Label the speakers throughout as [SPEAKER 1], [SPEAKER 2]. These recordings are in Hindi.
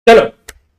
[SPEAKER 1] चलो,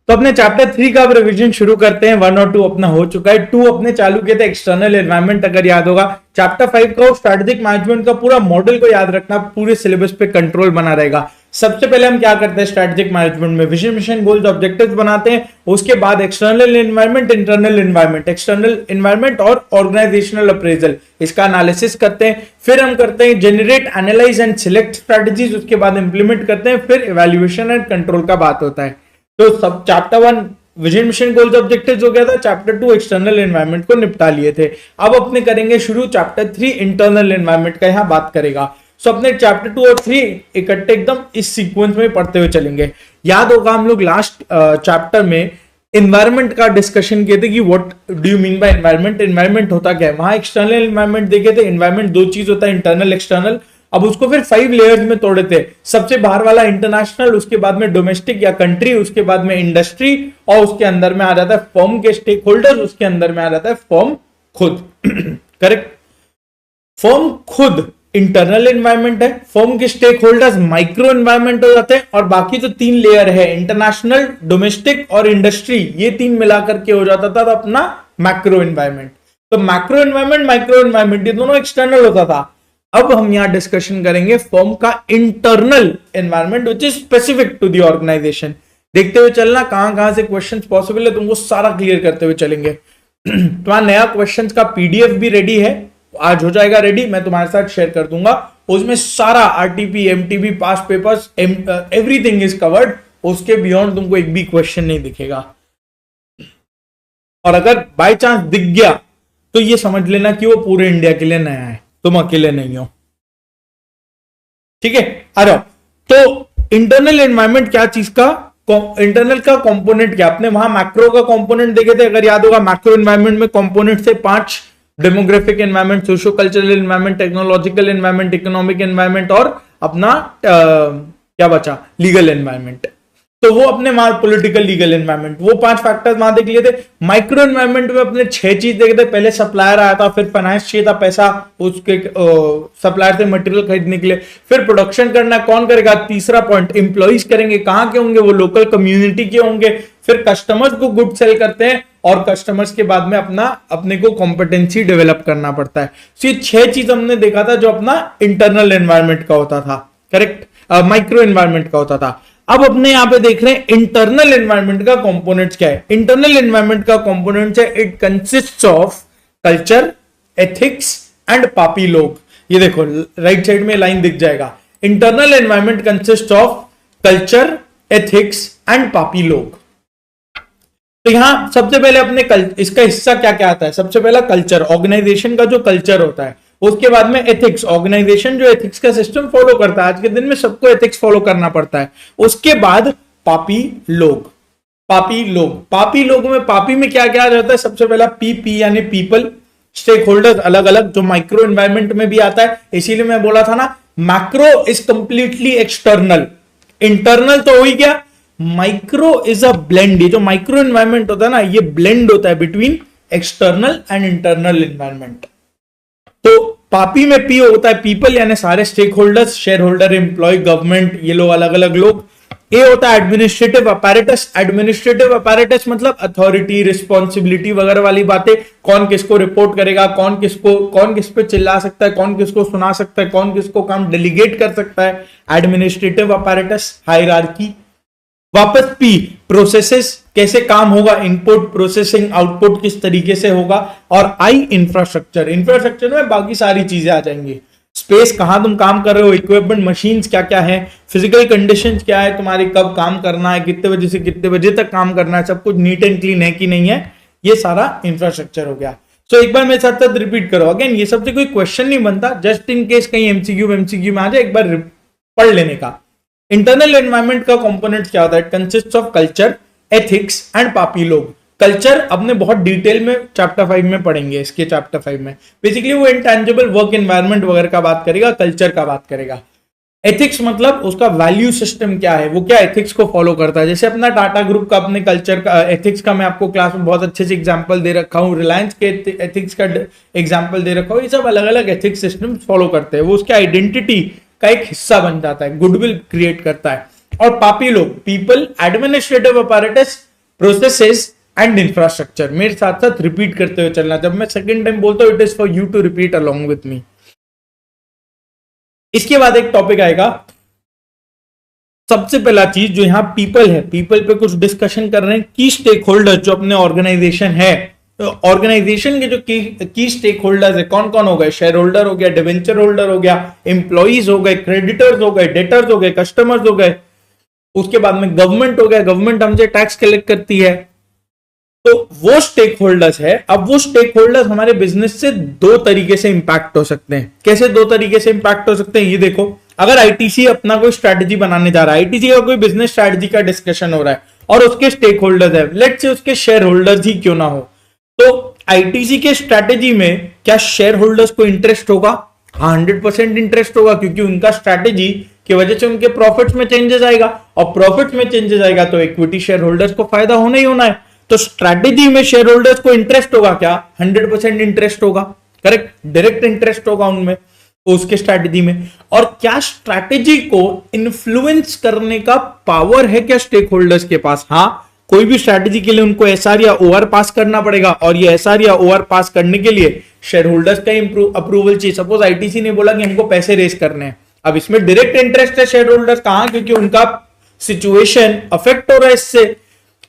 [SPEAKER 1] तो अपने चैप्टर 3 का रिवीजन शुरू करते हैं। 1 और 2 अपना हो चुका है। 2 अपने चालू किए थे एक्सटर्नल एनवायरनमेंट, अगर याद होगा। चैप्टर 5 का स्ट्रेटेजिक मैनेजमेंट का पूरा मॉडल को याद रखना, पूरे सिलेबस पे कंट्रोल बना रहेगा। सबसे पहले हम क्या करते हैं स्ट्रेटेजिक मैनेजमेंट में, विजन मिशन गोल्स ऑब्जेक्टिव्स बनाते हैं। उसके बाद external environment, internal environment, external environment और ऑर्गेनाइजेशनल अप्रेजल, इसका एनालिसिस करते हैं। फिर हम करते हैं generate, analyse and select strategies, उसके बाद इंप्लीमेंट करते हैं। फिर इवैल्यूएशन एंड कंट्रोल का बात होता है। तो सब chapter 1 vision mission goals objectives हो गया था, चैप्टर 2 एक्सटर्नल एनवायरनमेंट को निपटा लिए थे। अब अपने करेंगे शुरू चैप्टर 3 इंटरनल एनवायरनमेंट का, यहां बात करेगा। सो अपने चैप्टर 2 और 3 इकट्ठे एकदम इस सीक्वेंस में पढ़ते हुए चलेंगे। याद होगा हम लोग लास्ट चैप्टर में एनवायरनमेंट का डिस्कशन किए थे कि what do you mean by environment, environment होता क्या है। वहां एक्सटर्नल एनवायरनमेंट देखे थे। एनवायरनमेंट दो चीज होता है, इंटरनल एक्सटर्नल। अब उसको फिर 5 लेयर्स में तोड़े थे। सबसे बाहर वाला इंटरनेशनल, उसके बाद में डोमेस्टिक या कंट्री, उसके बाद में इंडस्ट्री, और उसके अंदर में आ जाता है फर्म के स्टेक होल्डर्स, उसके अंदर में आ जाता है फर्म खुद। करेक्ट। फर्म खुद इंटरनल एनवायरनमेंट है, फर्म के स्टेक होल्डर्स माइक्रो एनवायरनमेंट हो जाते हैं, और बाकी जो 3 लेयर है इंटरनेशनल, डोमेस्टिक और इंडस्ट्री, ये 3 मिलाकर के हो जाता था अपना मैक्रो एनवायरनमेंट। तो मैक्रो एनवायरनमेंट, माइक्रो एनवायरनमेंट, ये दोनों एक्सटर्नल होता था। अब हम यहां डिस्कशन करेंगे फर्म का internal environment which is specific to the organization. देखते हुए चलना, कहां से क्वेश्चंस पॉसिबल है, तुमको सारा क्लियर करते हुए चलेंगे। तुम्हारा नया क्वेश्चंस का पीडीएफ भी रेडी है, आज हो जाएगा रेडी, मैं तुम्हारे साथ शेयर कर दूंगा। उसमें सारा RTP, MTB, past papers, everything is covered. उसके बियॉन्ड तुमको एक भी क्वेश्चन नहीं दिखेगा, और अगर बाय चांस दिख गया तो ये समझ लेना कि वो पूरे इंडिया के लिए नया है, तुम अकेले नहीं हो। ठीक है, आ जाओ। तो इंटरनल एनवायरनमेंट क्या चीज का, इंटरनल का कंपोनेंट क्या, अपने वहां मैक्रो का कंपोनेंट देखे थे, अगर याद होगा। मैक्रो एनवायरनमेंट में कंपोनेंट थे 5, demographic environment, socio cultural environment, technological environment, economic environment, और अपना क्या बचा, लीगल एनवायरनमेंट। तो वो अपने वहां पॉलिटिकल, लीगल एनवायरनमेंट, वो 5 फैक्टर्स वहां देख लिए थे। माइक्रो एनवायरनमेंट में अपने 6 चीज देखे थे। पहले सप्लायर आया था, फिर फाइनेंस चाहिए था, पैसा उसके सप्लायर से मटेरियल खरीदने के लिए, फिर प्रोडक्शन करना कौन करेगा, तीसरा पॉइंट एम्प्लॉइज करेंगे, कहां के होंगे, वो लोकल कम्युनिटी के होंगे, फिर कस्टमर्स को गुड सेल करते हैं, और कस्टमर्स के बाद में अपने को कॉम्पिटेंसी डेवलप करना पड़ता है। तो ये 6 चीज हमने देखा था जो अपना इंटरनल एनवायरनमेंट का होता था। करेक्ट, माइक्रो एनवायरनमेंट का होता था। अब अपने यहां पे देख रहे हैं इंटरनल एनवायरनमेंट का कंपोनेंट्स क्या है। इंटरनल एनवायरनमेंट का कंपोनेंट्स है, it consists of culture, ethics and पापी लोग। ये देखो राइट साइड में लाइन दिख जाएगा। Internal environment consist of culture, ethics and पापी लोग। तो यहां सबसे पहले अपने इसका हिस्सा क्या क्या आता है। सबसे पहला कल्चर, ऑर्गेनाइजेशन का जो कल्चर होता है। उसके बाद में एथिक्स, ऑर्गेनाइजेशन जो एथिक्स का सिस्टम फॉलो करता है। आज के दिन में सबको एथिक्स फॉलो करना पड़ता है। उसके बाद पापी लोग, पापी लोग, पापी लोगों में, पापी में क्या क्या रहता है। सबसे पहला पी यानी पीपल, स्टेक होल्डर्स अलग अलग, जो माइक्रो एनवायरनमेंट में भी आता है। इसीलिए मैं बोला था ना, macro is completely external, internal तो हो ही गया, माइक्रो इज अ ब्लेंड। ये जो माइक्रो एनवायरनमेंट होता है ना, ये ब्लेंड होता है between external and internal environment. तो पापी में पी होता है पीपल, यानी सारे stake holders, share holder, employ, government, ये लोग अलग अलग लोग। ए होता है एडमिनिस्ट्रेटिव अपैरेटस। एडमिनिस्ट्रेटिव अपैरेटस मतलब अथॉरिटी, रिस्पॉन्सिबिलिटी वगैरह वाली बातें, कौन किसको रिपोर्ट करेगा, कौन किस पे चिल्ला सकता है, कौन किसको सुना सकता है, कौन किसको काम डेलीगेट कर सकता है। Administrative apparatus, hierarchy. वापस पी, प्रोसेसेस, कैसे काम होगा, इनपुट, प्रोसेसिंग, आउटपुट किस तरीके से होगा। और आई, इंफ्रास्ट्रक्चर। इंफ्रास्ट्रक्चर में बाकी सारी चीजें आ जाएंगी। स्पेस, कहां तुम काम कर रहे हो, इक्विपमेंट, मशीन्स क्या क्या है, फिजिकल कंडीशंस क्या है तुम्हारी, कब काम करना है, कितने बजे से कितने बजे तक काम करना है, सब कुछ नीट एंड क्लीन है कि नहीं है, ये सारा इंफ्रास्ट्रक्चर हो गया। सो एक बार मेरे साथ साथ रिपीट करो अगेन, ये सबसे कोई क्वेश्चन नहीं बनता, जस्ट इन केस कहीं एमसीक्यू में आ जाए, एक बार पढ़ लेने का। इंटरनल एनवायरनमेंट का कंपोनेंट क्या होता है, consist of culture, ethics and पापी लोग। कल्चर अपने बहुत डिटेल में चैप्टर 5 में पढ़ेंगे, इसके चैप्टर 5 में बेसिकली वो इंटेंजिबल वर्क एनवायरनमेंट वगैरह का बात करेगा, कल्चर का बात करेगा। एथिक्स मतलब उसका वैल्यू सिस्टम क्या है, वो क्या एथिक्स को फॉलो करता है। जैसे अपना टाटा ग्रुप का अपने कल्चर का एथिक्स का मैं आपको क्लास में बहुत अच्छे से एग्जांपल दे रखा हूँ, रिलायंस के एथिक्स का एग्जांपल दे रखा हूँ। ये सब अलग अलग एथिक्स सिस्टम फॉलो करते हैं, वो उसके आइडेंटिटी का एक हिस्सा बन जाता है, गुडविल क्रिएट करता है। और पापी लोग, people, administrative apparatus, processes and infrastructure. मेरे साथ साथ रिपीट करते हुए चलना, जब मैं सेकंड टाइम बोलता हूं it is for you to repeat along with me. इसके बाद एक टॉपिक आएगा, सबसे पहला चीज जो यहां पीपल है, पीपल पे कुछ डिस्कशन कर रहे हैं। की स्टेक होल्डर जो अपने ऑर्गेनाइजेशन है, तो ऑर्गेनाइजेशन के जो की स्टेक होल्डर्स है कौन कौन हो गए, शेयर होल्डर हो गया, डिवेंचर होल्डर हो गया, एम्प्लॉइज हो गए, क्रेडिटर्स हो गए, डेटर्स हो गए, कस्टमर्स हो गए, उसके बाद में गवर्नमेंट हो गया, गवर्नमेंट हमसे टैक्स कलेक्ट करती है, तो वो स्टेक होल्डर्स है। अब वो स्टेक होल्डर्स हमारे बिजनेस से दो तरीके से इंपैक्ट हो सकते हैं। कैसे दो तरीके से इंपैक्ट हो सकते हैं, ये देखो। अगर आईटीसी अपना कोई स्ट्रैटेजी बनाने जा रहा है, आईटीसी का कोई बिजनेस स्ट्रैटेजी का डिस्कशन हो रहा है और उसके स्टेक होल्डर्स है, लेट्स से उसके शेयर होल्डर्स ही क्यों ना हो, तो आईटीसी के स्ट्रैटेजी में क्या शेयर होल्डर्स को इंटरेस्ट होगा? हाँ, 100% इंटरेस्ट होगा, क्योंकि उनका स्ट्रैटेजी की वजह से उनके प्रॉफिट्स में चेंजेस आएगा, और प्रॉफिट्स में चेंजेस आएगा तो इक्विटी शेयर होल्डर्स को फायदा होना ही होना है। तो स्ट्रैटेजी में शेयर होल्डर्स को इंटरेस्ट होगा क्या? 100% इंटरेस्ट होगा, करेक्ट, डायरेक्ट इंटरेस्ट होगा उनमें, उसके स्ट्रैटेजी में। और क्या स्ट्रैटेजी को इन्फ्लुएंस करने का पावर है क्या स्टेक होल्डर्स के पास? हाँ, कोई भी स्ट्रैटेजी के लिए उनको एसआर या ओआर पास करना पड़ेगा, और ये एसआर या ओआर पास करने के लिए शेयर होल्डर्स का अप्रूवल चाहिए। सपोज आईटीसी ने बोला कि हमको पैसे रेस करने हैं, अब इसमें डायरेक्ट इंटरेस्ट है शेयर होल्डर्स का, क्योंकि उनका सिचुएशन अफेक्ट हो रहा है इससे,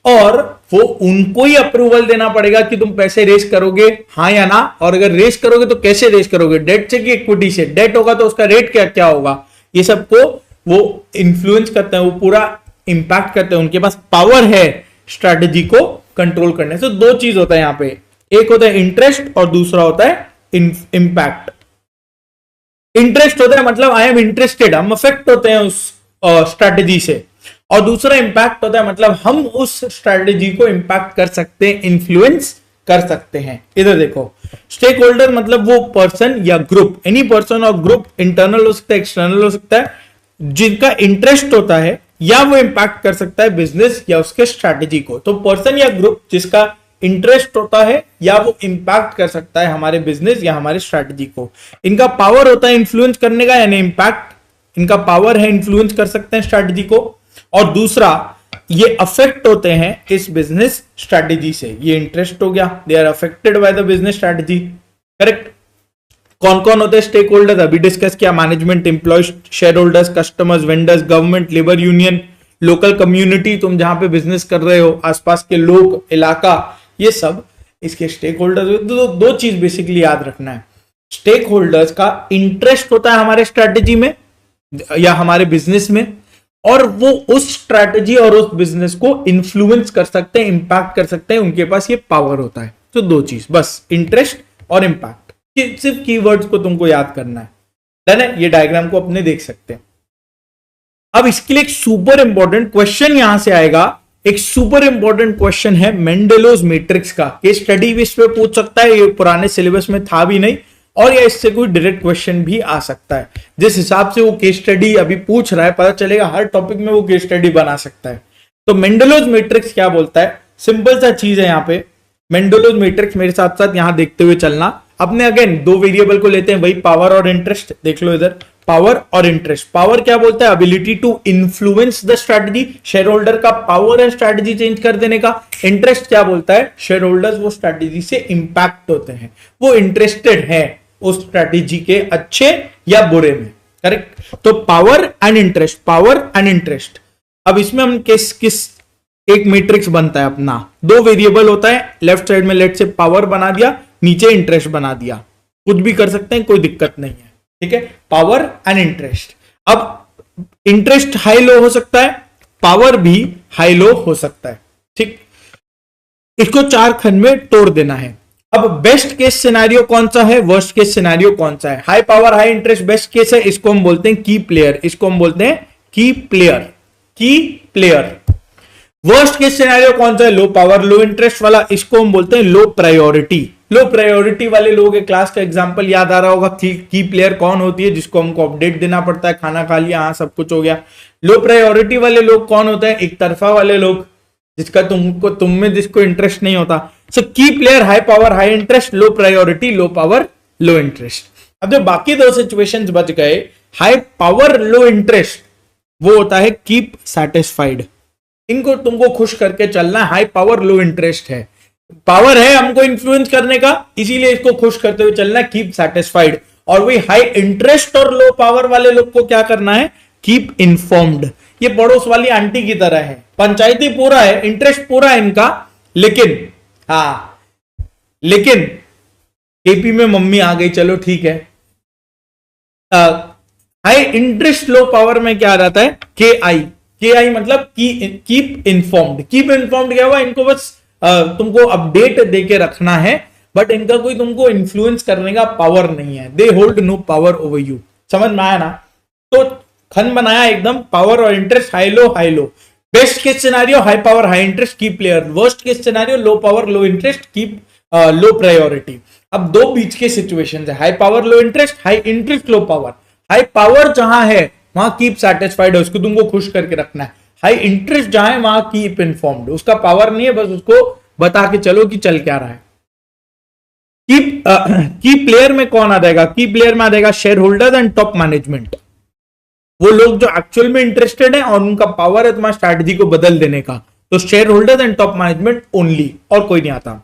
[SPEAKER 1] और वो उनको ही अप्रूवल देना पड़ेगा कि तुम पैसे रेस करोगे, हाँ या ना, और अगर रेस करोगे तो कैसे रेस करोगे, डेट से कि इक्विटी से, डेट होगा तो उसका रेट क्या क्या होगा, ये सबको वो इन्फ्लुएंस करते हैं, वो पूरा इंपैक्ट करते हैं, उनके पास पावर है स्ट्रैटेजी को कंट्रोल करने से। दो चीज होता है यहां पे, एक होता है इंटरेस्ट और दूसरा होता है इंपैक्ट। इंटरेस्ट होता है मतलब आई एम इंटरेस्टेड, हम अफेक्ट होते हैं उस स्ट्रैटेजी से, और दूसरा इंपैक्ट होता है मतलब हम उस स्ट्रैटेजी को इंपैक्ट कर सकते हैं, इन्फ्लुएंस कर सकते हैं। इधर देखो, स्टेक होल्डर मतलब वो पर्सन या ग्रुप, एनी पर्सन और ग्रुप, इंटरनल हो सकता है, एक्सटर्नल हो सकता है, जिनका इंटरेस्ट होता है या वो इंपैक्ट कर सकता है बिजनेस या उसके स्ट्रैटेजी को। तो पर्सन या ग्रुप जिसका इंटरेस्ट होता है या वो इंपैक्ट कर सकता है हमारे बिजनेस या हमारे स्ट्रैटेजी को, इनका पावर होता है इन्फ्लुएंस करने का, यानी इंपैक्ट, इनका पावर है इन्फ्लुएंस कर सकते हैं स्ट्रैटेजी को। और दूसरा, ये अफेक्ट होते हैं इस बिजनेस स्ट्रैटेजी से, ये इंटरेस्ट हो गया, they are affected by the business strategy, correct. कौन कौन होते हैं स्टेक होल्डर्स, अभी डिस्कस किया, management, employees, share holders, customers, vendors, government, labour union, local community, तुम जहां पे बिजनेस कर रहे हो, आसपास के लोग, इलाका, ये सब इसके स्टेक होल्डर्स। दो चीज बेसिकली याद रखना है, स्टेक होल्डर्स का इंटरेस्ट होता है हमारे स्ट्रैटेजी में या हमारे बिजनेस में, और वो उस स्ट्रैटेजी और उस बिजनेस को इन्फ्लुएंस कर सकते हैं, इंपैक्ट कर सकते हैं, उनके पास ये पावर होता है। तो दो चीज बस, इंटरेस्ट और इंपैक्ट, सिर्फ कीवर्ड्स को तुमको याद करना है, डन है। ये डायग्राम को अपने देख सकते हैं। अब इसके लिए एक सुपर इंपॉर्टेंट क्वेश्चन यहां से आएगा, एक सुपर इंपॉर्टेंट क्वेश्चन है मेंडेलोज मैट्रिक्स का। केस स्टडी भी इस पे पूछ सकता है, ये पुराने सिलेबस में था भी नहीं, और या इससे कोई डायरेक्ट क्वेश्चन भी आ सकता है। जिस हिसाब से वो केस स्टडी अभी पूछ रहा है, पता चलेगा हर टॉपिक में वो केस स्टडी बना सकता है। तो मेंडेलोज मैट्रिक्स क्या बोलता है, सिंपल सा चीज है यहाँ पे। मेंडेलोज मैट्रिक्स मेरे साथ साथ यहां देखते हुए चलना। अपने अगेन दो वेरिएबल को लेते हैं, वही पावर और इंटरेस्ट, देख लो इधर, पावर और इंटरेस्ट। पावर क्या बोलता है, ability to influence the strategy, share holder का पावर है स्ट्रैटेजी चेंज कर देने का। इंटरेस्ट क्या बोलता है, शेयर होल्डर्स वो स्ट्रैटेजी से इंपैक्ट होते हैं, वो इंटरेस्टेड है उस स्ट्रैटेजी के अच्छे या बुरे में, करेक्ट। तो power and interest, power and interest. अब इसमें हम किस एक मैट्रिक्स बनता है अपना, दो वेरिएबल होता है, लेफ्ट साइड में लेट से पावर बना दिया, नीचे इंटरेस्ट बना दिया, कुछ भी कर सकते हैं, कोई दिक्कत नहीं है, ठीक है। Power and interest. अब इंटरेस्ट हाई लो हो सकता है, पावर भी हाई लो हो सकता है, ठीक। इसको चार खंड में तोड़ देना है। अब बेस्ट केस सिनेरियो कौन सा है, वर्स्ट केस सिनेरियो कौन सा है। High power high interest best case है, इसको हम बोलते हैं की प्लेयर, इसको हम बोलते हैं की प्लेयर, की प्लेयर। वर्स्ट केस सिनेरियो कौन सा है, लो पावर लो इंटरेस्ट वाला, इसको हम बोलते हैं लो प्रायोरिटी। लो प्रायोरिटी वाले लोगों के क्लास का एग्जांपल याद आ रहा होगा, की प्लेयर कौन होती है, जिसको हमको अपडेट देना पड़ता है, खाना खा लिया, हाँ सब कुछ हो गया। लो प्रायोरिटी वाले लोग कौन होते हैं, एक तरफा वाले लोग, जिसका तुम में जिसको इंटरेस्ट नहीं होता। सो की player high power high interest, low priority low power लो इंटरेस्ट। अब जो बाकी दो सिचुएशंस बच गए, हाई पावर लो इंटरेस्ट, वो होता है कीप सेटिस्फाइड। इनको तुमको खुश करके चलना है। हाई पावर लो इंटरेस्ट है, पावर है हमको इन्फ्लुएंस करने का, इसीलिए इसको खुश करते हुए चलना है, कीप सेटिस्फाइड। और वही हाई इंटरेस्ट और लो पावर वाले लोग को क्या करना है, कीप इन्फॉर्म्ड। ये पड़ोस वाली आंटी की तरह है, पंचायती पूरा है, इंटरेस्ट पूरा है इनका, लेकिन लेकिन एपी में मम्मी आ गई, चलो ठीक है। हाई इंटरेस्ट लो पावर में क्या आ जाता है, के आई मतलब कीप इन्फॉर्म्ड। कीप इन्फॉर्म्ड क्या हुआ, इनको बस तुमको अपडेट देके रखना है, बट इनका कोई तुमको इन्फ्लुएंस करने का पावर नहीं है। They hold no power over you. समझ में आया ना? तो खन बनाया एकदम, पावर और interest high low. Best case scenario high power high interest keep player, worst case scenario low power लो इंटरेस्ट कीप लो प्रायोरिटी। अब दो बीच के सिचुएशन है, हाई पावर लो interest, high interest low power. High power जहां है वहां कीप सेटिस्फाइड है, उसको तुमको खुश करके रखना है। हाई इंटरेस्ट जहां है वहां कीप इन्फॉर्म्ड, उसका पावर नहीं है, बस उसको बता के चलो कि चल क्या रहा है। की प्लेयर में कौन आ जाएगा, की प्लेयर में आ जाएगा share holders and top management. वो लोग जो एक्चुअल में इंटरेस्टेड है और उनका पावर है तुम्हारी स्ट्रैटेजी को बदल देने का, तो share holders and top management only, और कोई नहीं आता।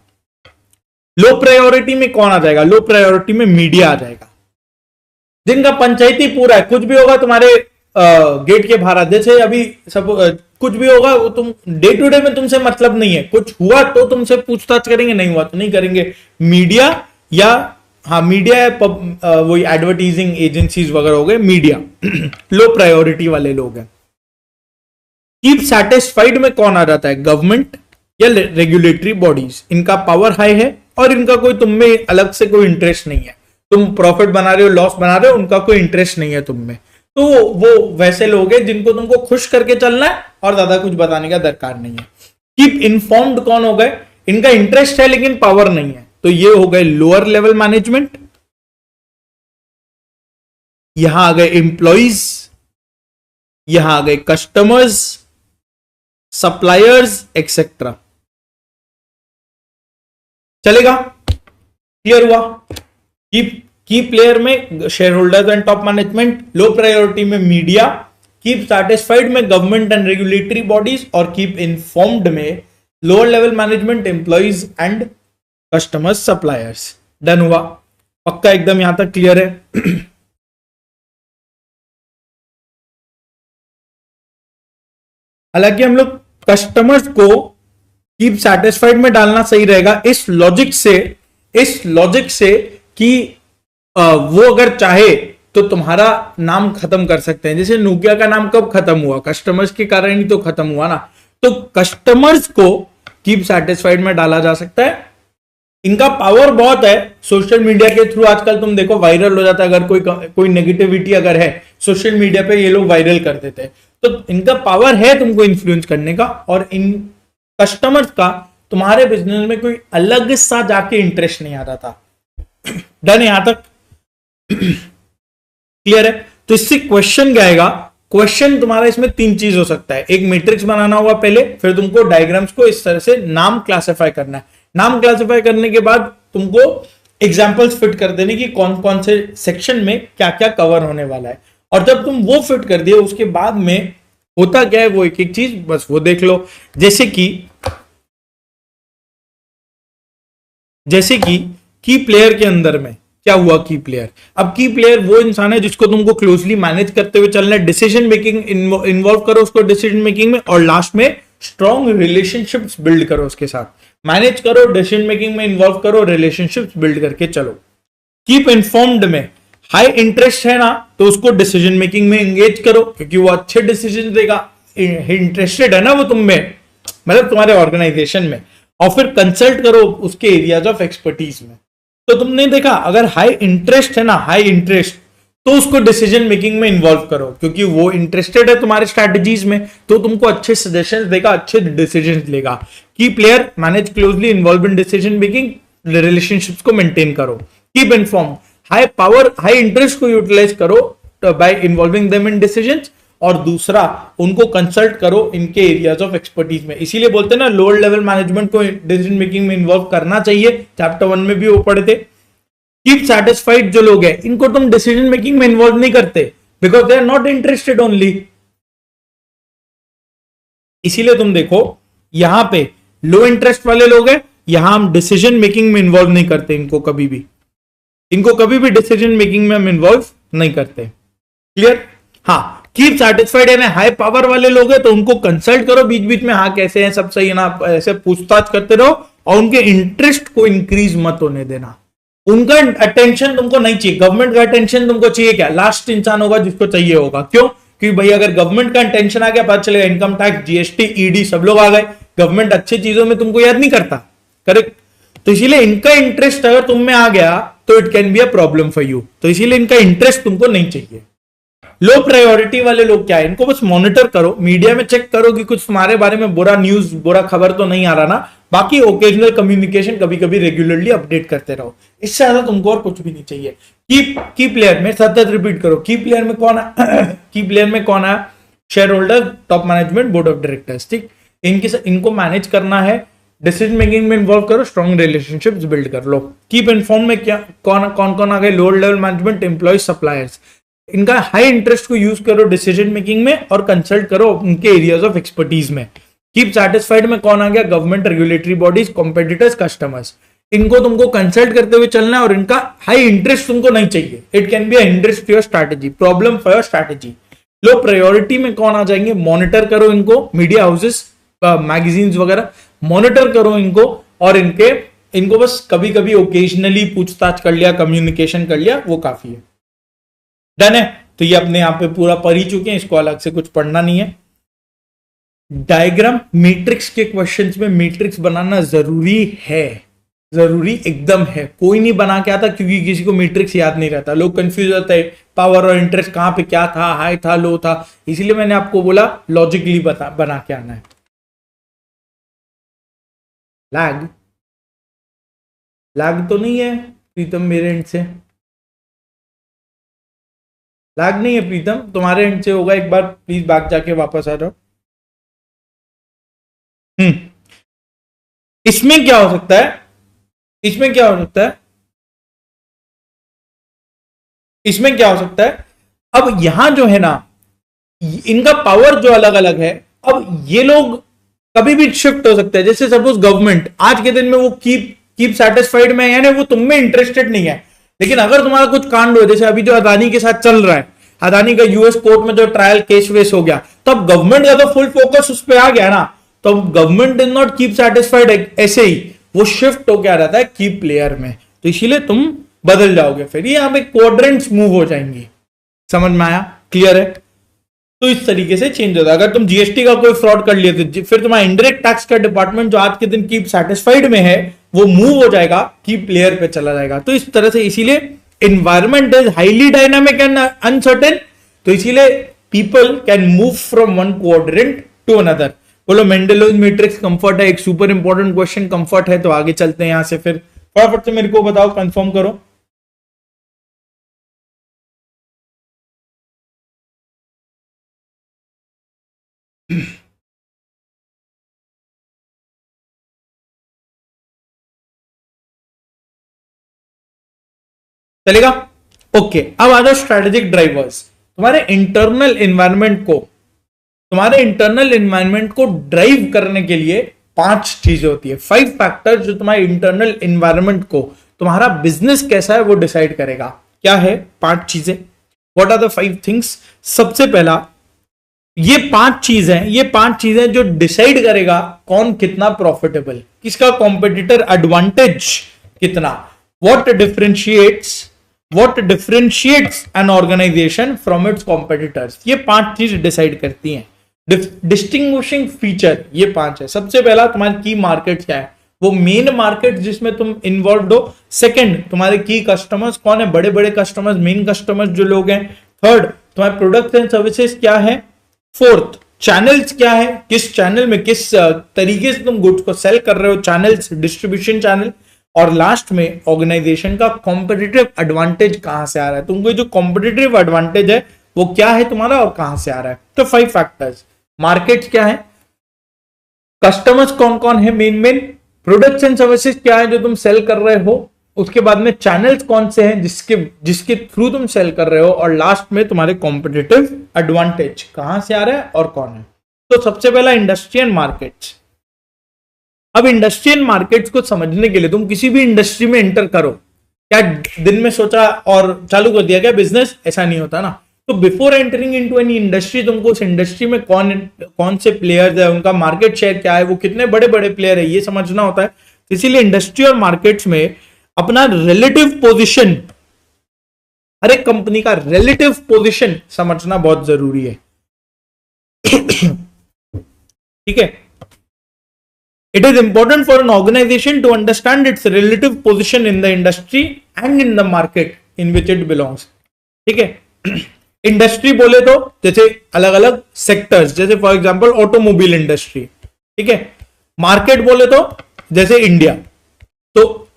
[SPEAKER 1] लो प्रायोरिटी में कौन आ जाएगा, लो प्रायोरिटी में मीडिया आ जाएगा, जिनका पंचायती पूरा है, कुछ भी होगा तुम्हारे गेट के बाहर। जैसे अभी सब कुछ भी होगा वो तुम डे टू डे में तुमसे मतलब नहीं है, कुछ हुआ तो तुमसे पूछताछ करेंगे, नहीं हुआ तो नहीं करेंगे। मीडिया या मीडिया वही एडवर्टाइजिंग एजेंसीज वगैरह हो गए, मीडिया लो प्रायोरिटी वाले लोग हैं। कीप सेटिस्फाइड में कौन आ जाता है, गवर्नमेंट या रेगुलेटरी बॉडीज। इनका पावर हाई है और इनका कोई तुम में अलग से कोई इंटरेस्ट नहीं है, तुम प्रॉफिट बना रहे हो लॉस बना रहे हो, उनका कोई इंटरेस्ट नहीं है तुम में। तो वो वैसे लोग हैं जिनको तुमको खुश करके चलना है और ज्यादा कुछ बताने का दरकार नहीं है। कीप इन्फॉर्म्ड कौन हो गए, इनका इंटरेस्ट है लेकिन पावर नहीं है, तो ये हो गए लोअर लेवल मैनेजमेंट। यहां आ गए एम्प्लॉइज, यहां आ गए कस्टमर्स, सप्लायर्स एक्सेट्रा। चलेगा? क्लियर हुआ? की प्लेयर में share holders and top management, low priority में मीडिया, कीप सेटिस्फाइड में गवर्नमेंट एंड रेगुलेटरी बॉडीज, और कीप इन्फॉर्म्ड में lower level management, employees and customers suppliers. Done हुआ? पक्का एकदम यहां तक क्लियर है? हालांकि हम लोग कस्टमर्स को कीप सेटिस्फाइड में डालना सही रहेगा, इस लॉजिक से कि वो अगर चाहे तो तुम्हारा नाम खत्म कर सकते हैं। जैसे नोकिया का नाम कब खत्म हुआ, कस्टमर्स के कारण ही तो खत्म हुआ ना। तो कस्टमर्स को कीप सेटिस्फाइड में डाला जा सकता है। इनका पावर बहुत है, सोशल मीडिया के थ्रू आजकल तुम देखो वायरल हो जाता है, अगर कोई नेगेटिविटी अगर है सोशल मीडिया पे ये लोग वायरल कर देते हैं, तो इनका पावर है तुमको इन्फ्लुएंस करने का। और इन कस्टमर्स का तुम्हारे बिजनेस में कोई अलग सा जाके इंटरेस्ट नहीं आ रहा था। डन? यहां तक क्लियर है? तो इससे क्वेश्चन क्या आएगा, क्वेश्चन तुम्हारा इसमें तीन चीज हो सकता है। एक मैट्रिक्स बनाना होगा पहले, फिर तुमको डायग्राम्स को इस तरह से नाम क्लासिफाई करना है। नाम क्लासिफाई करने के बाद तुमको एग्जांपल्स फिट कर देने की कौन कौन से सेक्शन में क्या क्या कवर होने वाला है। और जब तुम वो फिट कर दिए उसके बाद में होता क्या है वो एक एक चीज बस वो देख लो। जैसे कि की प्लेयर के अंदर में क्या हुआ, की प्लेयर। अब की प्लेयर वो इंसान है जिसको तुमको क्लोजली मैनेज करते हुए चलना है, डिसीजन मेकिंग इन्वॉल्व करो उसको डिसीजन मेकिंग में, और लास्ट में स्ट्रॉन्ग रिलेशनशिप्स बिल्ड करो उसके साथ। मैनेज करो, डिसीजन मेकिंग में इन्वॉल्व करो, रिलेशनशिप्स बिल्ड करके चलो। कीप इन्फॉर्म्ड में हाई इंटरेस्ट है ना, तो उसको डिसीजन मेकिंग में एंगेज करो, क्योंकि वो अच्छे डिसीजन देगा। इंटरेस्टेड है ना वो तुम में, मतलब तुम्हारे ऑर्गेनाइजेशन में। और फिर कंसल्ट करो उसके एरियाज ऑफ एक्सपर्टीज में। तो तुमने देखा अगर हाई इंटरेस्ट है ना, हाई इंटरेस्ट, तो उसको डिसीजन मेकिंग में इन्वॉल्व करो, क्योंकि वो इंटरेस्टेड है तुम्हारे स्ट्रैटेजीज में, तो तुमको अच्छे सजेशंस देगा, अच्छे डिसीजंस लेगा। की player manage closely, involve in decision making, relationships को मेंटेन करो। Keep inform, high power high interest को यूटिलाइज करो bye involving them in decisions, और दूसरा उनको कंसल्ट करो इनके एरियाज ऑफ एक्सपर्टीज में। इसीलिए बोलते हैं ना लोअर लेवल मैनेजमेंट को डिसीजन मेकिंग में इन्वॉल्व करना चाहिए, चैप्टर 1 में भी वो पढ़े थे। कीप सेटिस्फाइड जो लोग हैं इनको तुम डिसीजन मेकिंग में इन्वॉल्व नहीं करते, because they are not interested only. इसीलिए तुम देखो यहां पे लो इंटरेस्ट वाले लोग हैं, यहां हम डिसीजन मेकिंग में इन्वॉल्व नहीं करते इनको कभी भी, इनको कभी भी डिसीजन मेकिंग में हम इन्वॉल्व नहीं करते। क्लियर? हाँ, कीप सैटिस्फाइड यानी हाई पावर वाले लोग हैं तो उनको कंसल्ट करो बीच बीच में, हाँ कैसे हैं, सब सही है ना, ऐसे पूछताछ करते रहो और उनके इंटरेस्ट को इंक्रीज मत होने देना। उनका अटेंशन तुमको नहीं चाहिए, गवर्नमेंट का अटेंशन तुमको चाहिए क्या? लास्ट इंसान होगा जिसको चाहिए होगा। क्यों? क्योंकि भाई अगर गवर्नमेंट का अटेंशन आ गया, पता चलेगा इनकम टैक्स, जीएसटी, ईडी सब लोग आ गए, गवर्नमेंट अच्छी चीजों में तुमको याद नहीं करता। करेक्ट? तो इसीलिए इनका इंटरेस्ट अगर तुम में आ गया तो it can be a problem for you. तो इसीलिए इनका इंटरेस्ट तुमको नहीं चाहिए। लो प्रायोरिटी वाले लोग क्या है, इनको बस मॉनिटर करो, मीडिया में चेक करो कि कुछ तुम्हारे बारे में बुरा न्यूज, बुरा खबर तो नहीं आ रहा ना, बाकी ओकेजनल कम्युनिकेशन कभी कभी रेगुलरली अपडेट करते रहो, इससे ज्यादा तुमको और कुछ भी नहीं चाहिए। की प्लेयर में सतत रिपीट करो, की प्लेयर में कौन है? की प्लेयर में कौन है? Share holder, top management, board of directors. ठीक, इनको मैनेज करना है, डिसीजन मेकिंग में इन्वॉल्व करो, स्ट्रॉन्ग रिलेशनशिप्स बिल्ड कर लो। कीप इन्फॉर्म में क्या कौन कौन आ गए? Lower level management, employ, suppliers. इनका हाई इंटरेस्ट को यूज करो डिसीजन मेकिंग में और कंसल्ट करो उनके एरियाज ऑफ एक्सपर्टीज में। कीप सैटिस्फाइड में कौन आ गया? Government, regulatory bodies, competitors, customers. इनको तुमको कंसल्ट करते हुए चलना है और इनका हाई इंटरेस्ट तुमको नहीं चाहिए। It can be interest for your strategy, problem for your strategy. Low priority में कौन आ जाएंगे? मॉनिटर करो इनको, मीडिया हाउसेस, मैगजीन्स वगैरह, मॉनिटर करो इनको और इनको बस कभी कभी ओकेजनली पूछताछ कर लिया, कम्युनिकेशन कर लिया, वो काफी है। डन है? तो ये अपने यहां पे पूरा पढ़ ही चुके हैं, इसको अलग से कुछ पढ़ना नहीं है। डायग्राम, मैट्रिक्स के क्वेश्चंस में मैट्रिक्स बनाना जरूरी है, जरूरी एकदम है। कोई नहीं बना के आता क्योंकि किसी को मैट्रिक्स याद नहीं रहता, लोग कंफ्यूज होते हैं पावर और इंटरेस्ट कहां पे क्या था, हाई था, लो था। इसीलिए मैंने आपको बोला लॉजिकली बना के आना है। लैग तो नहीं है प्रीतम मेरे एंड से? लैग नहीं है प्रीतम, तुम्हारे एंड से होगा। एक बार प्लीज बैक जाके वापस आ जाओ। इसमें क्या हो सकता है? इसमें क्या हो सकता है? इसमें क्या हो सकता है? अब यहां जो है ना, इनका पावर जो अलग अलग है, अब ये लोग कभी भी शिफ्ट हो सकते हैं। जैसे सपोज गवर्नमेंट आज के दिन में वो कीप सेटिस्फाइड में, यानी वो तुम में इंटरेस्टेड नहीं है, लेकिन अगर तुम्हारा कुछ कांड हो, जैसे अभी जो अदानी के साथ चल रहा है, अदानी का यूएस कोर्ट में जो ट्रायल केस वेस हो गया, तब गवर्नमेंट का तो फुल फोकस उस पर आ गया ना, तो government did not keep satisfied, ऐसे ही वो शिफ्ट हो क्या रहता है कीप प्लेयर में। तो इसीलिए तुम बदल जाओगे, फिर ये यहां पे क्वाड्रेंट्स मूव हो जाएंगी। समझ में आया? क्लियर है? तो इस तरीके से चेंज होता है। अगर तुम जीएसटी का कोई फ्रॉड कर लिए तो फिर तुम्हारा इंडायरेक्ट टैक्स का डिपार्टमेंट जो आज के दिन कीप सेटिस्फाइड में है, वो मूव हो जाएगा, कीप प्लेयर पे चला जाएगा। तो इस तरह से, इसीलिए environment is highly dynamic and uncertain, तो इसीलिए people can move from one quadrant to another। बोलो मेंडेलोज मैट्रिक्स कंफर्ट है, एक सुपर इंपॉर्टेंट क्वेश्चन कंफर्ट है। तो आगे चलते हैं यहां से, फिर फटाफट से मेरे को बताओ, कंफर्म करो। चलेगा? ओके, अब आ जाओ स्ट्रेटेजिक ड्राइवर्स। तुम्हारे इंटरनल एनवायरनमेंट को ड्राइव करने के लिए 5 चीजें होती है, 5 फैक्टर्स जो तुम्हारे इंटरनल एनवायरनमेंट को, तुम्हारा बिजनेस कैसा है वो डिसाइड करेगा। क्या है 5 चीजें? What are the 5 things? सबसे पहला, ये 5 चीजें जो डिसाइड करेगा कौन कितना प्रॉफिटेबल, किसका कॉम्पिटिटर एडवांटेज कितना, what differentiates an organization from its competitors. ये 5 चीज डिसाइड करती हैं। डिस्टिंग्विशिंग फीचर ये 5 है। सबसे पहला, तुम्हारी की मार्केट क्या है, वो मेन मार्केट जिसमें तुम इन्वॉल्व हो। सेकंड, तुम्हारे की कस्टमर्स कौन है, बड़े बड़े कस्टमर्स, मेन कस्टमर्स जो लोग हैं। थर्ड, तुम्हारे प्रोडक्ट्स एंड सर्विसेज क्या है। फोर्थ, चैनल्स क्या है, किस चैनल में किस तरीके से तुम गुड्स को सेल कर रहे हो, चैनल्स, डिस्ट्रीब्यूशन चैनल। और लास्ट में ऑर्गेनाइजेशन का कॉम्पिटिटिव एडवांटेज कहां से आ रहा है, तुमको जो कॉम्पिटिटिव एडवांटेज है वो क्या है तुम्हारा और कहां से आ रहा है। तो 5 फैक्टर्स, मार्केट क्या है, कस्टमर्स कौन कौन है मेन, प्रोडक्ट्स एंड सर्विसेज क्या है जो तुम सेल कर रहे हो, उसके बाद में चैनल्स कौन से हैं जिसके थ्रू तुम सेल कर रहे हो, और लास्ट में तुम्हारे कॉम्पिटिटिव एडवांटेज कहां से आ रहा है और कौन है। तो सबसे पहला इंडस्ट्री एंड मार्केट्स। अब इंडस्ट्री एंड मार्केट्स को समझने के लिए तुम किसी भी इंडस्ट्री में एंटर करो, क्या दिन में सोचा और चालू कर दिया क्या बिजनेस? ऐसा नहीं होता ना। तो before entering into any industry तुमको उस इंडस्ट्री में कौन से प्लेयर्स है, उनका मार्केट शेयर क्या है, वो कितने बड़े बड़े प्लेयर है, ये समझना होता है। इसीलिए इंडस्ट्री और मार्केट्स में अपना रिलेटिव पोजीशन, हर एक कंपनी का रिलेटिव पोजीशन समझना बहुत जरूरी है। ठीक है, it is important for an organization to understand its relative position in the industry and in the market in which it belongs. ठीक है, इंडस्ट्री बोले तो जैसे अलग अलग सेक्टर्स, जैसे फॉर एग्जांपल ऑटोमोबाइल इंडस्ट्री। ठीक है, मार्केट बोले तो जैसे इंडिया। तो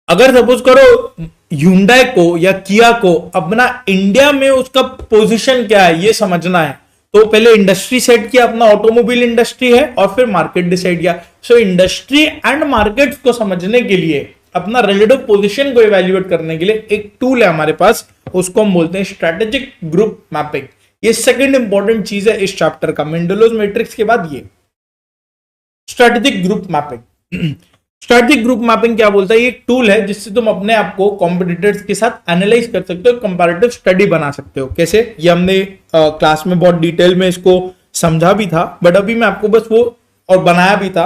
[SPEAKER 1] अगर सपोज करो Hyundai को या किया को अपना इंडिया में उसका पोजीशन क्या है ये समझना है, तो पहले इंडस्ट्री सेट किया, अपना ऑटोमोबाइल इंडस्ट्री है, और फिर मार्केट डिसाइड किया। सो इंडस्ट्री एंड मार्केट्स को समझने के लिए, अपना रिलेटिव पोजीशन को इवैल्यूएट करने के लिए एक टूल है हमारे पास, उसको हम बोलते हैं स्ट्रेटेजिक ग्रुप मैपिंग। ये सेकंड इंपॉर्टेंट चीज है इस चैप्टर का, मेंडलोज मैट्रिक्स के बाद ये strategic group mapping. Strategic group mapping क्या बोलता है? ये एक टूल है जिससे तुम अपने आप को कॉम्पिटिटर्स के साथ एनालाइज कर सकते हो, कंपैरेटिव स्टडी बना सकते हो। कैसे? ये हमने क्लास में बहुत डिटेल में इसको समझा भी था, बट अभी मैं आपको बस वो और बनाया भी था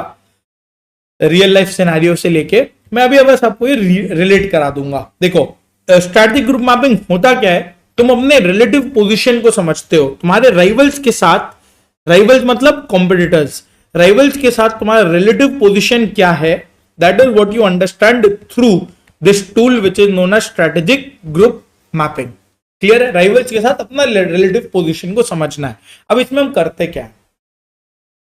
[SPEAKER 1] रियल लाइफ सिनेरियो से लेके, मैं अभी बस आपको ये रिलेट करा दूंगा। देखो, स्ट्रेटेजिक ग्रुप मैपिंग होता क्या है? तुम अपने रिलेटिव पोजीशन को समझते हो, तुम्हारे राइवल्स के साथ, राइवल्स मतलब कॉम्पिटिटर्स, राइवल्स के साथ तुम्हारा रिलेटिव पोजीशन क्या है, that is what you understand through this tool which is known as strategic group mapping. Clear है? राइवल्स के साथ अपना रिलेटिव पोजीशन को समझना है। अब इसमें हम करते क्या है?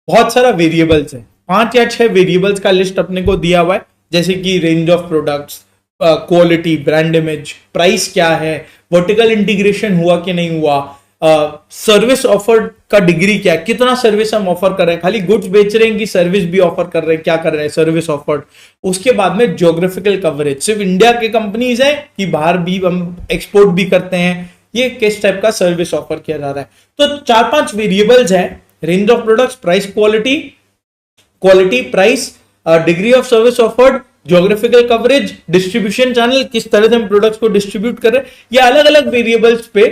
[SPEAKER 1] बहुत सारा वेरिएबल्स है, 5 या 6 वेरिएबल्स का लिस्ट अपने को दिया हुआ है, जैसे कि range of products, quality, brand image, price क्या है, वर्टिकल इंटीग्रेशन हुआ कि नहीं हुआ, सर्विस ऑफर का डिग्री क्या है, कितना सर्विस हम ऑफर कर रहे हैं, खाली गुड्स बेच रहे हैं कि सर्विस भी ऑफर कर रहे हैं, क्या कर रहे हैं, सर्विस ऑफर। उसके बाद में ज्योग्राफिकल कवरेज, सिर्फ इंडिया के कंपनीज है कि बाहर भी हम एक्सपोर्ट भी करते हैं, ये किस टाइप का सर्विस ऑफर किया जा रहा है। तो 4-5 वेरिएबल्स है, range of products, price, quality, price, degree of service offered, geographical coverage, distribution channel, किस तरह से हम प्रोडक्ट्स को डिस्ट्रीब्यूट कर रहे हैं, ये अलग अलग वेरिएबल्स पे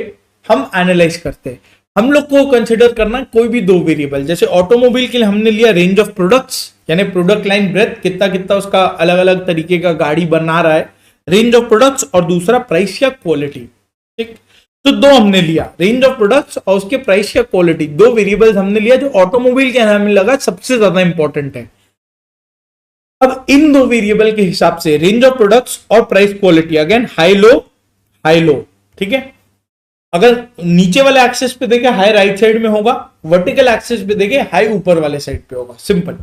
[SPEAKER 1] हम एनालाइज करते हैं। हम लोग को कंसिडर करना कोई भी 2 वेरिएबल, जैसे ऑटोमोबाइल के लिए हमने लिया रेंज ऑफ प्रोडक्ट्स, यानी प्रोडक्ट लाइन ब्रेथ, कितना उसका अलग अलग तरीके का गाड़ी बना रहा है, रेंज ऑफ प्रोडक्ट्स, और दूसरा प्राइस या क्वालिटी। ठीक, तो 2 हमने लिया, रेंज ऑफ प्रोडक्ट्स और उसके प्राइस या क्वालिटी, 2 वेरिएबल्स हमने लिया जो ऑटोमोबाइल के हमें लगा सबसे ज्यादा इंपॉर्टेंट है। अब इन 2 वेरिएबल के हिसाब से रेंज ऑफ प्रोडक्ट्स और price quality, again high low, ठीक है। अगर नीचे वाले एक्सेस पे देखे हाई राइट साइड में होगा, वर्टिकल एक्सेस पे देखे हाई ऊपर वाले साइड पे होगा, सिंपल।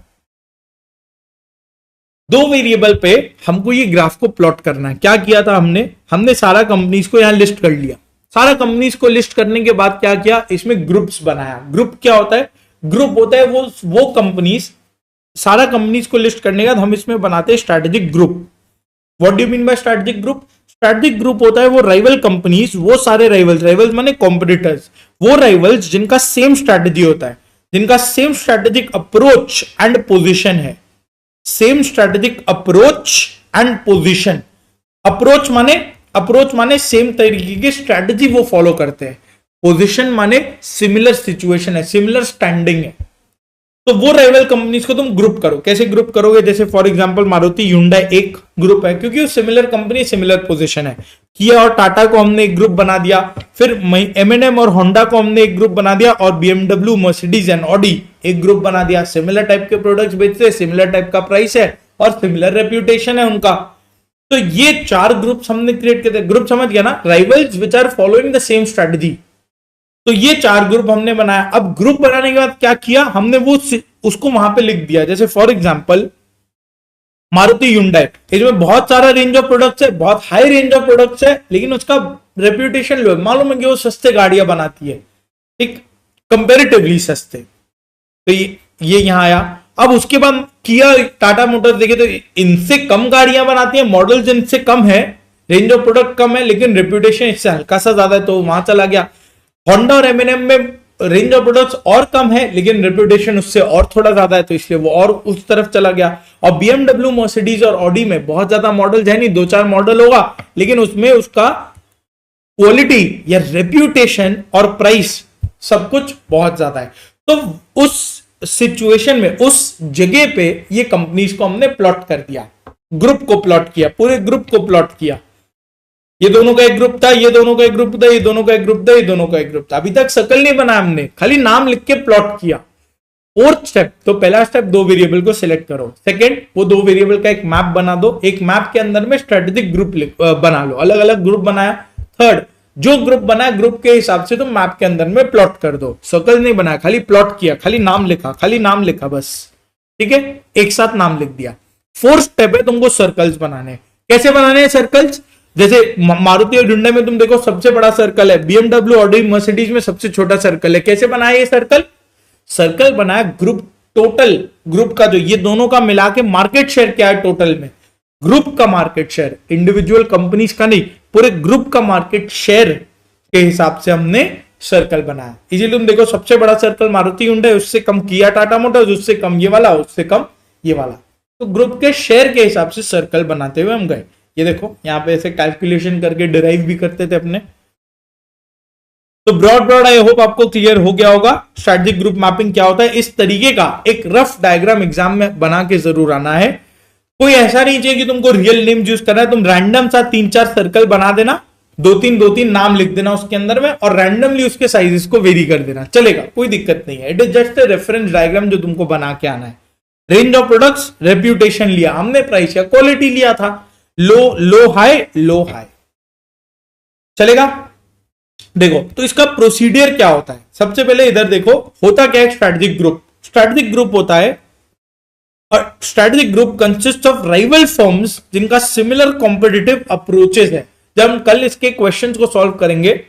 [SPEAKER 1] 2 वेरिएबल पे हमको ये ग्राफ को प्लॉट करना है। क्या किया था हमने सारा कंपनीज को यहां लिस्ट कर लिया। सारा कंपनीज को लिस्ट करने के बाद क्या किया, इसमें ग्रुप्स बनाया। ग्रुप क्या होता है? ग्रुप होता है वो कंपनीज, सारा कंपनीज को लिस्ट करने के बाद हम इसमें बनाते हैं strategic group. What do you mean by strategic group? Strategic group होता है वो राइवल कंपनीज, वो सारे राइवल्स माने कॉम्पिटिटर्स, वो राइवल्स जिनका सेम स्ट्रेटेजी होता है, जिनका same strategic approach and position है। Same strategic approach and position. Approach माने सेम तरीके की स्ट्रेटेजी वो फॉलो करते हैं, पोजीशन माने सिमिलर सिचुएशन है, सिमिलर स्टैंडिंग है। तो वो राइवल कंपनीज को तुम ग्रुप करो। कैसे ग्रुप करोगे? जैसे फॉर एग्जांपल मारुति Hyundai एक ग्रुप है, क्योंकि वो सिमिलर कंपनी, सिमिलर पोजीशन है। किया और टाटा को हमने एक ग्रुप बना दिया, फिर M&M और होंडा को हमने एक ग्रुप बना दिया, और BMW, मर्सिडीज एंड ऑडी एक ग्रुप बना दिया। सिमिलर टाइप के प्रोडक्ट्स बेचते हैं, सिमिलर टाइप का प्राइस है और सिमिलर रेप्यूटेशन है उनका। तो ये 4 ग्रुप्स हमने क्रिएट किए थे। ग्रुप समझ गया ना? Rivals which are following the same strategy. तो ये 4 ग्रुप हमने बनाया। अब ग्रुप बनाने के बाद क्या किया हमने, वो उसको वहां पे लिख दिया। जैसे फॉर एग्जांपल मारुति Hyundai, इसमें बहुत सारा रेंज ऑफ प्रोडक्ट्स है, बहुत हाई रेंज ऑफ प्रोडक्ट्स है, लेकिन उसका रेप्यूटेशन लो है। मालूम है कि वो सस्ते गाड़ियां बनाती है, ठीक, कंपेरेटिवली सस्ते। तो ये यहां आया। अब उसके बाद किया, टाटा मोटर्स देखे तो इनसे कम गाड़ियां बनाती है, मॉडल्स इनसे कम है, रेंज ऑफ प्रोडक्ट कम है, लेकिन रेप्यूटेशन इससे हल्का सा ज्यादा है, तो वहां चला गया। होंडा और M&M में रेंज ऑफ प्रोडक्ट्स और कम है लेकिन रेपुटेशन उससे और थोड़ा ज्यादा है, तो इसलिए वो और उस तरफ चला गया। और BMW, मर्सिडीज और ऑडी में बहुत ज्यादा मॉडल है नहीं, 2-4 मॉडल होगा, लेकिन उसमें उसका क्वालिटी या रेप्यूटेशन और प्राइस सब कुछ बहुत ज्यादा है। तो उस सिचुएशन में, उस जगह पे ये कंपनीज को हमने प्लॉट कर दिया, ग्रुप को प्लॉट किया, पूरे ग्रुप को प्लॉट किया। ये दोनों का एक ग्रुप था, ये दोनों का एक ग्रुप था, ये दोनों का एक ग्रुप था, ये दोनों का एक ग्रुप था। अभी तक सर्कल नहीं बना हमने, खाली नाम लिख के प्लॉट किया। फोर्थ स्टेप, तो पहला स्टेप 2 वेरिएबल को सिलेक्ट करो। सेकंड, वो 2 वेरिएबल का एक मैप बना दो, एक मैप के अंदर में स्ट्रेटेजिक ग्रुप बना लो, अलग अलग ग्रुप बनाया। थर्ड, जो ग्रुप बनाया ग्रुप के हिसाब से तुम मैप के अंदर में प्लॉट कर दो। सर्कल नहीं बनाया, खाली प्लॉट किया, खाली नाम लिखा, खाली नाम लिखा बस, ठीक है, एक साथ नाम लिख दिया। फोर्थ स्टेप है तुमको सर्कल्स बनाने। कैसे बनाने हैं सर्कल्स? जैसे मारुति और हुंडई में तुम देखो सबसे बड़ा सर्कल है, BMW, ऑडी, मर्सिडीज में सबसे छोटा सर्कल है। कैसे बनाया ये सर्कल? सर्कल बनाया ग्रुप, टोटल ग्रुप का जो ये दोनों का मिला के मार्केट शेयर क्या है टोटल में, ग्रुप का मार्केट शेयर, इंडिविजुअल कंपनीज का नहीं, पूरे ग्रुप का मार्केट शेयर के हिसाब से हमने सर्कल बनाया। इसीलिए तुम देखो सबसे बड़ा सर्कल मारुति हुंडई, उससे कम किया टाटा मोटर्स, उससे कम ये वाला, उससे कम ये वाला। तो ग्रुप के शेयर के हिसाब से सर्कल बनाते हुए हम गए। ये देखो यहाँ पे ऐसे कैलकुलेशन करके डिराइव भी करते थे अपने। तो ब्रॉड आई होप आपको क्लियर हो गया होगा स्ट्रेटेजिक ग्रुप मैपिंग क्या होता है। इस तरीके का एक रफ डायग्राम एग्जाम में बना के जरूर आना है। कोई ऐसा नहीं चाहिए कि तुमको रियल नेम यूज करना है, तुम रैंडम सा 3-4 सर्कल बना देना, 2-3 नाम लिख देना उसके अंदर में, और रैंडमली उसके साइजेस को वेरी कर देना, चलेगा, कोई दिक्कत नहीं है। It is just a reference diagram जो तुमको बना के आना है। रेंज ऑफ प्रोडक्ट्स, रेप्यूटेशन लिया हमने, प्राइस या क्वालिटी लिया था, लो हाई, चलेगा। देखो तो इसका प्रोसीडियर क्या होता है, सबसे पहले इधर देखो होता क्या है स्ट्रेटेजिक ग्रुप। स्ट्रेटेजिक ग्रुप होता है, और strategic group consist of rival firms जिनका सिमिलर कॉम्पिटिटिव अप्रोचेस है। जब हम कल इसके क्वेश्चंस को सॉल्व करेंगे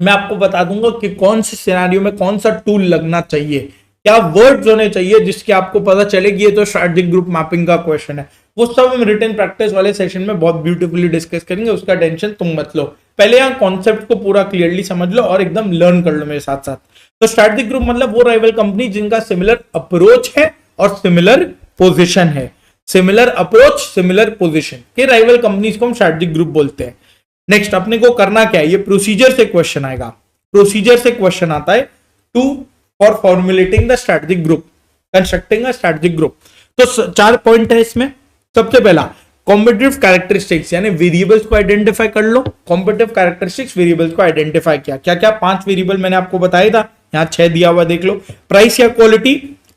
[SPEAKER 1] मैं आपको बता दूंगा कि कौन से सिनेरियो में कौन सा टूल लगना चाहिए, क्या वर्ड्स होने चाहिए जिसके आपको पता चले कि ये तो स्ट्रेटेजिक ग्रुप मैपिंग का क्वेश्चन है। वो सब हम रिटन प्रैक्टिस वाले सेशन में बहुत ब्यूटीफुली डिस्कस करेंगे, उसका टेंशन तुम मत लो। पहले यहाँ कॉन्सेप्ट को पूरा क्लियरली समझ लो और एकदम लर्न कर लो मेरे साथ साथ। तो स्ट्रेटेजिक ग्रुप मतलब वो राइवल कंपनी जिनका सिमिलर अप्रोच है और सिमिलर पोजीशन है। सिमिलर अप्रोच, सिमिलर पोजीशन के राइवल कंपनीज को हम स्ट्रेटेजिक ग्रुप बोलते हैं। नेक्स्ट अपने को करना क्या है, ये प्रोसीजर से क्वेश्चन आएगा। प्रोसीजर से क्वेश्चन आता है to for formulating the strategic group, constructing a strategic group. तो 4 पॉइंट है इसमें। सबसे पहला कॉम्पिटिटिव कैरेक्टरिस्टिक्स, यानी वेरिएबल्स को आइडेंटिफाई कर लो। कॉम्पिटिटिव कैरेक्टरिस्टिक्स, वेरिएबल्स को आइडेंटिफाई किया, क्या क्या 5 वेरिएबल मैंने आपको बताया था, यहाँ 6 दिया हुआ देख लो। प्राइस या क्वालिटी,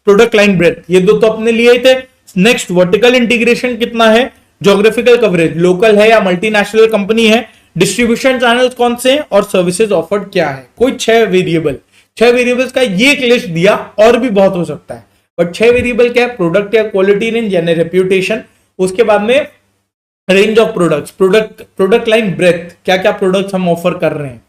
[SPEAKER 1] प्रोडक्ट लाइन ब्रेथ, ये दो तो अपने लिए थे। नेक्स्ट वर्टिकल इंटीग्रेशन कितना है, ज्योग्राफिकल कवरेज, लोकल है या मल्टीनेशनल कंपनी है, डिस्ट्रीब्यूशन चैनल्स कौन से हैं, और सर्विसेज ऑफर्ड क्या है। कोई 6 वेरिएबल, 6 वेरिएबल्स का ये एक लिस्ट दिया, और भी बहुत हो सकता है, बट 6 वेरिएबल क्या है, प्रोडक्ट या क्वालिटी रेंज यानी रेप्यूटेशन, उसके बाद में range of products, product line breadth, क्या क्या प्रोडक्ट्स हम ऑफर कर रहे हैं,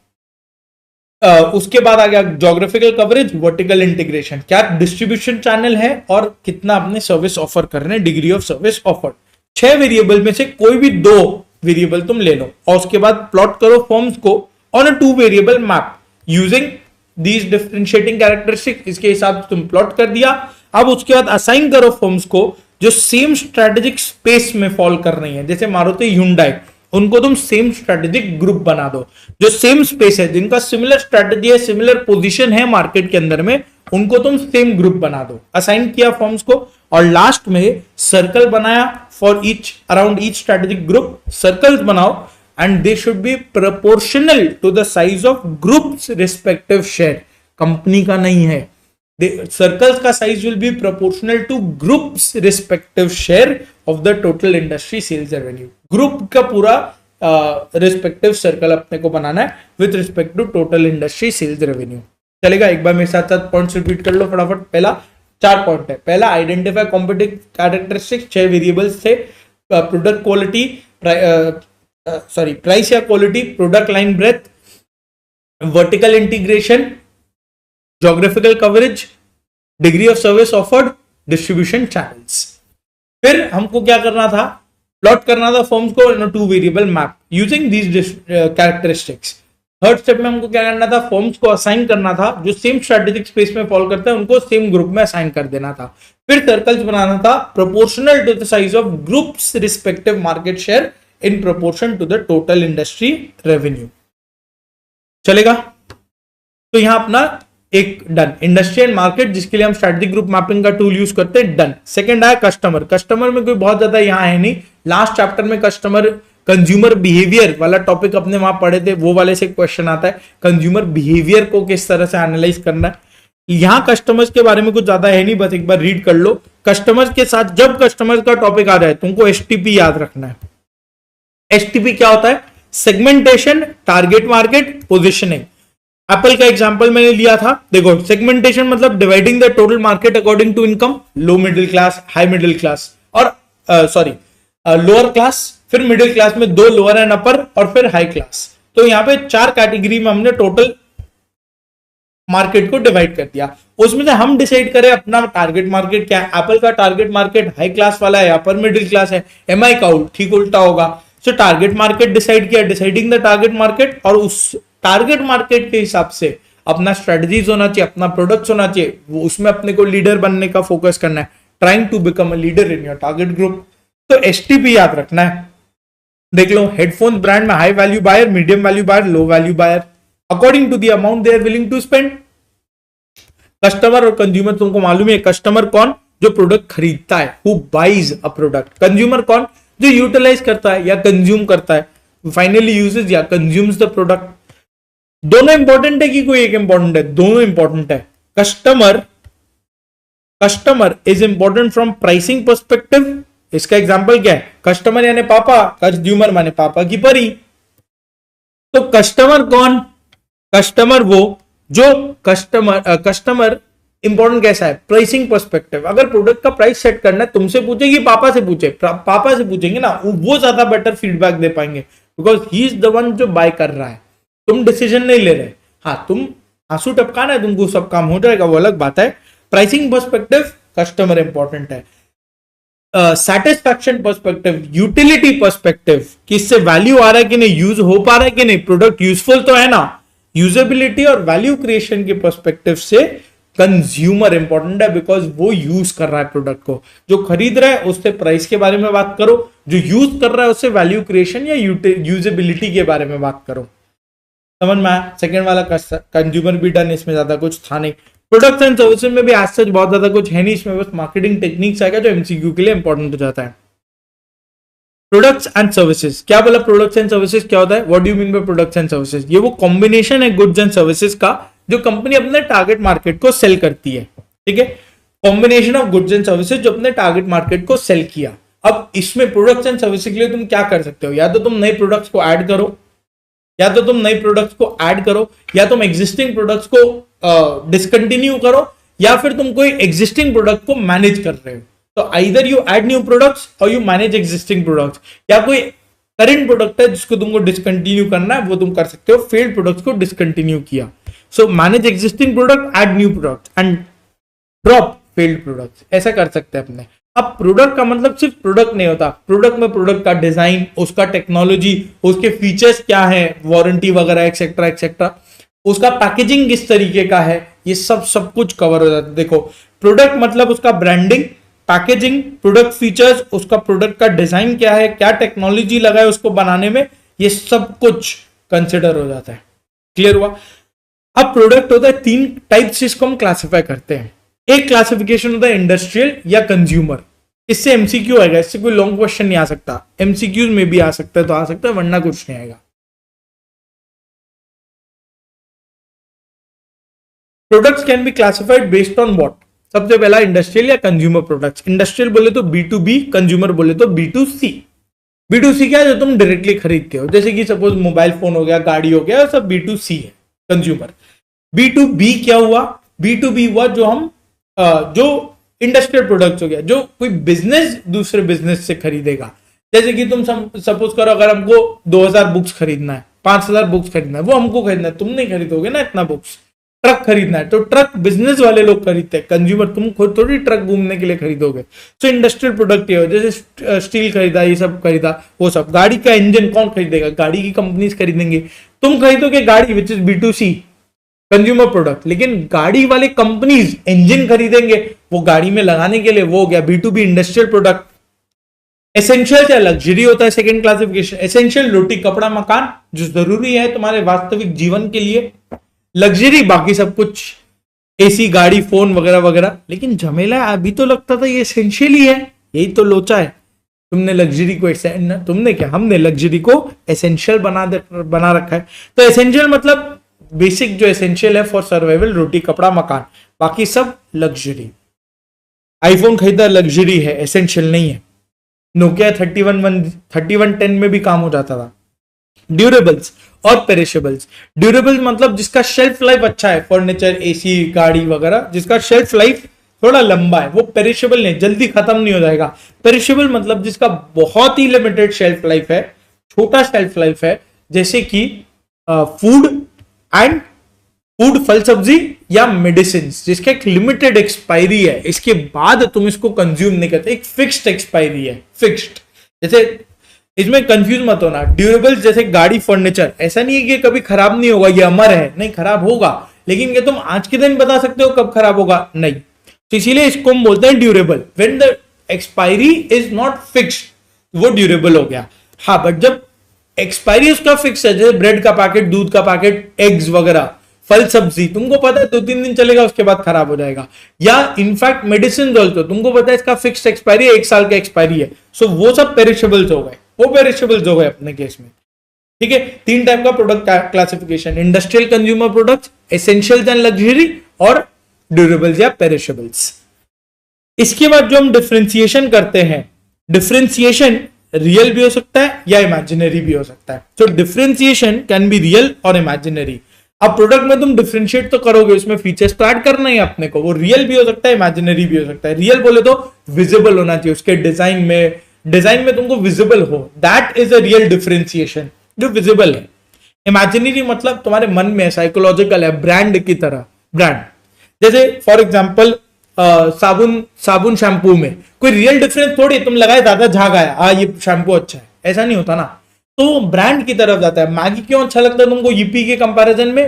[SPEAKER 1] उसके बाद आ गया ज्योग्राफिकल कवरेज, वर्टिकल इंटीग्रेशन, क्या डिस्ट्रीब्यूशन चैनल है और कितना अपने सर्विस ऑफर कर रहे हैं, degree of service offer. 6 variable में से कोई भी 2 वेरिएबल तुम ले लो और उसके बाद प्लॉट करो फॉर्म्स को on a 2 variable map using these differentiating characteristics. इसके हिसाब से तुम प्लॉट कर दिया। अब उसके बाद असाइन करो फॉर्म्स को जो सेम स्ट्रेटेजिक स्पेस में फॉल कर रही है। जैसे मारुति हुंडई, उनको तुम सेम स्ट्रेटेजिक ग्रुप बना दो, जो सेम स्पेस है, जिनका सिमिलर स्ट्रेटेजी है, सिमिलर पोजीशन है मार्केट के अंदर में, उनको तुम सेम ग्रुप बना दो। असाइन किया फॉर्म्स को और लास्ट में सर्कल बनाया for each, around each strategic group circles बनाओ and they should be proportional to the size of groups respective share. Company का नहीं है, सर्कल्स का size will be proportional to groups respective share of the total industry sales revenue. Group का पूरा रिस्पेक्टिव सर्कल अपने को बनाना है with respect to total industry sales revenue. चलेगा, एक बार मेरे साथ साथ पॉइंट्स रिपीट कर लो फटाफट। पहला 4 पॉइंट है। पहला आइडेंटिफाई कॉम्पिटिटिव कैरेक्टरिस्टिक्स, 6 वेरिएबल्स थे, प्रोडक्ट क्वालिटी, प्राइस या quality, product line breadth, vertical integration, geographical coverage, degree of service offered, distribution channels. फिर हमको क्या करना था, प्लॉट करना था फॉर्म्स को इन 2 variable map using these characteristics. Third step में हमको क्या करना था, फॉर्म्स को असाइन करना था, जो सेम स्ट्रेटेजिक स्पेस में फॉलो करते हैं उनको सेम ग्रुप में असाइन कर देना था। फिर सर्कल्स बनाना था proportional to the size of groups respective market share in proportion to the total industry revenue. चलेगा? तो यहां अपना एक डन, इंडस्ट्री एंड मार्केट जिसके लिए हम स्ट्रेटेजिक ग्रुप मैपिंग का टूल यूज करते हैं, डन। सेकंड आया कस्टमर। कस्टमर में कोई बहुत ज्यादा यहां है नहीं, लास्ट चैप्टर में कस्टमर कंज्यूमर बिहेवियर वाला टॉपिक अपने वहां पढ़े थे, वो वाले से क्वेश्चन आता है कंज्यूमर बिहेवियर को किस तरह से एनालाइज करना है। यहां कस्टमर्स के बारे में कुछ ज्यादा है नहीं, बस एक बार रीड कर लो। कस्टमर्स के साथ जब कस्टमर्स का टॉपिक आ जाए तुमको एसटीपी याद रखना है। एसटीपी क्या होता है? Segmentation, target market, positioning. Apple का एग्जांपल मैंने लिया था, देखो सेगमेंटेशन मतलब dividing the total market according to income, low middle class, high middle class और लोअर क्लास, फिर मिडिल क्लास में 2 लोअर एंड अपर और फिर हाई क्लास। तो यहां पे 4 कैटेगरी में हमने टोटल मार्केट को डिवाइड कर दिया। उसमें से हम डिसाइड करें अपना टारगेट मार्केट क्या है। एप्पल का टारगेट मार्केट हाई क्लास वाला है, अपर मिडिल क्लास है। एमआई का ठीक उल्टा होगा। सो टारगेट मार्केट डिसाइड किया, डिसाइडिंग द टारगेट मार्केट, और उस टारगेट मार्केट के हिसाब से अपना स्ट्रेटजीज होना चाहिए, अपना प्रोडक्ट्स होना चाहिए, उसमें अपने को लीडर बनने का फोकस करना है, trying to become a leader in your target group. तो एसटीपी याद रखना है। देख लो, हेडफोन्स ब्रांड में high value buyer, medium value buyer, low value buyer, according to the amount they are willing to spend. Customer और कंज्यूमर तुमको मालूम है, कस्टमर कौन? जो प्रोडक्ट खरीदता है, who buys a product. Consumer कौन? जो यूटिलाइज करता है या कंज्यूम करता है, फाइनली यूजेस या कंज्यूम्स द प्रोडक्ट। दोनों इंपॉर्टेंट है कि कोई एक इंपॉर्टेंट है? दोनों इंपॉर्टेंट है। Customer is important from pricing perspective. इसका एग्जांपल क्या है? कस्टमर यानी पापा, कंज्यूमर माने पापा की परी। तो कस्टमर कौन? कस्टमर वो जो कस्टमर इंपॉर्टेंट कैसा है? Pricing perspective. अगर प्रोडक्ट का प्राइस सेट करना है, तुमसे पूछेगी, पापा से पूछे, पापा से पूछेंगे ना, वो ज्यादा बेटर फीडबैक दे पाएंगे, because he is the one जो बाय कर रहा है। तुम डिसीजन नहीं ले रहे। हाँ, तुम आंसू टपकाना है, तुमको सब काम हो जाएगा, वो अलग बात है। प्राइसिंग पर्सपेक्टिव कस्टमर इंपॉर्टेंट है। सेटिस्फैक्शन पर्सपेक्टिव, यूटिलिटी पर्सपेक्टिव, कि इससे वैल्यू आ रहा है कि नहीं, यूज हो पा रहा है कि नहीं, प्रोडक्ट यूजफुल तो है ना, यूजेबिलिटी और वैल्यू क्रिएशन के पर्सपेक्टिव से कंज्यूमर इंपॉर्टेंट है, बिकॉज वो यूज कर रहा है प्रोडक्ट को। जो खरीद रहा है उससे प्राइस के बारे में बात करो, जो यूज कर रहा है उससे वैल्यू क्रिएशन या यूजेबिलिटी के बारे में बात करो। समझ में आया? सेकेंड वाला कंज्यूमर भी डन, इसमें ज्यादा कुछ था नहीं। प्रोडक्ट्स एंड सर्विसेज में भी आज सच बहुत ज्यादा कुछ है नहीं, इसमें बस मार्केटिंग टेक्निक्स आएगा जो एमसीक्यू के लिए इंपॉर्टेंट हो जाता है। प्रोडक्ट्स एंड सर्विसेज क्या बोला? प्रोडक्ट्स एंड सर्विसेज क्या होता है? What do you mean by products and services? ये वो कॉम्बिनेशन है गुड्स एंड सर्विसेज का जो कंपनी अपने टारगेट मार्केट को सेल करती है। ठीक है, combination of goods and services जो अपने टारगेट मार्केट को सेल किया। अब इसमें प्रोडक्ट्स एंड सर्विसेज के लिए तुम क्या कर सकते हो? या तो तुम नए प्रोडक्ट्स को ऐड करो, या तुम एग्जिस्टिंग प्रोडक्ट्स को डिसकंटिन्यू करो, या फिर तुम कोई एग्जिस्टिंग प्रोडक्ट को मैनेज कर रहे हो। तो either you add new products और यू मैनेज एग्जिस्टिंग प्रोडक्ट्स, या कोई करंट प्रोडक्ट है जिसको तुमको डिसकंटिन्यू करना है, वो तुम कर सकते हो। फेल्ड प्रोडक्ट्स को डिसकंटिन्यू किया। So manage existing product, add new product and drop failed products, ऐसा कर सकते हैं अपने। अब प्रोडक्ट का मतलब सिर्फ प्रोडक्ट नहीं होता, प्रोडक्ट में प्रोडक्ट का डिजाइन, उसका टेक्नोलॉजी, उसके फीचर्स क्या है, वारंटी वगैरह एक्सेट्रा एक्सेट्रा, उसका पैकेजिंग किस तरीके का है, ये सब कुछ कवर हो जाता है। देखो, प्रोडक्ट मतलब उसका ब्रांडिंग, पैकेजिंग, प्रोडक्ट फीचर्स, उसका प्रोडक्ट का डिजाइन क्या है, क्या टेक्नोलॉजी लगा है उसको बनाने में, ये सब कुछ कंसिडर हो जाता है। क्लियर हुआ? अब प्रोडक्ट होता है 3 टाइप्स जिसको हम क्लासिफाई करते हैं। एक क्लासिफिकेशन होता है इंडस्ट्रियल या कंज्यूमर। इससे एमसीक्यू आएगा, इससे कोई लॉन्ग क्वेश्चन नहीं आ सकता। एमसीक्यूज में भी आ सकता है तो आ सकता है, वरना कुछ नहीं आएगा। Products can be classified based on what? सबसे पहला इंडस्ट्रियल या कंज्यूमर प्रोडक्ट्स। इंडस्ट्रियल बोले तो B2B, कंज्यूमर बोले तो B2C। B2C क्या है? जो तुम डायरेक्टली खरीदते हो, जैसे कि सपोज मोबाइल फोन हो गया, गाड़ी हो गया, सब B2C है, कंज्यूमर। B2B क्या हुआ? B2B हुआ जो हम जो इंडस्ट्रियल प्रोडक्ट्स हो गया, जो कोई बिजनेस दूसरे बिजनेस से खरीदेगा। जैसे कि तुम सपोज करो, अगर हमको 2000 बुक्स खरीदना है, 5000 बुक्स खरीदना है, वो हमको खरीदना है, तुम नहीं खरीदोगे ना इतना बुक्स। ट्रक खरीदना है तो ट्रक बिजनेस वाले लोग खरीदते हैं, कंज्यूमर तुम खुद थोड़ी ट्रक घूमने के लिए खरीदोगे। तो इंडस्ट्रियल प्रोडक्ट ये हो, जैसे स्टील खरीदा, ये सब खरीदा, वो सब। गाड़ी का इंजन कौन खरीदेगा? गाड़ी की कंपनीज खरीदेंगे। तुम खरीदोगे गाड़ी which is B2C consumer product, लेकिन गाड़ी वाले कंपनीज इंजन खरीदेंगे वो गाड़ी में लगाने के लिए, वो हो गया B2B इंडस्ट्रियल प्रोडक्ट। एसेंशियल क्या लग्जरी होता है, सेकंड क्लासिफिकेशन। एसेंशियल रोटी कपड़ा मकान जो जरूरी है तुम्हारे वास्तविक जीवन के लिए, लग्जरी बाकी सब कुछ एसी गाड़ी फोन वगैरह वगैरह। लेकिन झमेला अभी तो लगता था ये एसेंशियल ही है, यही तो लोचा है। तुमने लग्जरी को तुमने क्या, हमने लग्जरी को एसेंशियल बना रखा है। तो एसेंशियल मतलब बेसिक जो एसेंशियल है फॉर सर्वाइवल, रोटी कपड़ा मकान, बाकी सब लग्जरी। आईफोन खरीदा लग्जरी है, एसेंशियल नहीं है। नोकिया 3110 में भी काम हो जाता था। ड्यूरेबल्स और पेरिशेबल्स। ड्यूरेबल्स मतलब जिसका शेल्फ लाइफ अच्छा है, फर्नीचर एसी गाड़ी वगैरह जिसका शेल्फ लाइफ थोड़ा लंबा है, वो पेरिशेबल नहीं, जल्दी खत्म नहीं हो जाएगा। पेरिशेबल मतलब जिसका बहुत ही लिमिटेड शेल्फ लाइफ है, छोटा शेल्फ लाइफ है, जैसे कि फूड फल सब्जी या मेडिसिन, जिसका एक लिमिटेड एक्सपायरी है, इसके बाद तुम इसको कंज्यूम नहीं करते, एक फिक्स्ड एक्सपायरी है, फिक्स्ड। जैसे इसमें कंफ्यूज मत होना, ड्यूरेबल्स जैसे गाड़ी फर्नीचर, ऐसा नहीं है कि कभी खराब नहीं होगा, ये अमर है, नहीं खराब होगा, लेकिन क्या तुम आज के दिन बता सकते हो कब खराब होगा? नहीं। तो इसीलिए इसको हम बोलते हैं durable. When the expiry is not fixed वो ड्यूरेबल हो गया। हाँ, बट जब एक्सपायरी उसका फिक्स है, जैसे ब्रेड का पैकेट, दूध का पैकेट, एग्स वगैरह, फल सब्जी, तुमको पता है 2-3 दिन चलेगा उसके बाद खराब हो जाएगा। या इनफैक्ट मेडिसिन ऑल्सो तुमको पता है इसका फिक्स्ड एक्सपायरी है, 1 साल का एक्सपायरी है। सो वो सब पेरिशेबल्स हो गए, वो पेरिशेबल्स हो गए अपने केस में। ठीक है, 3 टाइप का product classification, industrial consumer products, essentials and luxury, और ड्यूरेबल्स या पेरिशेबल्स। इसके बाद जो हम डिफरेंशिएशन करते हैं, डिफरेंशिएशन रियल भी हो सकता है या इमेजिनरी भी हो सकता है। तो डिफरेंशिएशन कैन बी रियल और इमेजिनरी। अब प्रोडक्ट में तुम डिफरेंशिएट तो करोगे, उसमें फीचर्स तो ऐड करना ही अपने को, वो रियल भी हो सकता है इमेजिनरी भी हो सकता है। रियल बोले तो विजिबल होना चाहिए उसके डिजाइन में तुमको विजिबल हो, that is a real differentiation, जो विजिबल है। इमेजिनरी मतलब तुम्हारे मन में साइकोलॉजिकल है, ब्रांड की तरह। ब्रांड जैसे फॉर एग्जाम्पल साबुन शैम्पू में कोई रियल डिफरेंस थोड़ी, तुम लगाए ज्यादा झाग आया, ये शैम्पू अच्छा है, ऐसा नहीं होता ना। तो ब्रांड की तरफ जाता है। मैगी क्यों अच्छा लगता है तुमको यूपी के कंपैरिजन में?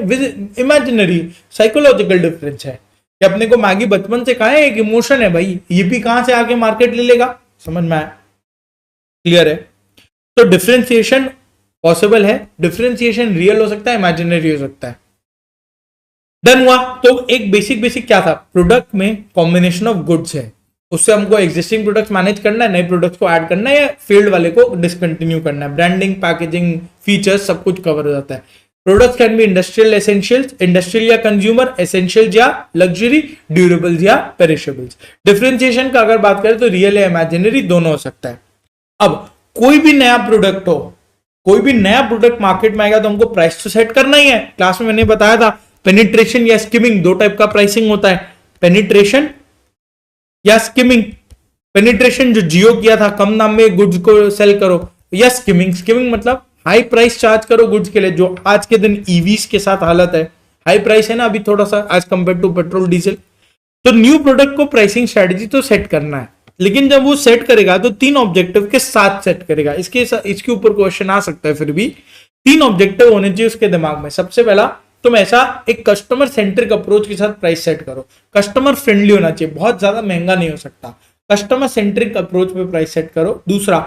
[SPEAKER 1] इमेजिनरी साइकोलॉजिकल डिफरेंस है कि अपने को मैगी बचपन से कहा है, एक इमोशन है भाई, यूपी कहां से आके मार्केट ले लेगा, समझ में आया? क्लियर है? तो डिफरेंशिएशन पॉसिबल है, डिफरेंशिएशन रियल हो सकता है, इमेजिनरी हो सकता है। डन हुआ। तो एक बेसिक क्या था, प्रोडक्ट में कॉम्बिनेशन ऑफ गुड्स है, उससे हमको एग्जिस्टिंग प्रोडक्ट्स मैनेज करना है, नए प्रोडक्ट्स को ऐड करना है, या फील्ड वाले को डिसकंटिन्यू करना है। ब्रांडिंग, पैकेजिंग, फीचर्स सब कुछ कवर हो जाता है। Products can be industrial essentials, industrial या कंज्यूमर, एसेंशियल्स या लग्जरी, ड्यूरेबल्स या पेरिशेबल्स। डिफरेंशिएशन का अगर बात करें तो रियल या इमेजिनरी दोनों हो सकता है। अब कोई भी नया प्रोडक्ट हो, कोई भी नया प्रोडक्ट मार्केट में आएगा तो हमको प्राइस तो सेट करना ही है। क्लास में मैंने बताया था पेनिट्रेशन या स्किमिंग, 2 टाइप का प्राइसिंग होता है, पेनिट्रेशन या स्किमिंग। पेनिट्रेशन जो जियो किया था, कम दाम में गुड्स को सेल करो, या स्किमिंग मतलब हाई प्राइस चार्ज करो गुड्स के लिए, जो आज के दिन ईवीज के साथ हालत है, हाई प्राइस है ना अभी थोड़ा सा as compare to petrol diesel. तो न्यू प्रोडक्ट को प्राइसिंग स्ट्रेटेजी तो सेट करना है, लेकिन जब वो सेट करेगा तो 3 ऑब्जेक्टिव के साथ सेट करेगा। इसके ऊपर क्वेश्चन आ सकता है, फिर भी 3 ऑब्जेक्टिव होने चाहिए उसके दिमाग में। सबसे पहला, तुम ऐसा एक कस्टमर सेंट्रिक अप्रोच के साथ प्राइस सेट करो, कस्टमर फ्रेंडली होना चाहिए, बहुत ज्यादा महंगा नहीं हो सकता, कस्टमर सेंट्रिक अप्रोच पे प्राइस सेट करो। दूसरा,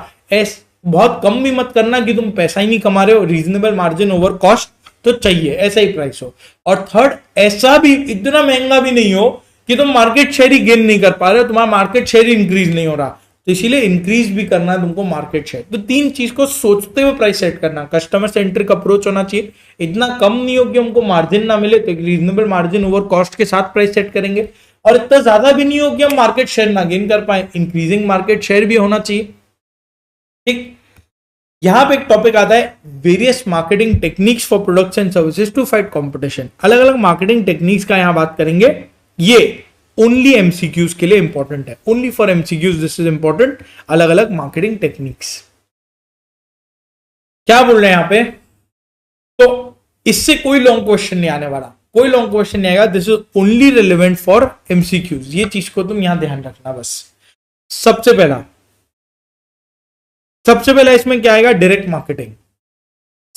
[SPEAKER 1] बहुत कम भी मत करना कि तुम पैसा ही नहीं कमा रहे हो, रीजनेबल मार्जिन ओवर कॉस्ट तो चाहिए, ऐसा ही प्राइस हो। और थर्ड, ऐसा भी इतना महंगा भी नहीं हो कि तुम मार्केट शेयर ही गेन नहीं कर पा रहे हो, तुम्हारा मार्केट शेयर ही इंक्रीज नहीं हो रहा, तो इसीलिए इंक्रीज भी करना है तुमको मार्केट शेयर। तो 3 चीज को सोचते हुए प्राइस सेट करना, कस्टमर सेंट्रिक अप्रोच होना चाहिए, इतना कम नहीं हो कि हमको मार्जिन ना मिले, तो रीजनेबल मार्जिन ओवर कॉस्ट के साथ प्राइस सेट करेंगे, और इतना ज्यादा भी नहीं हो कि हम मार्केट शेयर ना गेन कर पाए, इंक्रीजिंग मार्केट शेयर भी होना चाहिए। ठीक, यहां पे एक टॉपिक आता है various marketing techniques for products and services to fight competition. अलग अलग मार्केटिंग टेक्निक्स का यहां बात करेंगे, ये ओनली एमसीक्यूज के लिए इंपॉर्टेंट है, only for MCQs this is important. अलग अलग मार्केटिंग टेक्निक्स क्या बोल रहे हैं यहां पे, तो इससे कोई लॉन्ग क्वेश्चन नहीं आने वाला, कोई लॉन्ग क्वेश्चन नहीं आएगा, this is only relevant for MCQs. ये चीज को तुम यहां ध्यान रखना बस। सबसे पहला इसमें क्या आएगा, डायरेक्ट मार्केटिंग।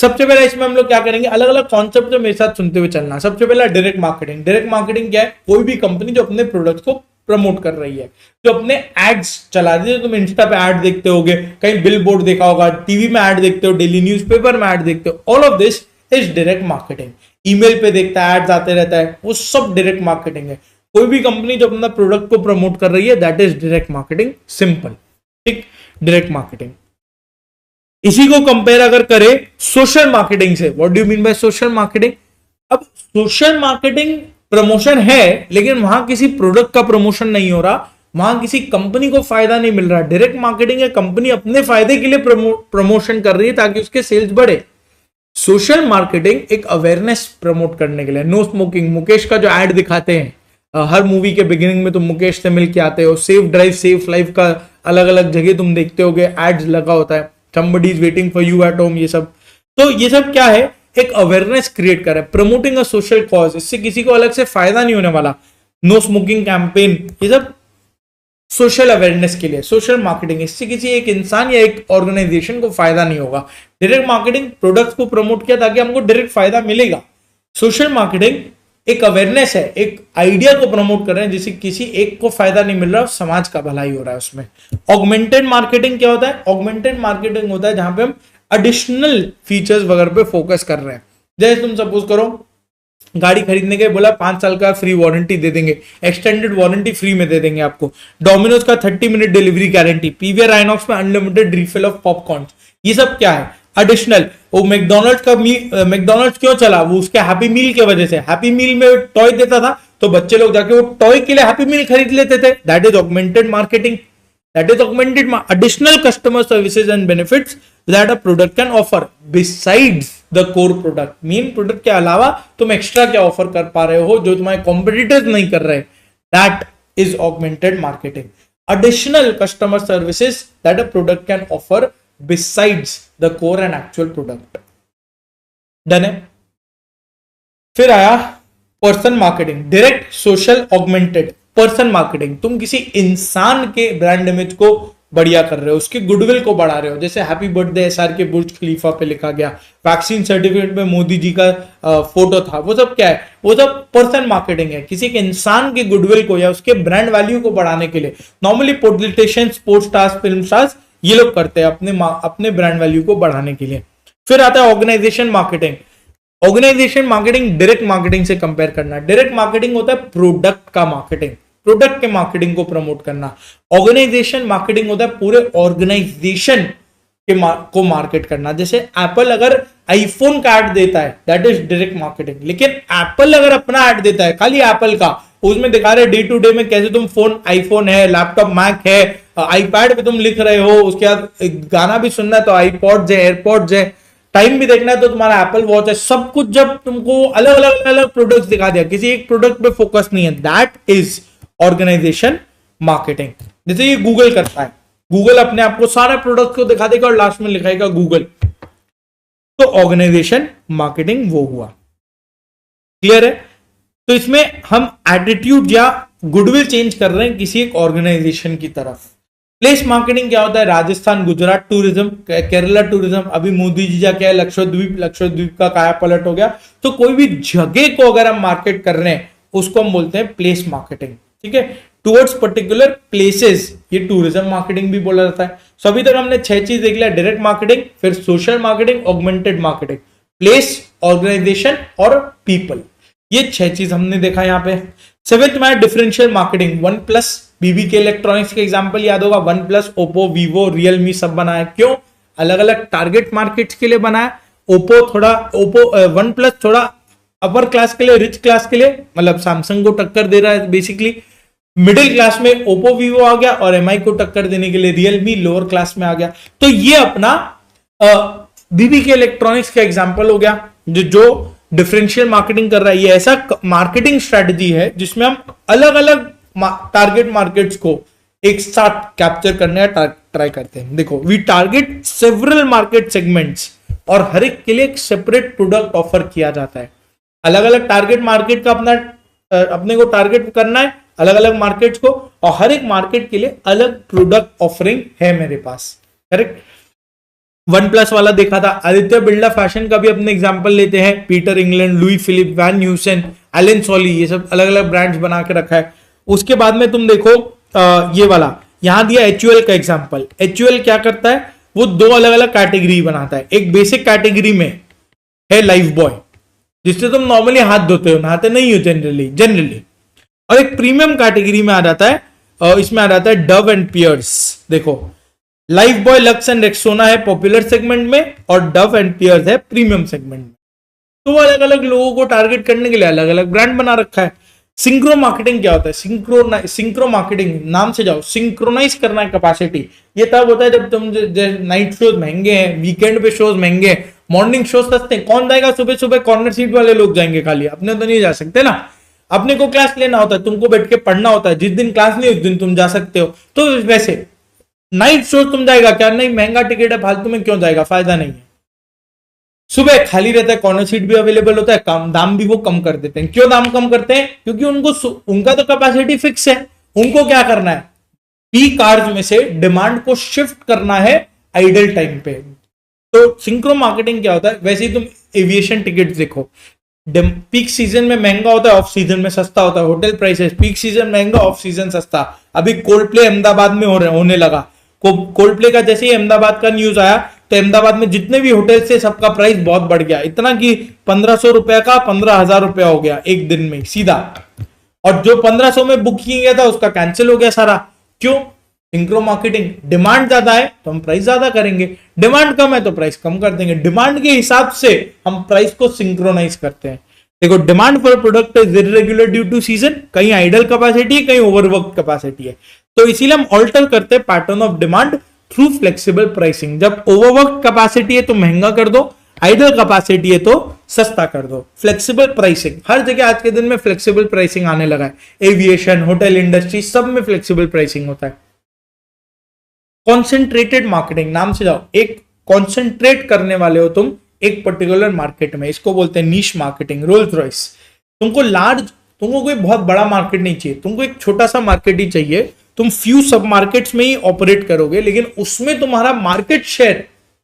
[SPEAKER 1] सबसे पहले इसमें हम लोग क्या करेंगे, अलग अलग कॉन्सेप्ट जो मेरे साथ सुनते हुए चलना। सबसे पहला डायरेक्ट मार्केटिंग। डायरेक्ट मार्केटिंग क्या है, कोई भी कंपनी जो अपने प्रोडक्ट को प्रमोट कर रही है, जो अपने एड्स चला रही है। तुम इंस्टा पे ऐड देखते होगे, कहीं बिल बोर्ड देखा होगा, टीवी में ऐड देखते हो, डेली न्यूज़पेपर में ऐड देखते हो, all of this is direct marketing. Email पे देखता है, एड्स आते रहता है, वो सब डायरेक्ट मार्केटिंग है। कोई भी कंपनी जो अपना प्रोडक्ट को प्रमोट कर रही है, that is direct marketing, simple, ठीक, डायरेक्ट मार्केटिंग। इसी को कंपेयर अगर करें सोशल मार्केटिंग से, what do you mean by social marketing? अब सोशल मार्केटिंग प्रमोशन है, लेकिन वहां किसी प्रोडक्ट का प्रमोशन नहीं हो रहा, वहां किसी कंपनी को फायदा नहीं मिल रहा। डायरेक्ट मार्केटिंग है, कंपनी अपने फायदे के लिए प्रमोशन कर रही है ताकि उसके सेल्स बढ़े। सोशल मार्केटिंग एक अवेयरनेस प्रमोट करने के लिए। नो स्मोकिंग, मुकेश का जो एड दिखाते हैं हर मूवी के बिगिनिंग में, तुम मुकेश से मिल के आते हो। सेफ ड्राइव सेफ लाइफ का अलग अलग जगह तुम देखते होगे एड्स लगा होता है, somebody is waiting for you at home, ये सब। तो ये सब क्या है, एक अवेयरनेस क्रिएट कर रहा है, प्रमोटिंग अ सोशल कॉज। इससे किसी को अलग से फायदा नहीं होने वाला। नो स्मोकिंग कैंपेन, ये सब सोशल अवेयरनेस के लिए सोशल मार्केटिंग। इससे किसी एक इंसान या एक ऑर्गेनाइजेशन को फायदा नहीं होगा। डायरेक्ट मार्केटिंग प्रोडक्ट्स को प्रमोट किया ताकि हमको डायरेक्ट फायदा मिलेगा। सोशल मार्केटिंग एक अवेयरनेस है, एक आइडिया को प्रमोट कर रहे हैं जिससे किसी एक को फायदा नहीं मिल रहा, समाज का भलाई हो रहा है उसमें। ऑगमेंटेड मार्केटिंग क्या होता है? ऑगमेंटेड मार्केटिंग होता है जहां पे हम एडिशनल फीचर्स वगैरह पे फोकस कर रहे हैं। जैसे तुम सपोज करो गाड़ी खरीदने के बोला 5 साल का फ्री वारंटी दे देंगे, एक्सटेंडेड वारंटी फ्री में दे देंगे आपको। डोमिनोज का 30 minute delivery guarantee, PVR INOX में अनलिमिटेड रिफिल ऑफ पॉपकॉर्न। ये सब क्या है? एडिशनल। वो मैकडोनल्ड्स क्यों चला? वो उसके हैप्पी मील की वजह से। हैप्पी मील में टॉय देता था तो बच्चे लोग जाके वो टॉय के लिए हैप्पी मील खरीद लेते थे। That is augmented marketing. That is augmented additional customer services and benefits that a product can offer besides the core product. Main product के अलावा तुम एक्स्ट्रा क्या ऑफर कर पा रहे हो जो तुम्हारे कॉम्पिटिटर्स नहीं कर रहे, that is augmented marketing. Additional customer services that a product can offer besides the core and actual product। Done है। फिर आया person marketing. Direct social augmented person marketing. तुम किसी इंसान के ब्रांड इमेज को बढ़िया कर रहे हो, उसके गुडविल को बढ़ा रहे हो। जैसे हैप्पी बर्थडे एसआर के बुर्ज खलीफा पे लिखा गया, वैक्सीन सर्टिफिकेट में मोदी जी का फोटो था, वो सब क्या है? वो सब पर्सन मार्केटिंग है। किसी के इंसान के गुडविल को या उसके ब्रांड वैल्यू को बढ़ाने के लिए। Normally politician, sports stars, film stars ये लोग करते हैं अपने ब्रांड वैल्यू को बढ़ाने के लिए। फिर आता है organization marketing. Organization marketing direct marketing से कंपेयर करना। डायरेक्ट मार्केटिंग होता है प्रोडक्ट का मार्केटिंग, प्रोडक्ट के मार्केटिंग को प्रमोट करना। ऑर्गेनाइजेशन मार्केटिंग होता है पूरे ऑर्गेनाइजेशन को मार्केट करना। जैसे एप्पल अगर आईफोन का ऐड देता है, दैट इज डायरेक्ट मार्केटिंग। लेकिन एप्पल अगर अपना ऐड देता है खाली एप्पल का, उसमें दिखा रहे डे टू डे में कैसे तुम फोन आईफोन है, लैपटॉप मैक है, आईपैड पे तुम लिख रहे हो, उसके बाद गाना भी सुनना है तो आईपॉड्स है, एयरपॉड्स है, टाइम भी देखना है तो तुम्हारा एप्पल वॉच है। सब कुछ जब तुमको अलग अलग अलग प्रोडक्ट्स दिखा दिया, किसी एक प्रोडक्ट पे फोकस नहीं है, दैट इज ऑर्गेनाइजेशन मार्केटिंग। जैसे ये गूगल करता है, गूगल अपने आप को सारे प्रोडक्ट को दिखा देगा और लास्ट में लिखाएगा गूगल, तो ऑर्गेनाइजेशन मार्केटिंग वो हुआ। क्लियर है? तो इसमें हम एटीट्यूड या गुडविल चेंज कर रहे हैं किसी एक ऑर्गेनाइजेशन की तरफ। प्लेस मार्केटिंग क्या होता है? राजस्थान, गुजरात टूरिज्म, केरला टूरिज्म, अभी मोदी जी जाके आए लक्षद्वीप का काया पलट हो गया। तो कोई भी जगह को अगर हम मार्केट कर रहे हैं उसको हम बोलते हैं प्लेस मार्केटिंग। ठीक है, टुवर्ड्स पर्टिकुलर प्लेसेस, ये टूरिज्म मार्केटिंग भी बोला जाता है। सो अभी तक हमने 6 चीज देख लिया, डायरेक्ट मार्केटिंग, फिर social marketing, augmented marketing, place, organization और पीपल। ये 6 चीज हमने देखा यहाँ पे। 7th में differential marketing. OnePlus, BBK electronics के एग्जांपल याद होगा, OnePlus, Oppo, Vivo, Realme सब बनाया। क्यों? अलग अलग टारगेट मार्केट्स के लिए बनाया। वन प्लस थोड़ा अपर क्लास के लिए, रिच क्लास के लिए, मतलब सैमसंग को टक्कर दे रहा है बेसिकली। मिडिल क्लास में ओप्पो, वीवो आ गया और एमआई को टक्कर देने के लिए रियलमी लोअर क्लास में आ गया। तो ये अपना बीबी के इलेक्ट्रॉनिक्स का एग्जांपल हो गया जो डिफरेंशियल मार्केटिंग कर रहा है। ये ऐसा मार्केटिंग स्ट्रेटजी है जिसमें हम अलग अलग टारगेट मार्केट्स को एक साथ कैप्चर करने का ट्राई करते हैं। देखो, we target several market segments और हर एक के लिए एक सेपरेट प्रोडक्ट ऑफर किया जाता है। अलग अलग टारगेट मार्केट का अपने को टारगेट करना है, अलग अलग मार्केट्स को, और हर एक मार्केट के लिए अलग प्रोडक्ट ऑफरिंग है मेरे पास। करेक्ट? वन प्लस वाला देखा था, आदित्य बिरला फैशन का भी अपने एग्जांपल लेते हैं, Peter England, Louis Philippe, Van Heusen, Allen Solly, ये सब अलग अलग ब्रांड्स बना के रखा है। उसके बाद में तुम देखो ये वाला यहां दिया एचयूएल का एग्जांपल। एचयूएल क्या करता है, वो दो अलग अलग कैटेगरी बनाता है। एक बेसिक कैटेगरी में है लाइफ बॉय, जिससे तुम नॉर्मली हाथ धोते हो, नहाते नहीं हो जनरली, और एक प्रीमियम कैटेगरी में आ जाता है, इसमें आ जाता है डव एंड पियर्स। देखो life boy, lux and Rexona है पॉपुलर सेगमेंट में, और डव एंड पियर्स है प्रीमियम सेगमेंट में। तो अलग अलग लोगों को टारगेट करने के लिए अलग अलग ब्रांड बना रखा है। सिंक्रो मार्केटिंग क्या होता है, सिंक्रो मार्केटिंग नाम से जाओ, सिंक्रोनाइज करना है कैपेसिटी। ये तब होता है जब तुम नाइट शोज महंगे हैं, वीकेंड पे शोज महंगे हैं, मॉर्निंग शोज सस्ते हैं, कौन जाएगा सुबह सुबह, कॉर्नर सीट वाले लोग जाएंगे खाली, अपने तो नहीं जा सकते ना, अपने को क्लास लेना होता है, तुमको बैठ के पढ़ना होता है, जिस दिन क्लास नहीं उस दिन तुम जा सकते हो। तो वैसे नाइट शो तुम जाएगा क्या, नहीं महंगा टिकट है, फालतू में क्यों जाएगा, फायदा नहीं है। सुबह खाली रहता है, कॉर्नर सीट भी अवेलेबल होता है, कम दाम भी वो कम कर देते हैं। क्यों दाम कम करते हैं, क्योंकि उनका तो कैपेसिटी फिक्स है, उनको क्या करना है, पीक आवर्स में से डिमांड को शिफ्ट करना है आइडल टाइम पे। तो सिंक्रो मार्केटिंग क्या होता है, वैसे ही तुम एविएशन टिकट देखो, पीक सीजन में महंगा होता है, ऑफ सीजन में सस्ता होता है। होटल प्राइसेस पीक सीजन महंगा, ऑफ सीजन सस्ता। अभी कोल्ड प्ले अहमदाबाद में होने लगा, कोल्ड प्ले का जैसे ही अहमदाबाद का न्यूज आया तो अहमदाबाद में जितने भी होटल से सबका प्राइस बहुत बढ़ गया, इतना कि 1500 रुपए का 15,000 रुपया हो गया एक दिन में सीधा। और जो 1500 में बुक किया था उसका कैंसिल हो गया सारा। क्यों, सिंक्रो मार्केटिंग। डिमांड ज्यादा है तो हम प्राइस ज्यादा करेंगे, डिमांड कम है तो प्राइस कम कर देंगे। डिमांड के हिसाब से हम प्राइस को सिंक्रोनाइज करते हैं। देखो demand for product is irregular due to season, कहीं आइडल कैपेसिटी है, कहीं ओवरवर्क कैपेसिटी है, तो इसीलिए हम ऑल्टर करते हैं pattern of demand through flexible pricing. जब ओवरवर्क कैपेसिटी है तो महंगा कर दो, आइडल कैपेसिटी है तो सस्ता कर दो। फ्लेक्सिबल प्राइसिंग हर जगह आज के दिन में फ्लेक्सिबल प्राइसिंग आने लगा है, एविएशन, होटल इंडस्ट्री, सब में फ्लेक्सिबल प्राइसिंग होता है। कॉन्सेंट्रेटेड मार्केटिंग नाम से जाओ, एक कॉन्सेंट्रेट करने वाले हो तुम एक पर्टिकुलर मार्केट में, इसको बोलते हैं नीश मार्केटिंग। रोल्स रॉयस, तुमको कोई बहुत बड़ा मार्केट नहीं चाहिए, तुमको एक छोटा सा मार्केट ही चाहिए। तुम फ्यू सब मार्केट्स में ही ऑपरेट करोगे, लेकिन उसमें तुम्हारा मार्केट शेयर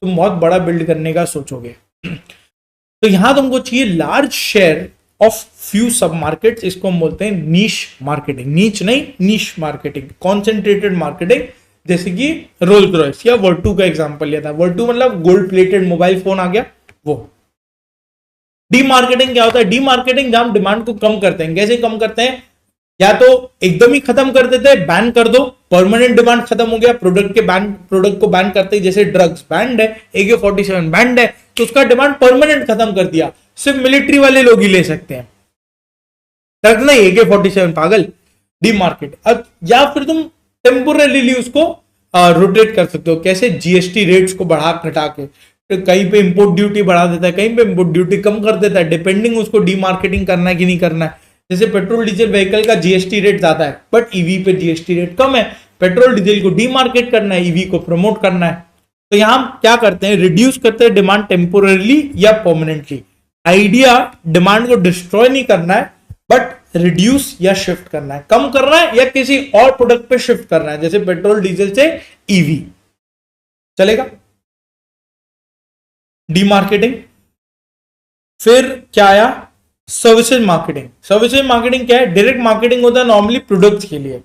[SPEAKER 1] तुम बहुत बड़ा बिल्ड करने का सोचोगे। तो यहां तुमको चाहिए लार्ज शेयर ऑफ फ्यू सब मार्केट्स, इसको हम बोलते हैं नीश मार्केटिंग। नीच नहीं, नीश मार्केटिंग, कॉन्सेंट्रेटेड मार्केटिंग। जैसे कि रोल्स रॉयस या वर्टू का एग्जांपल लिया था, वर्टू मतलब गोल्ड प्लेटेड मोबाइल फोन आ गया वो। डी मार्केटिंग क्या होता है, डी मार्केटिंग जहां डिमांड को कम करते हैं। कैसे कम करते हैं, या तो एकदम ही खत्म कर देते हैं, बैन कर दो, परमानेंट डिमांड खत्म हो गया, प्रोडक्ट को बैन करते ही, जैसे ड्रग्स बैंड है, AK-47 बैंड है, तो उसका डिमांड परमानेंट खत्म कर दिया, सिर्फ मिलिट्री वाले लोग ही ले सकते हैं, ड्रग्स नहीं, AK-47 पागल। D market. अब या फिर तुम टेम्पोरली उसको रोटेट कर सकते हो। कैसे, जीएसटी रेट्स को बढ़ा घटा के, तो कहीं पे इंपोर्ट ड्यूटी बढ़ा देता है, कहीं पे इंपोर्ट ड्यूटी कम कर देता है, डिपेंडिंग उसको डी मार्केटिंग करना है कि नहीं करना है। जैसे पेट्रोल डीजल व्हीकल का जीएसटी रेट ज्यादा है, बट ईवी पे जीएसटी रेट कम है, पेट्रोल डीजल को डी मार्केट करना है, ईवी को प्रमोट करना है। तो यहां क्या करते हैं, रिड्यूस करते हैं डिमांड टेम्पोरली या परमानेंटली। आइडिया डिमांड को डिस्ट्रॉय नहीं करना है, बट रिड्यूस या शिफ्ट करना है, कम करना है या किसी और प्रोडक्ट पे शिफ्ट करना है, जैसे पेट्रोल डीजल से ईवी चलेगा। D marketing. फिर क्या आया, सर्विसेज मार्केटिंग। सर्विसेज मार्केटिंग क्या है, डायरेक्ट मार्केटिंग होता है नॉर्मली प्रोडक्ट्स के लिए।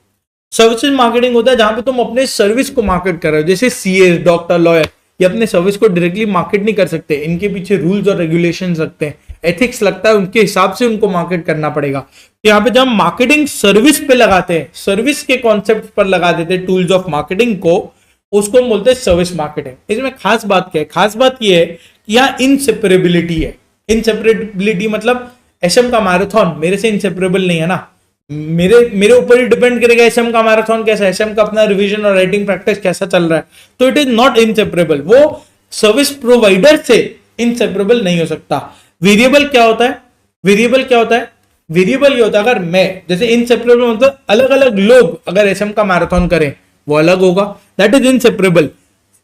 [SPEAKER 1] सर्विसेज मार्केटिंग होता है जहां पे तुम अपने सर्विस को मार्केट कर रहे हो, जैसे सीए, डॉक्टर, लॉयर, ये अपने सर्विस को डायरेक्टली मार्केट नहीं कर सकते, इनके पीछे रूल्स और रेगुलेशंस लगते हैं, एथिक्स लगता है, उनके हिसाब से उनको मार्केट करना पड़ेगा। तो यहाँ पे जब मार्केटिंग सर्विस पे लगाते हैं, सर्विस के कॉन्सेप्ट पर लगा देते हैं टूल्स ऑफ मार्केटिंग को, उसको हम बोलते हैं सर्विस मार्केटिंग। इसमें खास बात क्या है, खास बात ये है कि यहाँ इनसेपरेबिलिटी है। इनसेपरेबिलिटी मतलब एसएम का मैराथन मेरे से इनसेपरेबल नहीं है ना, मेरे ऊपर ही डिपेंड करेगा एसएम का मैराथन कैसा है, एसएम का अपना रिवीजन और राइटिंग प्रैक्टिस कैसा चल रहा है, तो इट इज नॉट इनसेपरेबल। वो सर्विस प्रोवाइडर से इनसेपरेबल नहीं हो सकता। वेरिएबल क्या होता है, वेरिएबल क्या होता है, वेरिएबल ये होता है, अगर मैं जैसे इनसेपरेबल मतलब अलग अलग लोग अगर एसएम का मैराथन करें वो अलग होगा, that is inseparable.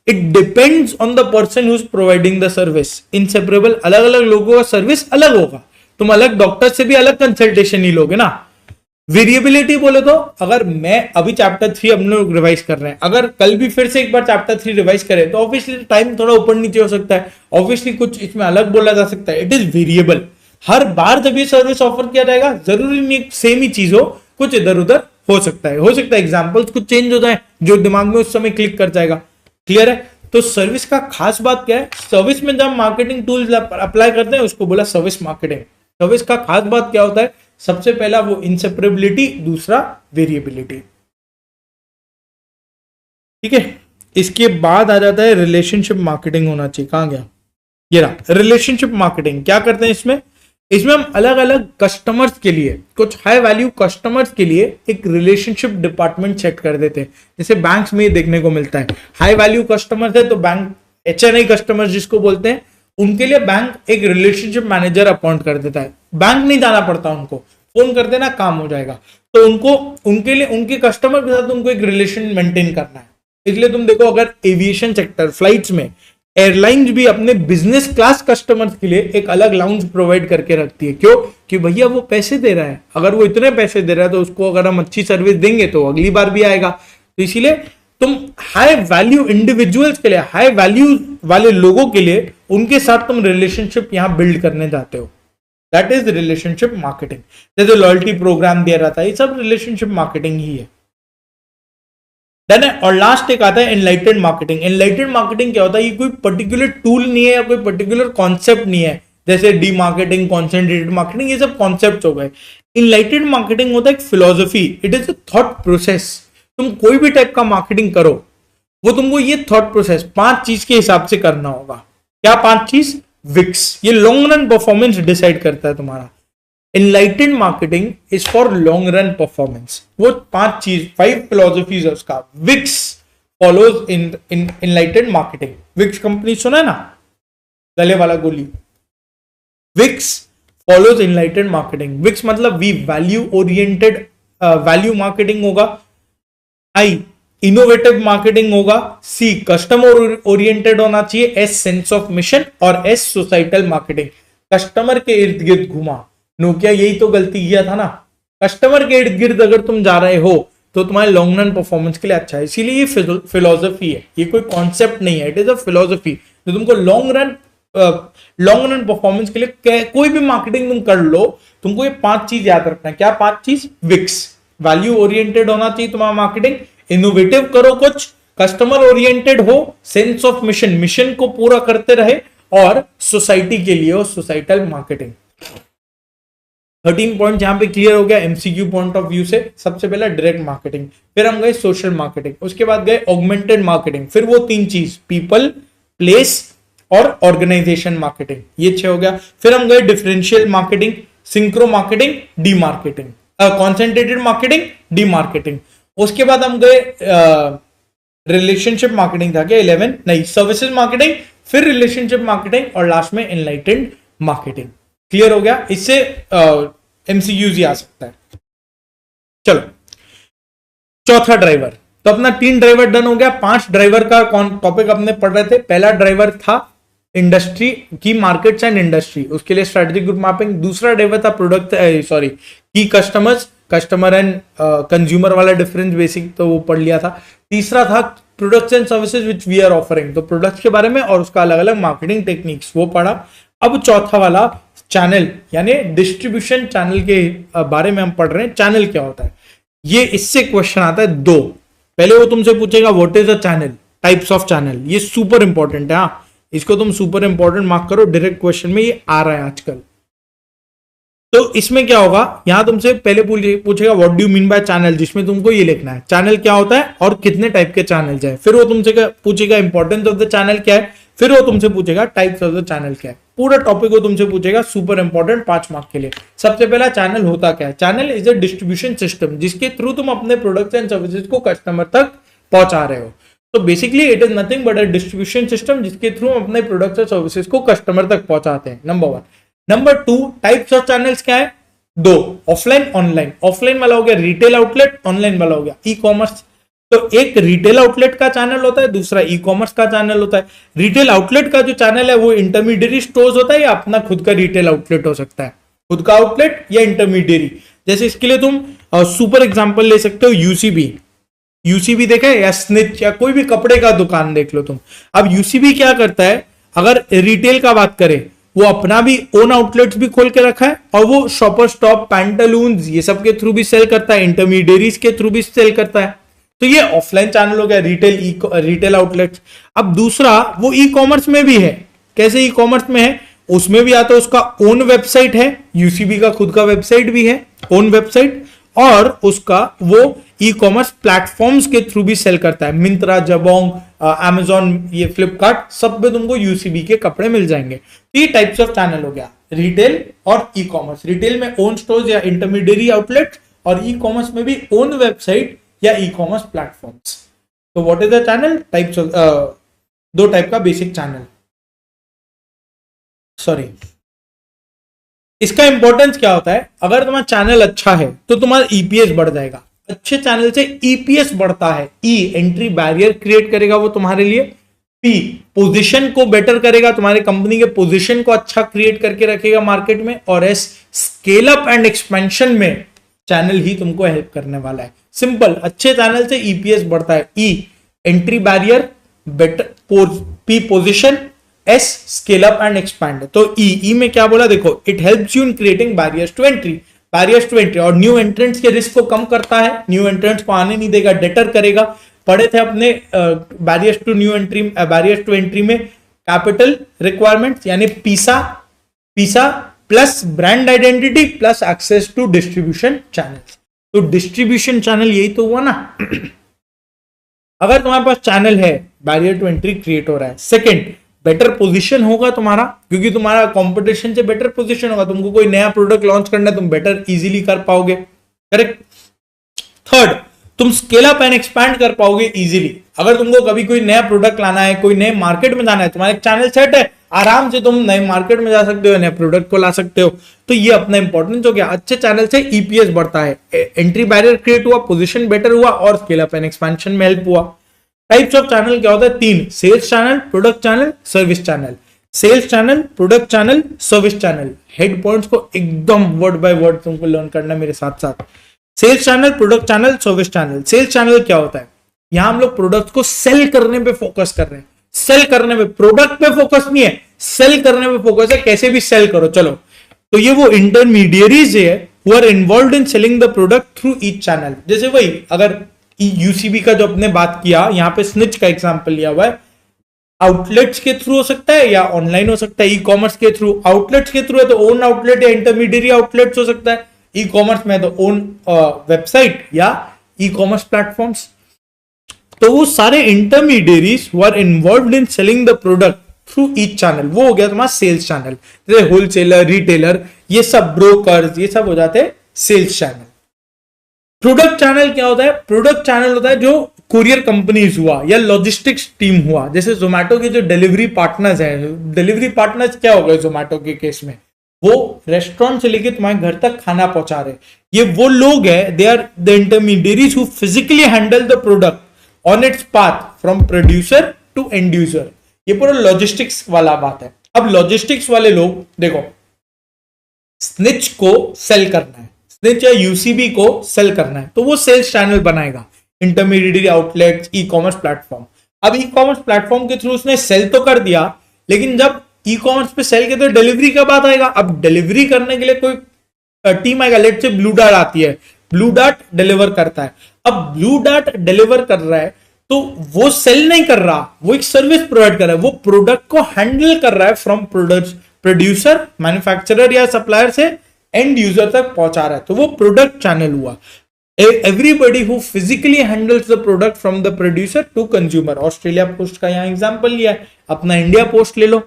[SPEAKER 1] It depends on the person who is providing the service. Inseparable अलग अलग लोगों का सर्विस अलग होगा, तुम अलग डॉक्टर से भी अलग कंसल्टेशन ही लोगे ना। वेरिएबिलिटी बोले तो अगर मैं अभी चैप्टर 3 हम लोग रिवाइज कर रहे हैं, अगर कल भी फिर से एक बार चैप्टर 3 रिवाइज करें तो ऑब्वियसली टाइम थोड़ा ऊपर नीचे हो सकता है, ऑब्वियसली कुछ इसमें अलग बोला जा सकता है, इट इज वेरिएबल। हर बार जब ये सर्विस ऑफर किया जाएगा जरूरी नहीं सेम ही चीज हो, कुछ इधर उधर हो सकता है एग्जाम्पल्स कुछ चेंज हो जाए जो दिमाग में उस समय क्लिक कर जाएगा। क्लियर है? तो सर्विस का खास बात क्या है, सर्विस में जब मार्केटिंग टूल्स अप्लाई करते हैं उसको बोला सर्विस मार्केटिंग। सर्विस का खास बात क्या होता है, सबसे पहला वो इंसेपरेबिलिटी, दूसरा वेरिएबिलिटी। ठीक है, इसके बाद आ जाता है रिलेशनशिप मार्केटिंग होना चाहिए। कहां गया ये रहा, रिलेशनशिप मार्केटिंग। क्या करते हैं इसमें हम अलग अलग कस्टमर्स के लिए, कुछ हाई वैल्यू कस्टमर्स के लिए एक रिलेशनशिप डिपार्टमेंट सेट कर देते हैं। जैसे बैंक्स में देखने को मिलता है, हाई वैल्यू कस्टमर्स है तो बैंक HNI कस्टमर्स जिसको बोलते हैं, उनके लिए बैंक एक रिलेशनशिप मैनेजर अपॉइंट कर देता है। बैंक नहीं जाना पड़ता, उनको फोन कर देना, काम हो जाएगा। तो उनको उनके लिए उनके कस्टमर के साथ उनको एक रिलेशन मेंटेन करना है। इसलिए तुम देखो अगर एविएशन सेक्टर, फ्लाइट्स में एयरलाइंस भी अपने बिजनेस क्लास कस्टमर्स के लिए एक अलग लाउंज प्रोवाइड करके रखती है। क्यों? कि भैया वो पैसे दे रहा है, अगर वो इतने पैसे दे रहा है तो उसको अगर हम अच्छी सर्विस देंगे तो अगली बार भी आएगा। तो इसीलिए तुम हाई वैल्यू इंडिविजुअल्स के लिए, हाई वैल्यू वाले लोगों के लिए, उनके साथ तुम रिलेशनशिप यहां बिल्ड करने जाते हो। That is relationship marketing. जैसे लॉयल्टी प्रोग्राम दिया रहता है, ये सब रिलेशनशिप मार्केटिंग ही है। और लास्ट एक आता है एनलाइटेंड मार्केटिंग। एनलाइटेंड मार्केटिंग क्या होता है, ये कोई पर्टिकुलर टूल नहीं है या कोई पर्टिकुलर कॉन्सेप्ट नहीं है। जैसे डी मार्केटिंग, कॉन्सेंट्रेटेड मार्केटिंग, ये सब कॉन्सेप्ट हो गए। एनलाइटेंड मार्केटिंग होता है एक philosophy, it is a thought process. तुम कोई भी टाइप का मार्केटिंग करो, वो तुमको ये थॉट प्रोसेस 5 चीज के हिसाब से करना होगा। क्या 5 चीज? विक्स, ये लॉन्ग रन परफॉर्मेंस डिसाइड करता है तुम्हारा। Enlightened marketing is for long run performance. वो 5 चीज, 5 फिलोसफीज है उसका। Vicks follows in enlightened marketing. Vicks company सुना है ना, गले वाला गोली। Vicks follows enlightened marketing. Vicks मतलब we value oriented, value marketing होगा। आई इनोवेटिव मार्केटिंग होगा। सी कस्टमर ओरिएंटेड होना चाहिए। S sense of mission. और एस सोसाइटल मार्केटिंग, कस्टमर के इर्द गिर्द घुमा। नोकिया यही तो गलती किया था ना, कस्टमर के इर्द गिर्द अगर तुम जा रहे हो तो तुम्हारे लॉन्ग रन परफॉर्मेंस के लिए अच्छा है। इसीलिए ये फिलोसफी है, ये कोई कॉन्सेप्ट नहीं है, इट इज अ फिलोसफी जो तुमको लॉन्ग रन परफॉर्मेंस के लिए कोई भी मार्केटिंग तुम कर लो, तुमको ये 5 चीज याद रखना है। क्या 5 चीज? विक्स, वैल्यू ओरिएंटेड होना चाहिए तुम्हारा मार्केटिंग, इनोवेटिव करो कुछ, कस्टमर ओरिएंटेड हो, सेंस ऑफ मिशन, मिशन को पूरा करते रहे, और सोसाइटी के लिए हो, सोसाइटल मार्केटिंग। 13 पॉइंट यहां पे क्लियर हो गया एमसीक्यू पॉइंट ऑफ व्यू से। सबसे पहला डायरेक्ट मार्केटिंग, फिर हम गए सोशल मार्केटिंग, उसके बाद गए ऑगमेंटेड मार्केटिंग, फिर वो 3 चीज पीपल, प्लेस और ऑर्गेनाइजेशन मार्केटिंग, ये 6 हो गया। फिर हम गए differential marketing, synchro marketing, D marketing, concentrated marketing, D marketing. उसके बाद हम गए रिलेशनशिप मार्केटिंग था क्या 11, नहीं, सर्विसेज मार्केटिंग, फिर रिलेशनशिप मार्केटिंग, और लास्ट में एनलाइटेंड मार्केटिंग। क्लियर हो गया? इससे एमसीक्यूज ही आ सकता है। चलो चौथा ड्राइवर, तो अपना 3 ड्राइवर डन हो गया। 5 ड्राइवर का टॉपिक अपने पढ़ रहे थे। पहला ड्राइवर था इंडस्ट्री की, मार्केट्स एंड इंडस्ट्री, उसके लिए स्ट्रेटेजिक ग्रुप मैपिंग। दूसरा ड्राइवर था product, sorry, key customers, customer and consumer वाला डिफरेंस बेसिक तो वो पढ़ लिया था। तीसरा था products and services which we are offering, तो प्रोडक्ट्स के बारे में और उसका अलग अलग मार्केटिंग टेक्निक्स वो पढ़ा। अब चौथा वाला चैनल यानी डिस्ट्रीब्यूशन चैनल के बारे में हम पढ़ रहे हैं। चैनल क्या होता है, ये इससे क्वेश्चन आता है 2। पहले वो तुमसे पूछेगा what is a channel, types of channel, ये सुपर इंपॉर्टेंट है। हाँ, इसको तुम सुपर इंपॉर्टेंट मार्क करो, डायरेक्ट क्वेश्चन में ये आ रहा है आजकल। तो इसमें क्या होगा, यहां तुमसे पहले पूछेगा what do you mean by channel, जिसमें तुमको ये लिखना है चैनल क्या होता है और कितने टाइप के चैनल है। फिर वो तुमसे पूछेगा इंपॉर्टेंस ऑफ द चैनल क्या है, फिर वो तुमसे पूछेगा टाइप्स ऑफ द चैनल क्या है। पूरा टॉपिक वो तुमसे पूछेगा, सुपर इंपॉर्टेंट, 5 मार्क के लिए। सबसे पहला चैनल होता क्या है? Channel is a distribution system जिसके थ्रू तुम अपने प्रोडक्ट्स एंड सर्विसेज को कस्टमर तक पहुंचा रहे हो। तो basically it is nothing but a distribution system जिसके थ्रू हम अपने प्रोडक्ट्स और सर्विसेज को कस्टमर तक पहुंचाते हैं। Number 1। Number 2, types of channels क्या है? 2, ऑफलाइन ऑनलाइन। ऑफलाइन वाला हो गया रिटेल आउटलेट, ऑनलाइन वाला हो गया ई कॉमर्स। तो एक रिटेल आउटलेट का चैनल होता है, दूसरा ई कॉमर्स का चैनल होता है। रिटेल आउटलेट का जो चैनल है वो इंटरमीडियरी स्टोर्स होता है या अपना खुद का रिटेल आउटलेट हो सकता है, खुद का आउटलेट या इंटरमीडियरी। जैसे इसके लिए तुम सुपर एग्जांपल ले सकते हो यूसीबी। यूसीबी देखा है, या स्निच, या कोई भी कपड़े का दुकान देख लो तुम। अब यूसीबी क्या करता है, अगर रिटेल का बात करें, वो अपना भी ओन आउटलेट्स भी खोल के रखा है, और वो शॉपर स्टॉप, पैंटालून्स, ये सब के थ्रू भी सेल करता है, इंटरमीडियरीज के थ्रू भी सेल करता है। तो ये ऑफलाइन चैनल हो गया, रिटेल आउटलेट्स। अब दूसरा वो ई कॉमर्स में भी है। कैसे ई कॉमर्स में है, उसमें भी आता है, उसका ओन वेबसाइट है, यूसीबी का खुद का वेबसाइट भी है, ओन वेबसाइट, और उसका वो ई कॉमर्स प्लेटफॉर्म्स के थ्रू भी सेल करता है। मिंत्रा, जबोंग, अमेजॉन, ये फ्लिपकार्ट, सब पे तुमको यूसीबी के कपड़े मिल जाएंगे। तो ये टाइप्स ऑफ चैनल हो गया, रिटेल और ई कॉमर्स। रिटेल में ओन स्टोर्स या इंटरमीडियरी आउटलेट, और ई कॉमर्स में भी ओन वेबसाइट या ई कॉमर्स प्लेटफॉर्म्स। तो what is the channel types of, दो टाइप का बेसिक चैनल। सॉरी, इसका इंपॉर्टेंस क्या होता है, अगर तुम्हारा चैनल अच्छा है तो तुम्हारा ईपीएस बढ़ जाएगा। अच्छे चैनल से ईपीएस बढ़ता है। ई एंट्री बैरियर क्रिएट करेगा वो तुम्हारे लिए। पी पोजीशन को बेटर करेगा, तुम्हारे कंपनी के पोजीशन को अच्छा क्रिएट करके रखेगा मार्केट में। और S scale up and expansion में चैनल ही तुमको हेल्प करने वाला है। सिंपल, अच्छे चैनल से ईपीएस बढ़ता है। E entry barrier, better, P position, S scale up and expand. तो ई में क्या बोला, देखो, it helps you in creating barriers to entry, और न्यू एंट्रेंट्स के रिस्क को कम करता है, न्यू एंट्रेंट्स को आने नहीं देगा, डेटर करेगा। पढ़े थे अपने बैरियर्स टू एंट्री में, कैपिटल रिक्वायरमेंट्स यानी पीसा plus brand identity plus access to distribution channel. तो डिस्ट्रीब्यूशन चैनल यही तो हुआ ना। अगर तुम्हारे पास चैनल है, बैरियर टू एंट्री क्रिएट हो रहा है। सेकंड, बेटर पोजीशन होगा तुम्हारा, क्योंकि तुम्हारा कंपटीशन से बेटर पोजीशन होगा। तुमको कोई नया प्रोडक्ट लॉन्च करना है, तुम बेटर इजीली कर पाओगे, करेक्ट। थर्ड, तुम स्केल अप एंड एक्सपैंड कर पाओगे इजीली। अगर तुमको कभी कोई नया प्रोडक्ट लाना है, कोई नए मार्केट में जाना है, तुम्हारा एक चैनल सेट है, आराम से तुम नए मार्केट में जा सकते हो, नए प्रोडक्ट को ला सकते हो। तो ये अपना इंपॉर्टेंस हो गया। अच्छे चैनल से ईपीएस बढ़ता है, एंट्री बैरियर क्रिएट हुआ, पोजीशन बेटर हुआ, और स्केल अप एंड एक्सपेंशन में हेल्प हुआ। टाइप्स ऑफ चैनल क्या होता है, तीन, sales channel, product channel, service channel. Sales channel, product channel, service channel. Head points को एकदम वर्ड बाय वर्ड तुमको लर्न करना मेरे साथ साथ। Sales channel, product channel, service channel. Sales channel क्या होता है, यहां हम लोग प्रोडक्ट को सेल करने पे फोकस कर रहे हैं। सेल करने पे, प्रोडक्ट पे फोकस नहीं है, सेल करने पे फोकस है, कैसे भी सेल करो। चलो, तो ये वो इंटरमीडियरीज है who are involve in selling the product through each channel. जैसे वही, अगर यूसीबी का जो अपने बात किया, यहां पे स्निच का एग्जांपल लिया हुआ है, आउटलेट्स के थ्रू हो सकता है या ऑनलाइन हो सकता है। ई कॉमर्स के थ्रू, आउटलेट्स के थ्रू है तो ओन आउटलेट या इंटरमीडियरी आउटलेट्स हो सकता है। ई कॉमर्स में तो ओन वेबसाइट या ई कॉमर्स प्लेटफॉर्म्स। तो वो सारे intermediaries who are involved in selling the product through each channel, वो हो गया तुम्हारा सेल्स चैनल। जैसे होलसेलर, रिटेलर, ये सब ब्रोकर्स, ये सब हो जाते हैं सेल्स चैनल। प्रोडक्ट चैनल क्या होता है, प्रोडक्ट चैनल होता है जो कुरियर कंपनीज हुआ या लॉजिस्टिक्स टीम हुआ। जैसे जोमेटो के जो डिलीवरी पार्टनर्स हैं, डिलीवरी पार्टनर्स क्या हो गए जोमेटो के केस में, वो रेस्टोरेंट से लेके तुम्हारे घर तक खाना पहुंचा रहे। ये वो लोग हैं, they are the intermediaries who physically handle the product on its path from producer to end user. ये पूरा लॉजिस्टिक्स वाला बात है। अब लॉजिस्टिक्स वाले लोग देखो, स्निच को सेल करना है, स्निच या यूसीबी को सेल करना है, तो वो सेल्स चैनल बनाएगा, intermediary outlets, e commerce platform. अब ई कॉमर्स प्लेटफॉर्म के थ्रू उसने सेल तो कर दिया, लेकिन जब ई कॉमर्स पे सेल के तो डिलीवरी का बात आएगा। अब डिलीवरी करने के लिए कोई टीम आएगा, लेट से ब्लू डार्ट आती है, ब्लू डार्ट डिलीवर करता है। अब ब्लू डार्ट डिलीवर कर रहा है तो वो सेल नहीं कर रहा, वो एक सर्विस प्रोवाइड कर रहा है, वो प्रोडक्ट को हैंडल कर रहा है फ्रॉम प्रोड्यूसर, मैन्युफैक्चरर या सप्लायर से एंड यूजर तक पहुंचा रहा है, तो वो प्रोडक्ट चैनल हुआ। Everybody who physically handles the product from the producer to consumer. Australia post का यहां एग्जांपल लिया है, अपना इंडिया पोस्ट ले लो।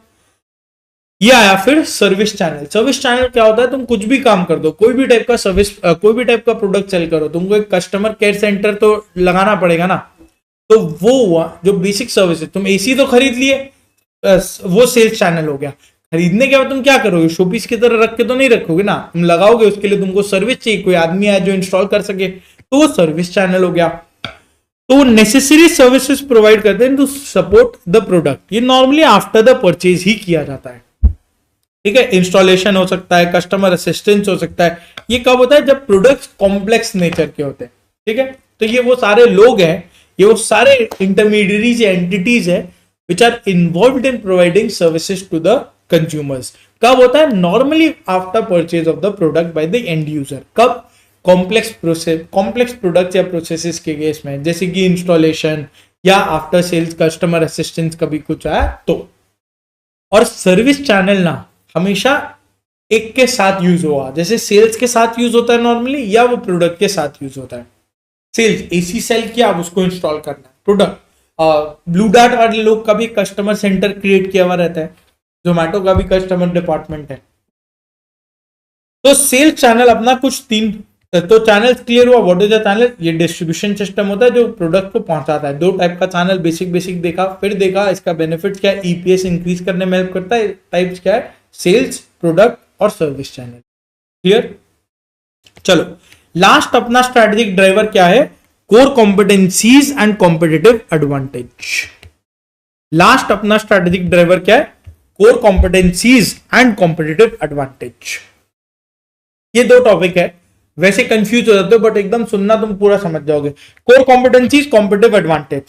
[SPEAKER 1] ये आया फिर सर्विस चैनल। सर्विस चैनल क्या होता है, तुम कुछ भी काम कर दो, कोई भी टाइप का सर्विस, कोई भी टाइप का प्रोडक्ट सेल करो, तुमको एक कस्टमर केयर सेंटर तो लगाना पड़ेगा ना। तो वो हुआ जो बेसिक सर्विस है। तुम एसी तो खरीद लिए, वो सेल्स चैनल हो गया। खरीदने के बाद तुम क्या करोगे, शोपीस की तरह रख के तो नहीं रखोगे ना, तुम लगाओगे, उसके लिए तुमको सर्विस चाहिए, कोई आदमी आए जो इंस्टॉल कर सके, तो वो सर्विस चैनल हो गया। तो वो नेसेसरी सर्विसेज प्रोवाइड करते हैं टू सपोर्ट द प्रोडक्ट। ये नॉर्मली आफ्टर द परचेज ही किया जाता है। ठीक है, इंस्टॉलेशन हो सकता है, कस्टमर असिस्टेंस हो सकता है। ये कब होता है? जब प्रोडक्ट्स कॉम्प्लेक्स नेचर के होते हैं। ठीक है, तो ये वो सारे लोग हैं, ये वो सारे इंटरमीडियरीज या एंटिटीज है which are involved in providing services to the consumers. कब होता है? Normally after purchase of the product by the end user. कब? कॉम्प्लेक्स प्रोडक्ट्स या प्रोसेसेस के केस में, जैसे कि इंस्टॉलेशन या आफ्टर सेल्स कस्टमर असिस्टेंस कभी कुछ आया तो। और सर्विस चैनल ना हमेशा एक के साथ यूज होगा, जैसे सेल्स के साथ यूज होता है नॉर्मली, या वो प्रोडक्ट के साथ यूज होता है। सेल्स एसी सेल किया, अब उसको इंस्टॉल करना है। प्रोडक्ट ब्लू डार्ट वाले लोग का भी कस्टमर सेंटर क्रिएट किया हुआ रहता है, जोमेटो का भी कस्टमर डिपार्टमेंट है। तो सेल्स चैनल अपना कुछ तीन, तो चैनल क्लियर हुआ। What is the channel? ये डिस्ट्रीब्यूशन सिस्टम होता है जो प्रोडक्ट को पहुंचाता है। दो टाइप का चैनल, बेसिक देखा, फिर देखा इसका बेनिफिट क्या है, ईपीएस इंक्रीज करने में हेल्प करता है। टाइप्स क्या है? सेल्स, प्रोडक्ट और सर्विस चैनल। क्लियर? चलो, लास्ट अपना स्ट्रेटेजिक ड्राइवर क्या है? Core competencies and competitive advantage. Last अपना स्ट्रेटेजिक ड्राइवर क्या है? Core competencies and competitive advantage. ये दो टॉपिक है, वैसे कंफ्यूज हो जाते हो बट एकदम सुनना, तुम पूरा समझ जाओगे। Core competencies, competitive advantage.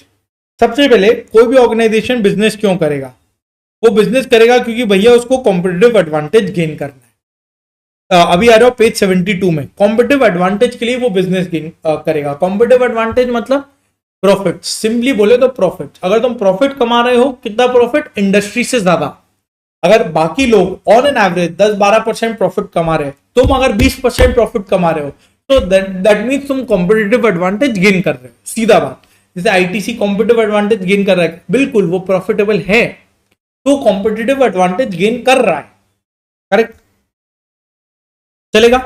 [SPEAKER 1] सबसे पहले कोई भी ऑर्गेनाइजेशन बिजनेस क्यों करेगा? वो बिजनेस करेगा क्योंकि भैया उसको कॉम्पिटिटिव एडवांटेज गेन करना है। अभी आ रहा हो पेज 72 में, कॉम्पिटिटिव एडवांटेज के लिए वो बिजनेस गेन करेगा। कॉम्पिटिटिव एडवांटेज मतलब प्रॉफिट, सिंपली बोले तो प्रॉफिट। अगर तुम प्रॉफिट कमा रहे हो, कितना प्रॉफिट? इंडस्ट्री से ज्यादा। अगर बाकी लोग ऑन एन एवरेज 10-12% प्रॉफिट कमा रहे हैं, तुम अगर 20% प्रॉफिट कमा रहे हो, तो दैट मीन्स तुम कॉम्पिटिटिव एडवांटेज गेन कर रहे हो। सीधा बात, जैसे आईटीसी कॉम्पिटिटिव एडवांटेज गेन कर रहा है, बिल्कुल वो प्रॉफिटेबल है तो कॉम्पिटिटिव एडवांटेज गेन कर रहा है। करेक्ट? चलेगा?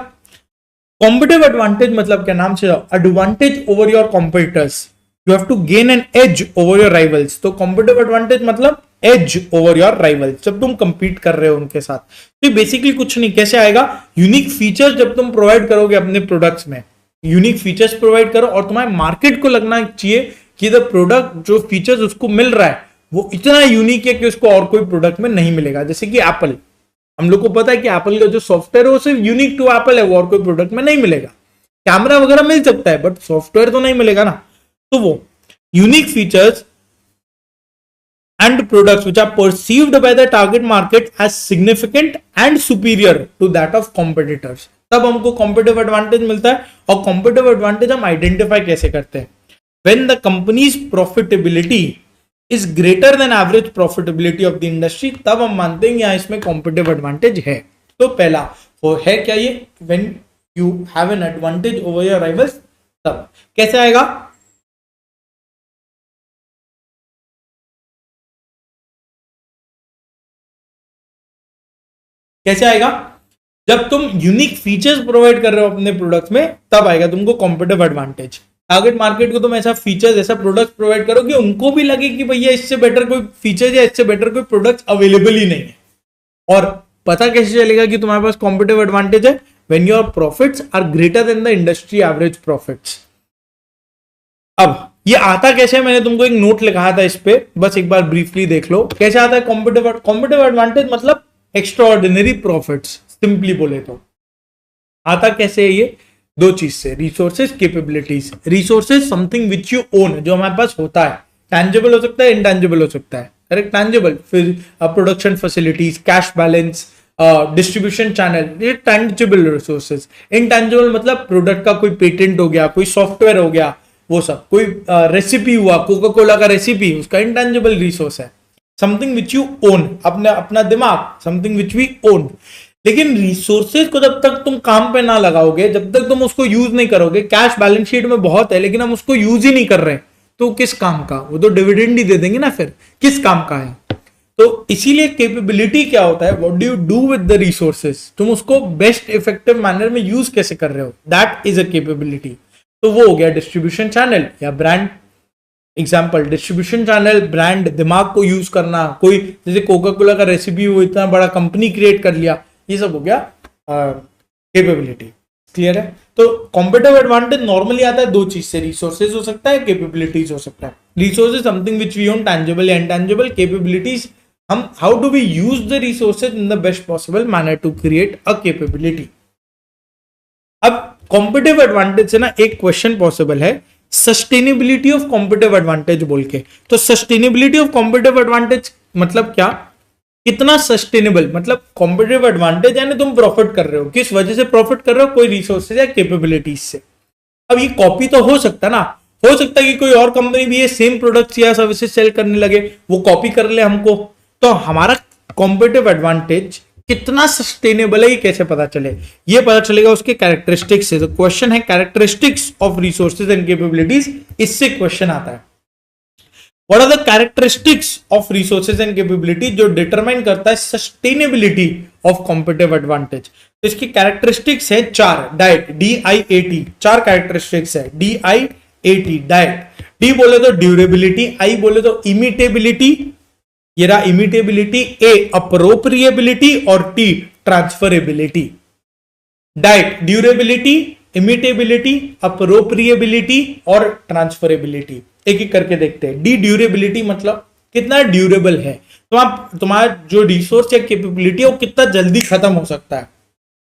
[SPEAKER 1] कॉम्पिटिटिव एडवांटेज मतलब क्या? नाम से advantage over your competitors, you have to gain an edge over your rivals. तो कॉम्पिटिटिव एडवांटेज मतलब एज ओवर योर राइवल्स, जब तुम कंपीट कर रहे हो उनके साथ। तो बेसिकली कुछ नहीं, कैसे आएगा? यूनिक फीचर्स जब तुम प्रोवाइड करोगे अपने प्रोडक्ट्स में, यूनिक फीचर्स प्रोवाइड करो और तुम्हारे मार्केट को लगना चाहिए कि द प्रोडक्ट जो फीचर्स उसको मिल रहा है वो इतना यूनिक है कि उसको और कोई प्रोडक्ट में नहीं मिलेगा। जैसे कि एप्पल, हम लोग को पता है कि एप्पल का जो सॉफ्टवेयर है वो सिर्फ यूनिक टू एप्पल है, वो और कोई प्रोडक्ट में नहीं मिलेगा। कैमरा वगैरह मिल सकता है बट सॉफ्टवेयर तो नहीं मिलेगा ना। तो वो unique features and products which are perceived by the target market as significant and superior to that of competitors, तब हमको competitive advantage मिलता है। और competitive advantage हम identify कैसे करते हैं? When the company's profitability is greater than average profitability of the industry, तब हम मानते हैं यहाँ इसमें competitive advantage है। तो पहला वो है क्या? ये when you have an advantage over your rivals, तब कैसे आएगा? कैसे आएगा? जब तुम यूनिक फीचर्स प्रोवाइड कर रहे हो अपने प्रोडक्ट में, तब आएगा तुमको कॉम्पिटिटिव एडवांटेज। टारगेट मार्केट को तुम ऐसा फीचर्स, ऐसा प्रोडक्ट प्रोवाइड करो कि उनको भी लगे कि भैया इससे बेटर कोई फीचर या इससे बेटर कोई प्रोडक्ट अवेलेबल ही नहीं है। और पता कैसे चलेगा कि तुम्हारे पास कॉम्पिटिटिव एडवांटेज है? When your profits are greater than the industry average profits. अब ये आता कैसे? मैंने तुमको एक नोट लिखाया था इस पे, बस एक बार ब्रीफली देख लो कैसे आता है। कॉम्पिटिटिव एडवांटेज मतलब एक्स्ट्राऑर्डिनरी प्रॉफिट्स, सिंपली बोले तो आता कैसे है? ये दो चीज से, resources, capabilities. Resources something which you own, जो हमारे पास होता है, टैंजिबल हो सकता है, इनटैंजिबल हो सकता है। करेक्ट? टैंजिबल, फिर production facilities, cash balance, distribution channel, ये टैंजिबल रिसोर्सेज। इनटैंजिबल मतलब प्रोडक्ट का कोई पेटेंट हो गया, कोई सॉफ्टवेयर हो गया, वो सब। कोई रेसिपी हुआ, कोका कोला का रेसिपी, उसका इनटैंजिबल रिसोर्स है। समथिंग विच यू ओन, अपना दिमाग, समथिंग विच वी ओन। लेकिन रिसोर्सेज को जब तक तुम काम पे ना लगाओगे, जब तक तुम उसको यूज नहीं करोगे, कैश बैलेंस शीट में बहुत है लेकिन हम उसको यूज ही नहीं कर रहे, तो किस काम का? वो तो डिविडेंड ही दे देंगे ना, फिर किस काम का है? तो इसीलिए कैपेबिलिटी क्या होता है? What do you do with the resources, तुम उसको बेस्ट इफेक्टिव मैनर में यूज कैसे कर रहे हो, दैट इज अ कैपेबिलिटी। तो वो हो गया डिस्ट्रीब्यूशन चैनल या brand. Example, distribution channel, brand, दिमाग को यूज करना। कोई जैसे कोका कोला का रेसिपी, वो इतना बड़ा कंपनी क्रिएट कर लिया, ये सब हो गया कैपेबिलिटी। क्लियर है? तो कॉम्पिटिटिव एडवांटेज नॉर्मली आता है दो चीज से, रिसोर्सेज हो सकता है, कैपेबिलिटीज हो सकता है। Resources something which we own, tangible या इनटैंजिबल। कैपेबिलिटीज हम how do we use the resources in the best possible manner to create a capability. अब कॉम्पिटिटिव एडवांटेज से ना एक क्वेश्चन पॉसिबल है, सस्टेनेबिलिटी ऑफ कॉम्पिटिटिव एडवांटेज बोल के। तो सस्टेनेबिलिटी ऑफ कॉम्पिटिटिव एडवांटेज मतलब क्या, कितना सस्टेनेबल, मतलब कॉम्पिटिटिव एडवांटेज यानी तुम प्रॉफिट कर रहे हो, किस वजह से प्रॉफिट कर रहे हो, कोई रिसोर्सेज या कैपेबिलिटीज से। अब ये कॉपी तो हो सकता ना, हो सकता है कि कोई और कंपनी भी ये सेम प्रोडक्ट्स या सर्विसेज सेल करने लगे, वो कॉपी कर ले हमको। तो हमारा कॉम्पिटिटिव एडवांटेज कितना सस्टेनेबल है ये कैसे पता चले, ये पता चलेगा उसके कैरेक्टरिस्टिक्स से। तो क्वेश्चन है characteristics of resources and capabilities, इससे क्वेश्चन आता है what are the characteristics of resources and capability, जो डिटरमाइन करता है सस्टेनेबिलिटी ऑफ कॉम्पिटिटिव एडवांटेज। तो इसकी कैरेक्टरिस्टिक्स है चार, डाइट DIAT, चार कैरेक्टरिस्टिक्स है DIAT डाइट। डी बोले तो ड्यूरेबिलिटी, आई बोले तो इमिटेबिलिटी, ये रहा इमिटेबिलिटी, ए अप्रोप्रिएबिलिटी और T transferability. Diet durability, imitability, अप्रोप्रिएबिलिटी और ट्रांसफरेबिलिटी। एक एक करके देखते हैं। डी ड्यूरेबिलिटी मतलब कितना ड्यूरेबल है, तो आप तुम्हारा जो रिसोर्स या कैपेबिलिटी है वो कितना जल्दी खत्म हो सकता है।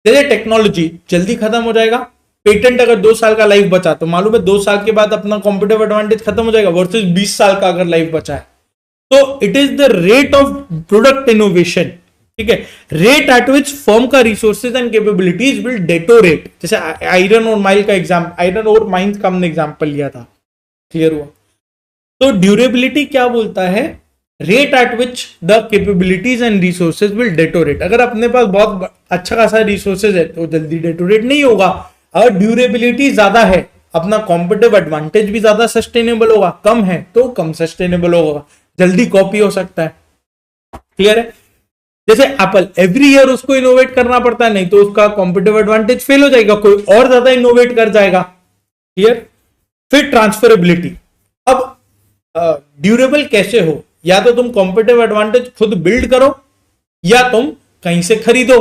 [SPEAKER 1] जैसे टेक्नोलॉजी जल्दी खत्म हो जाएगा, पेटेंट अगर 2 साल का लाइफ बचा तो मालूम है 2 साल के बाद अपना कॉम्पिटिटिव एडवांटेज खत्म हो जाएगा, वर्सेस 20 साल का अगर लाइफ बचा है। तो it is the rate of product innovation, ठीक है, रेट एट विच फर्म का resources and capabilities will deteriorate. जैसे आयरन और माइल का एग्जाम्पल, आयरन और माइंस का हमने एग्जाम्पल लिया था, क्लियर हुआ। तो ड्यूरेबिलिटी क्या बोलता है, rate at which the capabilities and resources will deteriorate. अगर अपने पास बहुत अच्छा खासा रिसोर्सेज है तो जल्दी डेटोरेट नहीं होगा। अगर ड्यूरेबिलिटी ज्यादा है, अपना कॉम्पिटिटिव एडवांटेज भी ज्यादा सस्टेनेबल होगा, कम है तो कम सस्टेनेबल होगा, जल्दी कॉपी हो सकता है, क्लियर है। जैसे एप्पल, एवरी ईयर उसको इनोवेट करना पड़ता है, नहीं तो उसका कॉम्पिटिटिव एडवांटेज फेल हो जाएगा, कोई और ज्यादा इनोवेट कर जाएगा, क्लियर। फिर ट्रांसफरेबिलिटी, अब ड्यूरेबल कैसे हो, या तो तुम कॉम्पिटिटिव एडवांटेज खुद बिल्ड करो या तुम कहीं से खरीदो।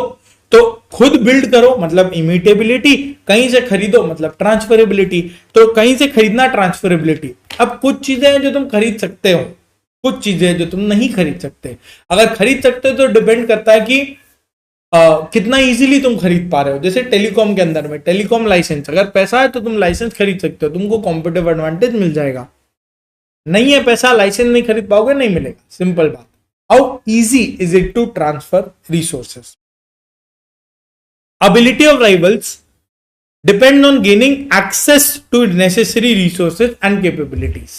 [SPEAKER 1] तो खुद बिल्ड करो मतलब इमिटेबिलिटी, कहीं से खरीदो मतलब ट्रांसफरेबिलिटी। तो कहीं से खरीदना ट्रांसफरेबिलिटी। अब कुछ चीजें हैं जो तुम खरीद सकते हो, कुछ चीजें जो तुम नहीं खरीद सकते। अगर खरीद सकते हो तो डिपेंड करता है कि कितना इजीली तुम खरीद पा रहे हो। जैसे टेलीकॉम के अंदर में टेलीकॉम लाइसेंस, अगर पैसा है तो तुम लाइसेंस खरीद सकते हो, तुमको कॉम्पिटिटिव एडवांटेज मिल जाएगा। नहीं है पैसा, लाइसेंस नहीं खरीद पाओगे, नहीं मिलेगा, सिंपल बात। How easy is it to transfer resources. Ability of rivals depend on gaining access to necessary resources and capabilities।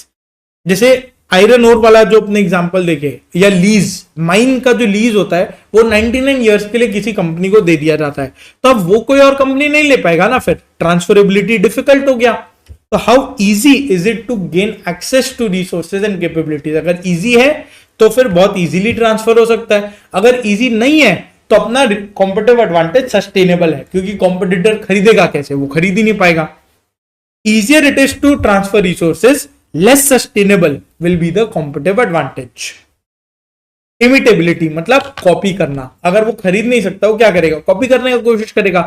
[SPEAKER 1] जैसे आयरन ओर वाला जो अपने एग्जांपल देखे, या लीज, माइन का जो लीज होता है वो 99 इयर्स के लिए किसी कंपनी को दे दिया जाता है, तो अब वो कोई और कंपनी नहीं ले पाएगा ना, फिर ट्रांसफरेबिलिटी डिफिकल्ट हो गया। तो how easy is it to gain access to resources and capabilities. अगर इजी है तो फिर बहुत इजीली ट्रांसफर हो सकता है, अगर इजी नहीं है तो अपना कॉम्पिटिटिव एडवांटेज सस्टेनेबल है, क्योंकि कॉम्पिटिटर खरीदेगा कैसे, वो खरीद ही नहीं पाएगा। Easier it is to transfer resources, less sustainable will be the competitive advantage. Imitability मतलब कॉपी करना, अगर वो खरीद नहीं सकता वो क्या करेगा, कॉपी करने की कोशिश करेगा।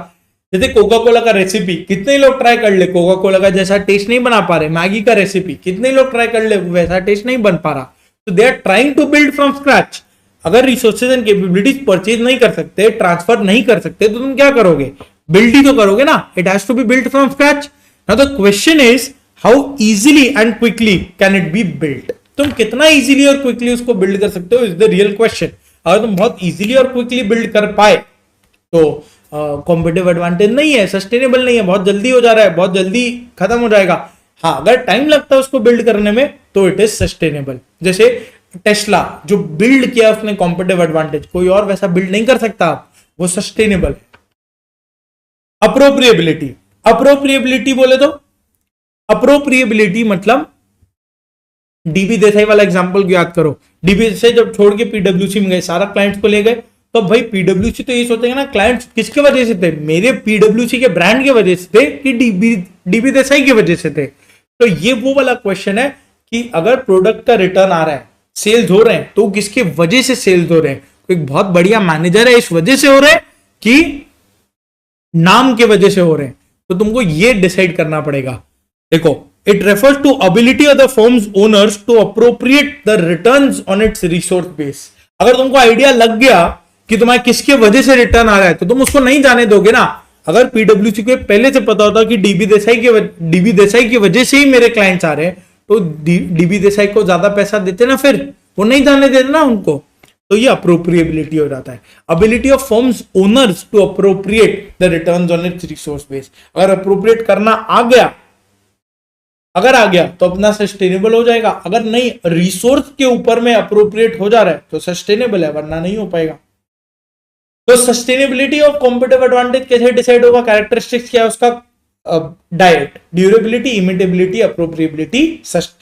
[SPEAKER 1] जैसे कोका कोला का रेसिपी, कितने लोग ट्राई कर ले, कोका कोला का जैसा टेस्ट नहीं बना पा रहे। मैगी का रेसिपी कितने लोग ट्राई कर ले, वैसा टेस्ट नहीं बन पा रहा। तो they are trying to build from scratch. अगर रिसोर्सेज एंड कैपेबिलिटीज परचेज नहीं कर सकते, ट्रांसफर नहीं कर सकते, तो तुम क्या करोगे, बिल्ड ही तो करोगे ना। It has to be build from scratch. Now the question is how easily and quickly can it be build. तुम कितना इजीली और क्विकली उसको बिल्ड कर सकते हो इज द रियल क्वेश्चन। अगर तुम बहुत इजीली और क्विकली बिल्ड कर पाए तो कॉम्पिटिटिव एडवांटेज नहीं है, सस्टेनेबल नहीं है, बहुत जल्दी हो जा रहा है, बहुत जल्दी खत्म हो जाएगा। हाँ, अगर टाइम लगता है उसको बिल्ड करने में तो इट इज सस्टेनेबल। जैसे टेस्ला जो बिल्ड किया उसने कॉम्पिटिटिव एडवांटेज, कोई और वैसा बिल्ड नहीं कर सकता, वो सस्टेनेबल है। अप्रोप्रिएबिलिटी, अप्रोप्रिएबिलिटी बोले तो अप्रोप्रिएबिलिटी मतलब डीबी देसाई वाला एग्जांपल याद करो। डीबी देसाई जब छोड़ के पीडब्ल्यूसी में गए, सारा क्लाइंट्स को ले गए, तो भाई पीडब्ल्यूसी तो ये सोचेंगे ना क्लाइंट्स किसके वजह से थे, मेरे पीडब्ल्यूसी के ब्रांड की वजह से थे कि डीबी देसाई की वजह से थे। तो ये वो वाला क्वेश्चन है कि अगर प्रोडक्ट का रिटर्न आ रहा है, सेल्स हो रहे हैं, तो किसके वजह से सेल्स हो रहे हैं, कोई बहुत बढ़िया मैनेजर है इस वजह से हो रहे हैं कि नाम के वजह से हो रहे हैं। तो तुमको ये डिसाइड करना पड़ेगा। देखो, it refers to ability of the firms owners to appropriate the returns on its resource base. अगर तुमको आइडिया लग गया कि तुम्हारे किसके वजह से रिटर्न आ रहा है तो तुम उसको नहीं जाने दोगे ना। अगर पीडब्ल्यूसी को पहले से पता होता कि डीबी देसाई की वजह से ही मेरे क्लाइंट्स आ रहे हैं तो डीबी देसाई को ज्यादा पैसा देते ना, फिर वो नहीं जाने देते ना उनको। तो ये अप्रोप्रिएबिलिटी हो जाता है, ability of firms owners to appropriate the returns on its resource base. अगर अप्रोप्रिएट करना आ गया तो अपना सस्टेनेबल हो जाएगा, अगर नहीं रिसोर्स के ऊपर में अप्रोप्रिएट हो जा रहा है तो सस्टेनेबल है, वरना नहीं हो पाएगा। तो सस्टेनेबिलिटी ऑफ कॉम्पिटिटिव एडवांटेज कैसे डिसाइड होगा, कैरेक्टरिस्टिक्स क्या है उसका, डायरेक्ट, ड्यूरेबिलिटी, इमिटेबिलिटी, अप्रोप्रिएबिलिटी,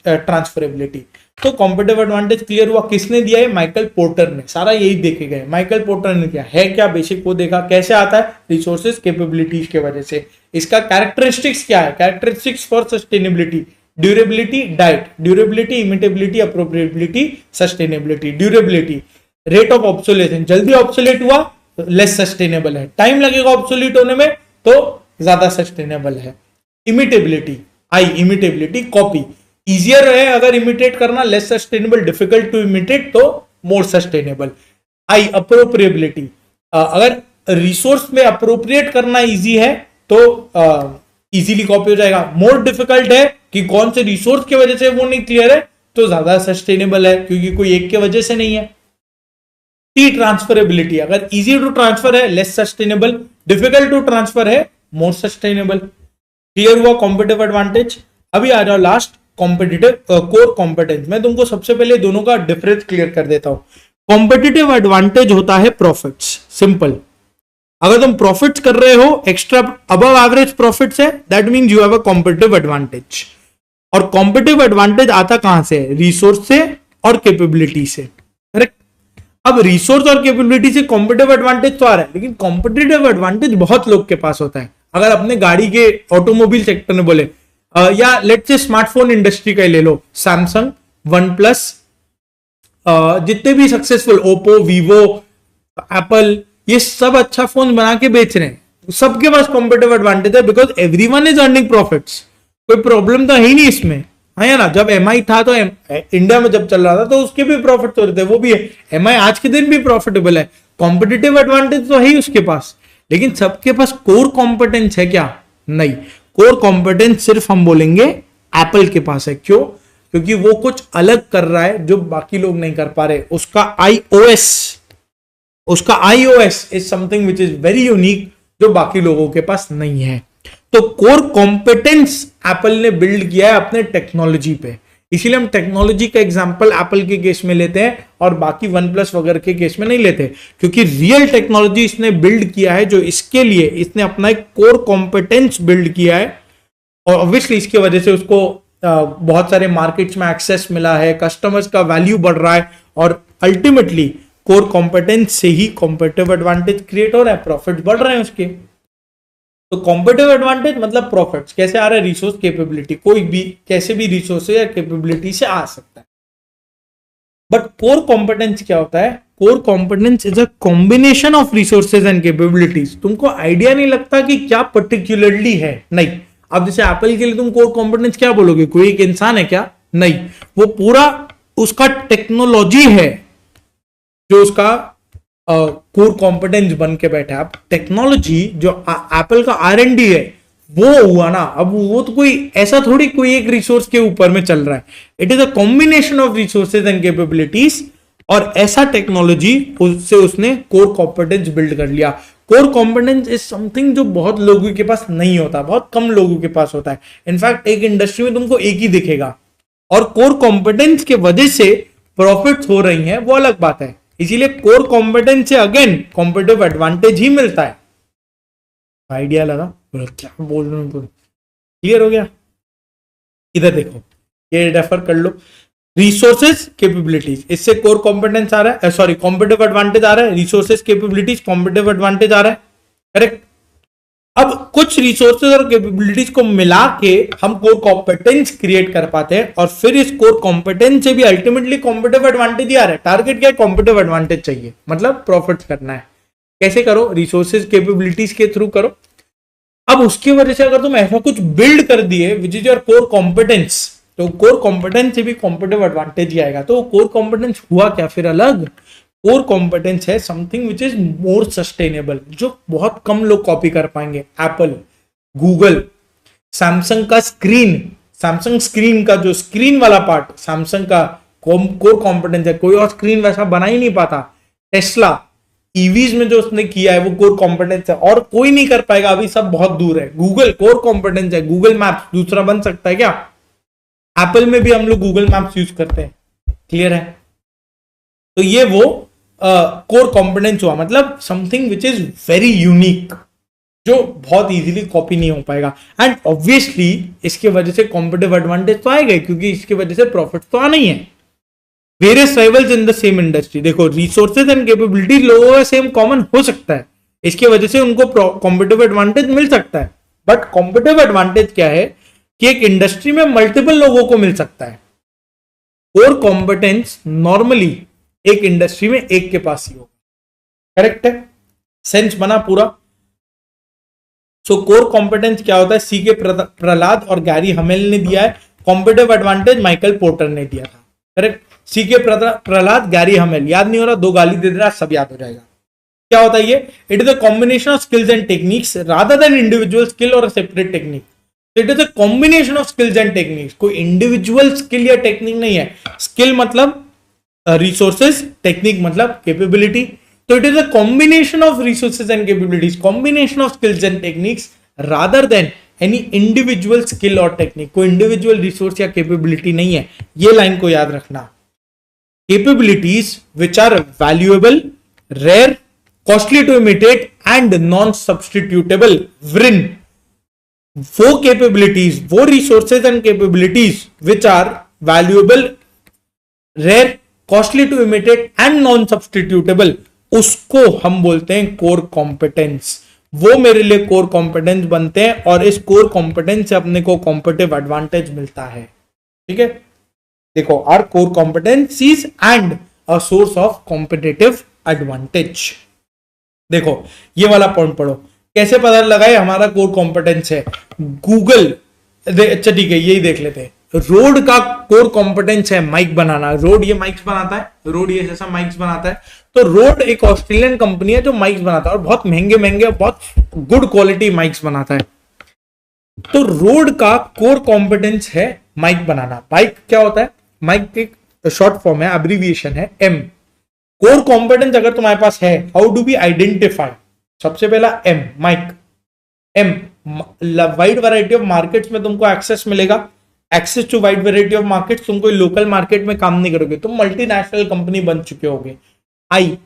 [SPEAKER 1] ट्रांसफरेबिलिटी। तो कॉम्पिटिटिव एडवांटेज क्लियर हुआ, किसने दिया है, माइकल पोर्टर ने, सारा यही देखे गए, माइकल पोर्टर ने किया है क्या, बेसिक वो देखा, कैसे आता है, रिसोर्सेज कैपेबिलिटीज के वजह से। इसका कैरेक्टरिस्टिक्स क्या है, characteristics for sustainability, durability, diet, durability, imitability, appropriability, sustainability. Durability, rate of obsolescence, जल्दी ऑब्सोलेट हुआ तो लेस सस्टेनेबल है, टाइम लगेगा ऑब्सोलेट होने में तो ज्यादा सस्टेनेबल है। इमिटेबिलिटी, इमिटेबिलिटी, कॉपी, इजियर है अगर इमिटेट करना, less sustainable, difficult to imitate तो मोर सस्टेनेबल। अप्रोप्रिएबिलिटी, अगर रिसोर्स में अप्रोप्रिएट करना इजी है तो इजीली कॉपी हो जाएगा, मोर डिफिकल्ट है कि कौन से रिसोर्स की वजह से वो नहीं क्लियर है तो ज्यादा सस्टेनेबल है, क्योंकि कोई एक के वजह से नहीं है। टी, ट्रांसफरेबिलिटी, अगर इजी टू ट्रांसफर है less sustainable, difficult to transfer है मोर सस्टेनेबल। क्लियर हुआ कॉम्पिटिटिव एडवांटेज। अभी आ जाओ लास्ट, कॉम्पिटिटिव कोर कॉम्पिटेंस। मैं तुमको सबसे पहले दोनों का डिफरेंस क्लियर कर देता हूं। कॉम्पिटिटिव एडवांटेज होता है प्रॉफिट्स, सिंपल। अगर तुम प्रॉफिट्स कर रहे हो, एक्स्ट्रा अबव एवरेज प्रॉफिट्स है, that means you have a competitive advantage. और कॉम्पिटिटिव एडवांटेज आता कहां से, रिसोर्स से और कैपेबिलिटी से, करेक्ट। अब रिसोर्स और कैपेबिलिटी से कॉम्पिटिटिव एडवांटेज तो आ रहा है, लेकिन कॉम्पिटिटिव एडवांटेज बहुत लोग के पास होता है। अगर अपने गाड़ी के ऑटोमोबाइल सेक्टर में बोले, या लेट्स से स्मार्टफोन इंडस्ट्री का ले लो, सैमसंग, वन प्लस, जितने भी सक्सेसफुल, ओप्पो, वीवो, एप्पल, ये सब अच्छा फोन बना के बेच रहे हैं, सबके पास कॉम्पिटिटिव एडवांटेज है, because everyone is earning profits. कोई प्रॉब्लम तो है ही नहीं इसमें, है ना। जब एमआई था तो इंडिया में जब चल रहा था तो उसके भी प्रॉफिट हो रहे थे, वो भी है। एमआई आज के दिन भी प्रॉफिटेबल है, कॉम्पिटिटिव एडवांटेज तो है ही उसके पास, लेकिन सबके पास कोर कॉम्पिटेंस है क्या, नहीं। कोर कॉम्पिटेंस सिर्फ हम बोलेंगे एप्पल के पास है। क्यों, क्योंकि वो कुछ अलग कर रहा है जो बाकी लोग नहीं कर पा रहे। उसका iOS is something which is very unique, जो बाकी लोगों के पास नहीं है। तो कोर कॉम्पिटेंस एप्पल ने बिल्ड किया है अपने टेक्नोलॉजी पे, इसीलिए हम टेक्नोलॉजी का एग्जांपल एप्पल के केस में लेते हैं और बाकी वन प्लस वगैरह के केस में नहीं लेते, क्योंकि रियल टेक्नोलॉजी इसने बिल्ड किया है, जो इसके लिए इसने अपना एक कोर कॉम्पिटेंस बिल्ड किया है। और ऑब्वियसली इसकी वजह से उसको बहुत सारे मार्केट्स में एक्सेस मिला है, कस्टमर्स का वैल्यू बढ़ रहा है, और अल्टीमेटली कोर कॉम्पिटेंस से ही कॉम्पिटिटिव एडवांटेज क्रिएट हो रहा है, प्रॉफिट बढ़ रहे हैं उसके। तो कॉम्पिटिटिव एडवांटेज मतलब प्रॉफिट्स कैसे आ रहा है, रिसोर्स कैपेबिलिटी, कोई भी कैसे भी रिसोर्स या कैपेबिलिटी से आ सकता है। बट कोर कॉम्पिटेंस क्या होता है, core competence is a combination of resources and capabilities. तुमको आइडिया नहीं लगता कि क्या पर्टिकुलरली है, नहीं। अब जैसे एप्पल के लिए तुम कोर कॉम्पिटेंस क्या बोलोगे, कोई एक इंसान है क्या, नहीं, वो पूरा उसका टेक्नोलॉजी है जो उसका कोर कॉम्पिटेंस बन के बैठा है। अब टेक्नोलॉजी जो एप्पल का R&D है वो हुआ ना, अब वो तो कोई ऐसा थोड़ी कोई एक रिसोर्स के ऊपर में चल रहा है, it is a combination of resources and capabilities, और ऐसा टेक्नोलॉजी उससे उसने कोर कॉम्पिटेंस बिल्ड कर लिया। कोर कॉम्पिटेंस इज समथिंग जो बहुत लोगों के पास नहीं होता, बहुत कम लोगों के पास होता है। इनफैक्ट एक इंडस्ट्री में तुमको एक ही दिखेगा, और कोर कॉम्पिटेंस के वजह से प्रॉफिट्स हो रही हैं, वो अलग बात है। इसीलिए कोर कॉम्पिटेंस से अगेन कॉम्पिटिटिव एडवांटेज ही मिलता है। आइडिया लगा क्या बोल रहा हूं, क्लियर हो गया। इधर देखो, ये रेफर कर लो, रिसोर्सेज कैपेबिलिटीज, इससे कोर कॉम्पिटेंस आ रहा है, सॉरी कॉम्पिटिटिव एडवांटेज आ रहा है, रिसोर्सेज कैपेबिलिटीज कॉम्पिटिटिव एडवांटेज आ रहा है, करेक्ट। अब कुछ रिसोर्सेज और कैपेबिलिटीज को मिला के हम कोर कॉम्पिटेंस क्रिएट कर पाते हैं, और फिर इस कोर कॉम्पिटेंस से भी अल्टीमेटली कॉम्पिटिटिव एडवांटेज ही आ रहा है। टारगेट क्या है, कॉम्पिटिटिव एडवांटेज चाहिए, मतलब प्रॉफिट करना है। कैसे करो, रिसोर्सेज कैपेबिलिटीज के थ्रू करो। अब उसकी वजह से अगर तुम ऐसा कुछ बिल्ड कर दिए which is your core competence, तो कोर कॉम्पिटेंस से भी कॉम्पिटिटिव एडवांटेज ही आएगा। तो कोर कॉम्पिटेंस हुआ क्या फिर अलग, कोर कॉम्पिटेंस है something which is more sustainable, जो बहुत कम लोग कॉपी कर पाएंगे। एप्पल, गूगल, सैमसंग का स्क्रीन, सैमसंग स्क्रीन का जो स्क्रीन वाला पार्ट सैमसंग का कोर कॉम्पिटेंस है, कोई और स्क्रीन वैसा बना ही नहीं पाता। टेस्ला, ईवीज में जो उसने किया है वो कोर कॉम्पिटेंस है, और कोई नहीं कर पाएगा, अभी सब बहुत दूर है। गूगल कोर कॉम्पिटेंस है, गूगल मैप्स दूसरा बन सकता है क्या? एप्पल में भी हम लोग गूगल मैप्स यूज करते हैं, क्लियर है? तो ये वो कोर कॉम्पिटेंस हुआ, मतलब something which is very unique, जो बहुत इजीली कॉपी नहीं हो पाएगा। एंड ऑब्वियसली इसके वजह से कॉम्पिटिटिव एडवांटेज तो आएगा, क्योंकि इसकी वजह से प्रॉफिट तो आना ही है। Various rivals in the same industry, देखो रिसोर्सेज एंड कैपेबिलिटी लोगों का सेम कॉमन हो सकता है, इसके वजह से उनको कॉम्पिटिटिव एडवांटेज मिल सकता है। बट कॉम्पिटिटिव एडवांटेज क्या है कि एक इंडस्ट्री में मल्टीपल लोगों को मिल सकता है। कोर कॉम्पिटेंस नॉर्मली एक इंडस्ट्री में एक के पास ही होगा, करेक्ट है? सेंस बना पूरा? सो कोर कॉम्पिटेंस क्या होता है? सी के प्रहलाद और गैरी हमेल ने दिया है। कॉम्पिटिटिव एडवांटेज माइकल पोर्टर ने दिया था, करेक्ट? सी के प्रहलाद, गैरी हमेल, याद नहीं हो रहा, 2 गाली दे दे रहा, सब याद हो जाएगा। क्या होता है ये? It is a combination of skills and techniques rather than individual skill और separate technique. It is a combination of skills and techniques, कोई इंडिविजुअल स्किल या टेक्निक नहीं है। स्किल मतलब रिसोर्सेज, टेक्निक मतलब कैपेबिलिटी। तो it is a combination of resources and capabilities, combination of skills and techniques rather than any individual skill और टेक्निक। कोई इंडिविजुअल रिसोर्स या कैपेबिलिटी नहीं है, ये लाइन को याद रखना। capabilities which are valuable, rare, costly to imitate and non-substitutable win। वो capabilities, वो resources and capabilities which are valuable, rare, costly to imitate and non-substitutable, उसको हम बोलते हैं core competence। वो मेरे लिए core competence बनते हैं, और इस core competence से अपने को competitive advantage मिलता है। ठीक है, देखो, are core competencies and a source of competitive advantage. देखो ये वाला पॉइंट पढ़ो, कैसे पता लगा है हमारा कोर कॉम्पिटेंस है? गूगल, अच्छा ठीक है, यही देख लेते हैं। रोड का कोर कॉम्पिटेंस है माइक बनाना। रोड ये माइक्स बनाता है, रोड ये जैसा माइक्स बनाता है। तो रोड एक ऑस्ट्रेलियन कंपनी है जो माइक्स बनाता है, और बहुत महंगे महंगे बहुत गुड क्वालिटी माइक्स बनाता है। तो रोड का कोर कॉम्पिटेंस है माइक बनाना। माइक क्या होता है? माइक एक शॉर्ट फॉर्म है, एब्रीविएशन है एम। कोर कॉम्पिटेंस अगर तुम्हारे पास है, हाउ डू वी आइडेंटिफाई? सबसे पहला M, mic. M, wide variety of markets में तुमको एक्सेस मिलेगा, access to wide variety of markets. तुम कोई लोकल मार्केट में काम नहीं करोगे, तुम मल्टीनेशनल कंपनी बन चुके होगे। आई,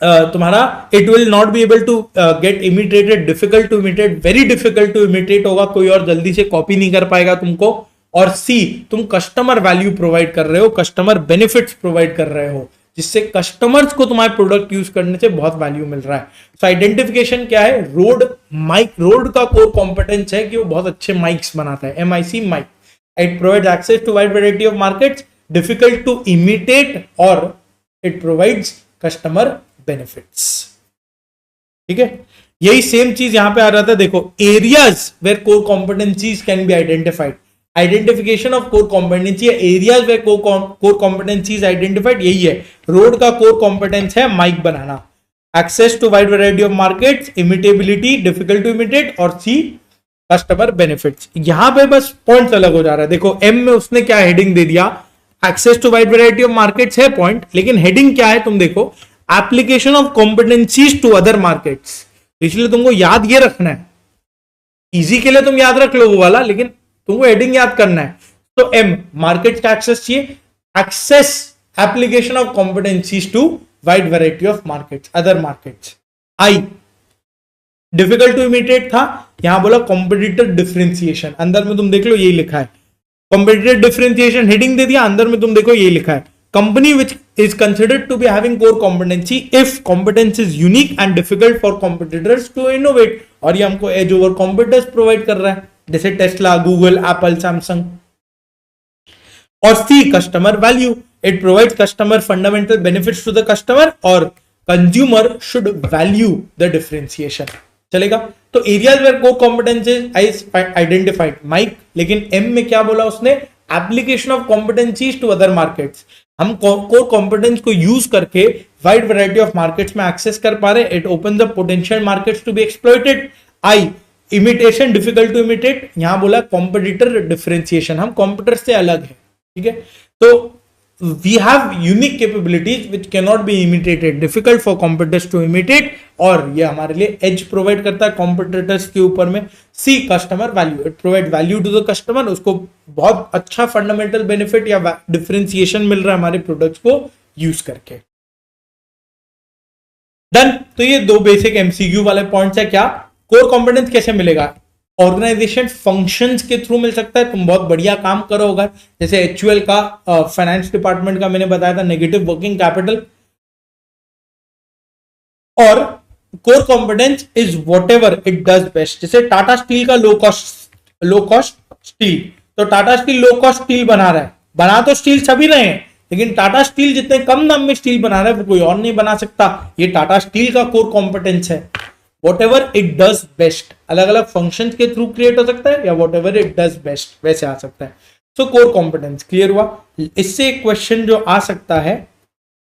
[SPEAKER 1] तुम्हारा it will not be able to get imitated, difficult to imitate, very difficult to imitate होगा, कोई और जल्दी से कॉपी नहीं कर पाएगा तुमको। और सी, तुम कस्टमर वैल्यू प्रोवाइड कर रहे हो, कस्टमर बेनिफिट्स प्रोवाइड कर रहे हो, जिससे कस्टमर्स को तुम्हारे प्रोडक्ट यूज करने से बहुत वैल्यू मिल रहा है। सो आइडेंटिफिकेशन क्या है? रोड माइक, रोड का कोर कॉम्पिटेंस है कि वो बहुत अच्छे माइक्स बनाता है, MIC mic. It provides access to wide variety of markets, difficult to imitate, और इट प्रोवाइड्स कस्टमर बेनिफिट्स। ठीक है, यही सेम चीज यहां पे आ रहा था। देखो, areas where core competencies can be identified. Identification of core competency, areas where core competencies identified, यही है। रोड का कोर कॉम्पिटेंस है माइक बनाना, access to wide variety of markets, imitability, difficult to imitate, और सी कस्टमर बेनिफिट्स। यहां पे बस पॉइंट अलग हो जा रहा है। देखो एम में उसने क्या हेडिंग दे दिया? Access to wide variety of markets है पॉइंट, लेकिन हेडिंग क्या है? तुम देखो, application of competencies to other markets. इसलिए तुमको याद ये रखना है, इजी के लिए तुम याद रख लो वो वाला, लेकिन तुमको हेडिंग याद करना है। तो एम, मार्केट का एक्सेस चाहिए, access application of competencies to wide variety of markets, other markets. I, difficult to imitate था, यहां बोला कॉम्पिटिटिव डिफरेंशिएशन, अंदर में तुम देख लो यही लिखा है। कॉम्पिटिटिव डिफरेंशिएशन हेडिंग दे दिया, अंदर में तुम देखो यही लिखा है, company which is considered to be having core competency if competence is unique and difficult for competitors to innovate. और ये हमको एज ओवर कॉम्पिटिटर्स प्रोवाइड कर रहा है, जैसे टेस्ला, गूगल, एप्पल, सैमसंग। और C, customer value, it provides customer fundamental benefits to the customer, और consumer should value the differentiation. चलेगा? तो areas where core competencies is identified, MIC. लेकिन एम में क्या बोला उसने? Application of competencies to other markets. हम कोर कॉम्पिटेंस को यूज करके वाइड वैरायटी ऑफ मार्केट्स में एक्सेस कर पा रहे। It open the potential markets to be exploited. I, imitation, difficult to imitate, यहां बोला कॉम्पिटिटर डिफरेंशिएशन, हम कॉम्पिटिटर से अलग है, ठीक है। तो we have unique capabilities which cannot be imitated, difficult for competitors to imitate, और ये हमारे लिए edge provide करता है competitors के ऊपर में। C, customer value, it provide value to the customer, उसको बहुत अच्छा fundamental benefit या differentiation मिल रहा है हमारे products को use करके। Done। तो ये दो बेसिक MCQ वाले पॉइंट्स है। क्या कोर कॉम्पिटेंस कैसे मिलेगा? ऑर्गेनाइजेशन फंक्शंस के थ्रू मिल सकता है। तुम बहुत बढ़िया काम करो अगर, जैसे HUL का फाइनेंस डिपार्टमेंट का मैंने बताया था नेगेटिव वर्किंग कैपिटल। और core competence is whatever it does best. जैसे टाटा स्टील का लो कॉस्ट स्टील, तो Tata steel low cost steel बना रहा है, बना तो स्टील सभी रहे हैं, लेकिन टाटा स्टील जितने कम दाम में स्टील बना रहा है वो कोई और नहीं बना सकता। ये टाटा स्टील का कोर कॉम्पिटेंस है। Whatever it does best, अलग अलग फंक्शंस के थ्रू क्रिएट हो सकता है, या whatever it does best वैसे आ सकता है। सो कोर कॉम्पिटेंस क्लियर हुआ। इससे एक क्वेश्चन जो आ सकता है,